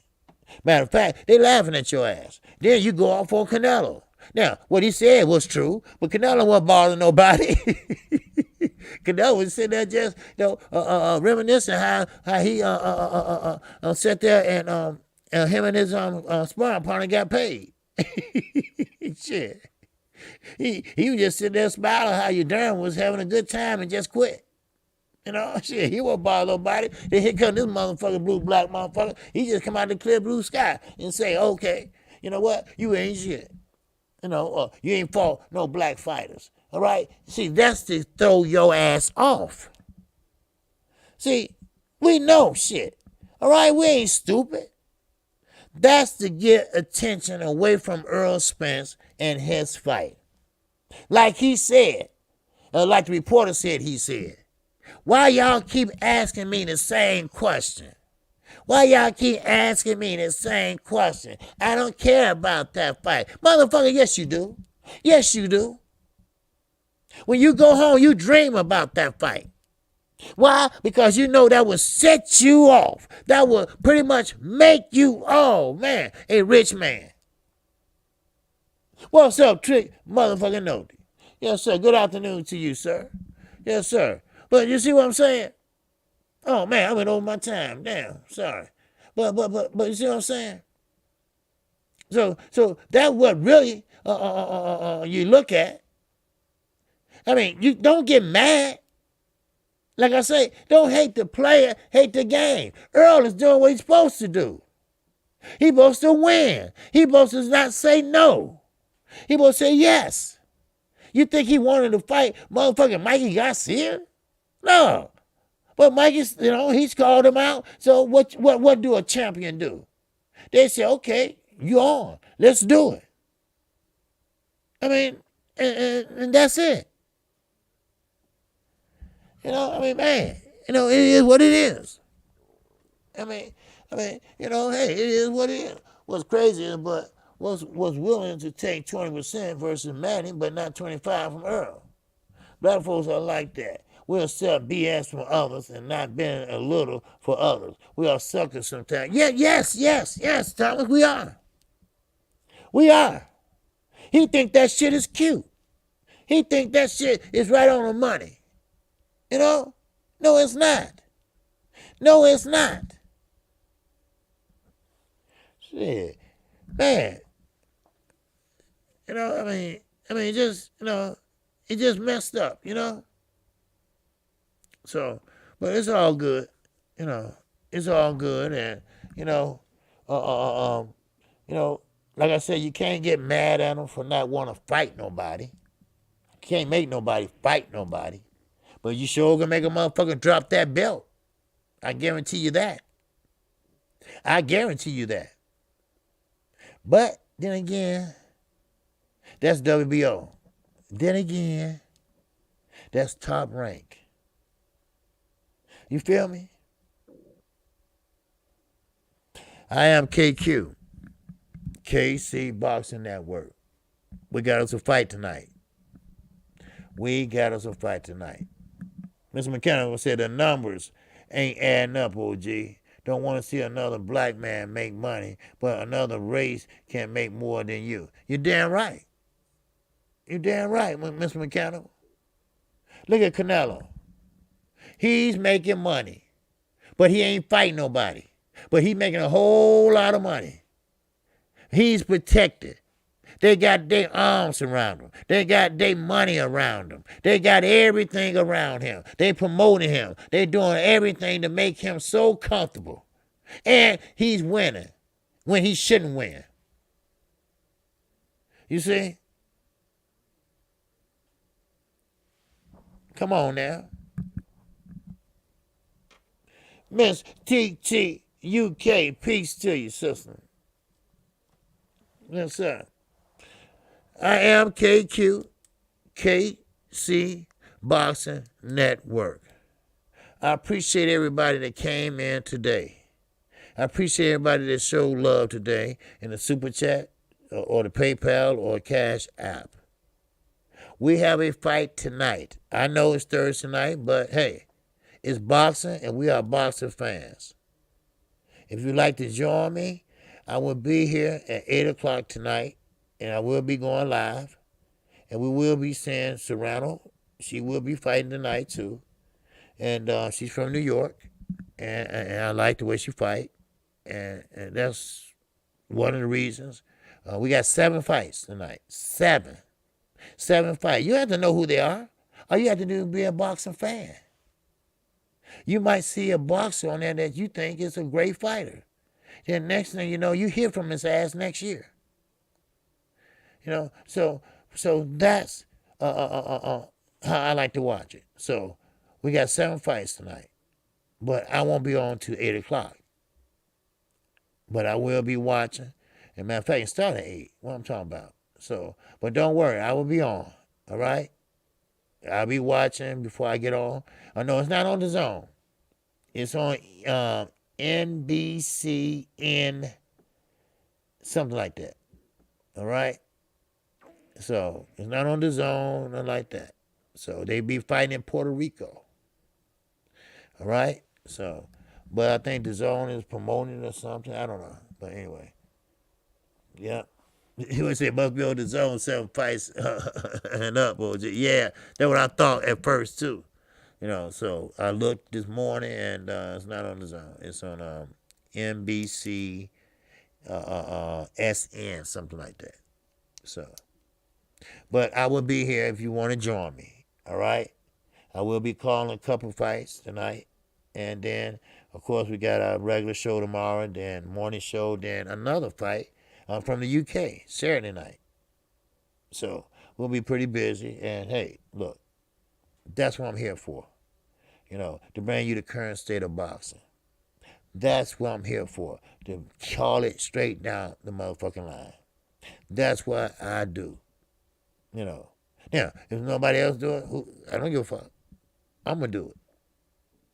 Matter of fact, they laughing at your ass. Then you go off on Canelo. Now, what he said was true, but Canelo wasn't bothering nobody. Canelo was sitting there just, reminiscing how he sat there and him and his sparring partner got paid. Shit. He was just sitting there smiling how your Durham was having a good time and just quit. Shit, he won't bother nobody. Then here come this motherfucker, blue black motherfucker. He just come out the clear blue sky and say, okay, you know what? You ain't shit. You ain't fought no black fighters. All right? See, that's to throw your ass off. See, we know shit. All right? We ain't stupid. That's to get attention away from Earl Spence and his fight. Like he said, like the reporter said he said. Why y'all keep asking me the same question? Why y'all keep asking me the same question? I don't care about that fight. Motherfucker, yes you do. Yes you do. When you go home, you dream about that fight. Why? Because you know that will set you off. That will pretty much make you, oh man, a rich man. What's up, Trick motherfucking Nody? Yes, sir. Good afternoon to you, sir. Yes, sir. But you see what I'm saying? Oh man, I went over my time. Damn, sorry. But you see what I'm saying? So that's what really you look at. I mean, you don't get mad. Like I say, don't hate the player, hate the game. Earl is doing what he's supposed to do. He's supposed to win. He's supposed to not say no. He's supposed to say yes. You think he wanted to fight motherfucking Mikey Garcia? No. But Mikey's, he's called him out. So what do a champion do? They say, okay, you on. Let's do it. I mean, and that's it. Man, it is what it is. I mean, hey, it is what it is. What's crazy is, but was willing to take 20% versus Manny, but not 25 from Earl. Black folks are like that. We'll accept BS from others and not bend a little for others. We are suckers sometimes. Yeah, yes, Thomas, we are. We are. He think that shit is cute. He think that shit is right on the money. No, it's not. No, it's not. Shit, man. Just, it just messed up, So, but it's all good, it's all good, and like I said, you can't get mad at them for not want to fight nobody. You can't make nobody fight nobody, but you sure gonna make a motherfucker drop that belt. I guarantee you that. I guarantee you that. But then again, that's WBO. Then again, that's top rank. You feel me? I am KQKC Boxing Network. We got us a fight tonight. Mr. McKenna said the numbers ain't adding up, OG. Don't want to see another black man make money, but another race can make more than you. You're damn right. You damn right, Mr. Mechanical. Look at Canelo. He's making money, but he ain't fighting nobody. But he making a whole lot of money. He's protected. They got their arms around him. They got their money around him. They got everything around him. They promoting him. They doing everything to make him so comfortable. And he's winning when he shouldn't win. You see? Come on now. Miss TT UK, peace to you, sister. Yes, sir. I am KQKC Boxing Network. I appreciate everybody that came in today. I appreciate everybody that showed love today in the Super Chat or the PayPal or Cash App. We have a fight tonight. I know it's Thursday night, but hey, it's boxing and we are boxing fans. If you'd like to join me, I will be here at 8 o'clock tonight, and I will be going live. And we will be seeing Serrano. She will be fighting tonight, too. And she's from New York, and I like the way she fight. And that's one of the reasons. We got 7 fights tonight. 7 fights. You have to know who they are. All you have to do is be a boxing fan. You might see a boxer on there that you think is a great fighter. Then next thing you know, you hear from his ass next year. You know, so that's how I like to watch it. So we got 7 fights tonight, but I won't be on till 8 o'clock. But I will be watching. As a matter of fact, it start at 8. What I'm talking about. So, but don't worry, I will be on. All right. I'll be watching before I get on. Oh, no, it's not on the Zone. It's on NBCN, something like that. All right? So, it's not on the Zone, nothing like that. So, they be fighting in Puerto Rico. All right? So, but I think the Zone is promoting or something. I don't know. But anyway. Yeah. He would say, must be on the Zone, 7 fights and up. Yeah, that's what I thought at first, too. You know, so I looked this morning, and it's not on the Zone. It's on NBC SN, something like that. So, but I will be here if you want to join me, all right? I will be calling a couple fights tonight, and then, of course, we got our regular show tomorrow, then morning show, then another fight. From the UK, Saturday night. So we'll be pretty busy. And hey, look, that's what I'm here for. You know, to bring you the current state of boxing. That's what I'm here for. To call it straight down the motherfucking line. That's what I do. You know. Now, if nobody else do it, I don't give a fuck. I'm going to do it.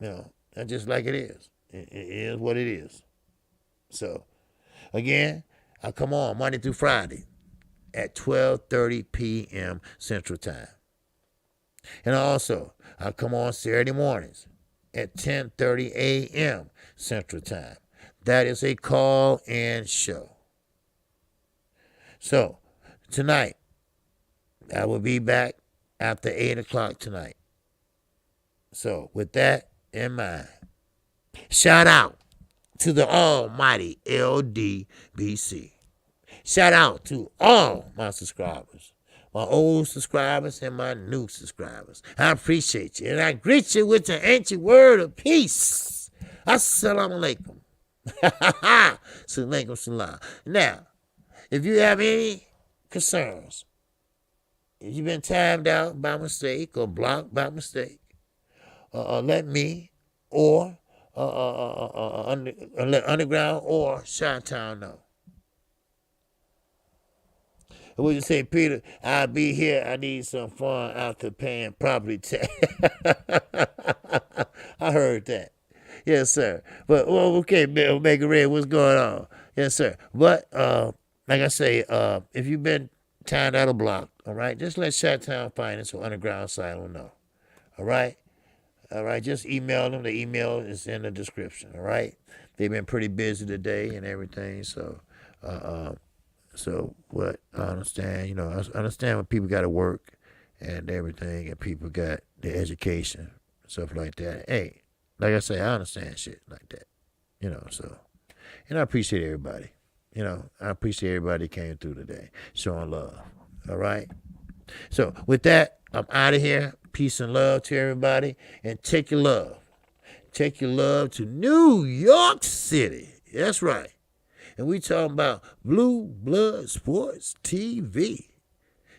You know, that's just like it is. It is what it is. So, again, I come on Monday through Friday at 12:30 p.m. Central Time. And also, I come on Saturday mornings at 10:30 a.m. Central Time. That is a call-in show. So, tonight, I will be back after 8 o'clock tonight. So, with that in mind, shout out to the almighty LDBC. Shout out to all my subscribers, my old subscribers and my new subscribers. I appreciate you, and I greet you with the ancient word of peace. Assalamu alaikum. Salaikum salam. Now, if you have any concerns, if you've been timed out by mistake or blocked by mistake, let me or let Underground or Chi-Town know. Would you say, Peter, I'll be here. I need some fun after paying property tax. I heard that. Yes, sir. But, well, okay, Omega Red, what's going on? Yes, sir. But, like I say, if you've been timed out or blocked, all right, just let Chi-Town Finance or Underground Asylum know. All right? All right, just email them. The email is in the description, all right? They've been pretty busy today and everything, so So what I understand, I understand when people got to work and everything, and people got their education, stuff like that. Hey, like I say, I understand shit like that. So and I appreciate everybody. I appreciate everybody that came through today, showing love. All right. So with that, I'm out of here. Peace and love to everybody, and take your love. Take your love to New York City. That's right. And we talking about Blue Blood Sports TV.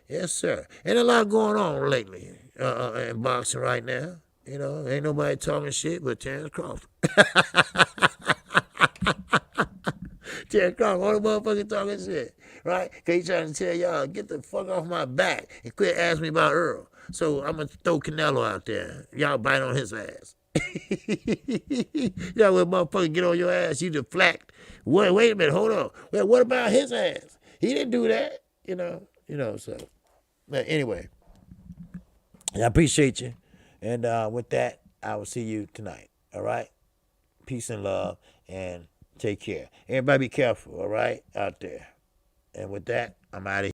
Yes, sir. And a lot going on lately in boxing right now. Ain't nobody talking shit but Terrence Crawford. Terrence Crawford, all the motherfuckers talking shit, right? Because he trying to tell y'all, get the fuck off my back and quit asking me about Earl. So I'm going to throw Canelo out there. Y'all bite on his ass. Y'all when motherfucker get on your ass, you deflect. Wait a minute, hold on. Well, what about his ass? He didn't do that, so. But anyway, I appreciate you. And with that, I will see you tonight. All right? Peace and love, and take care. Everybody be careful, all right, out there. And with that, I'm out of here.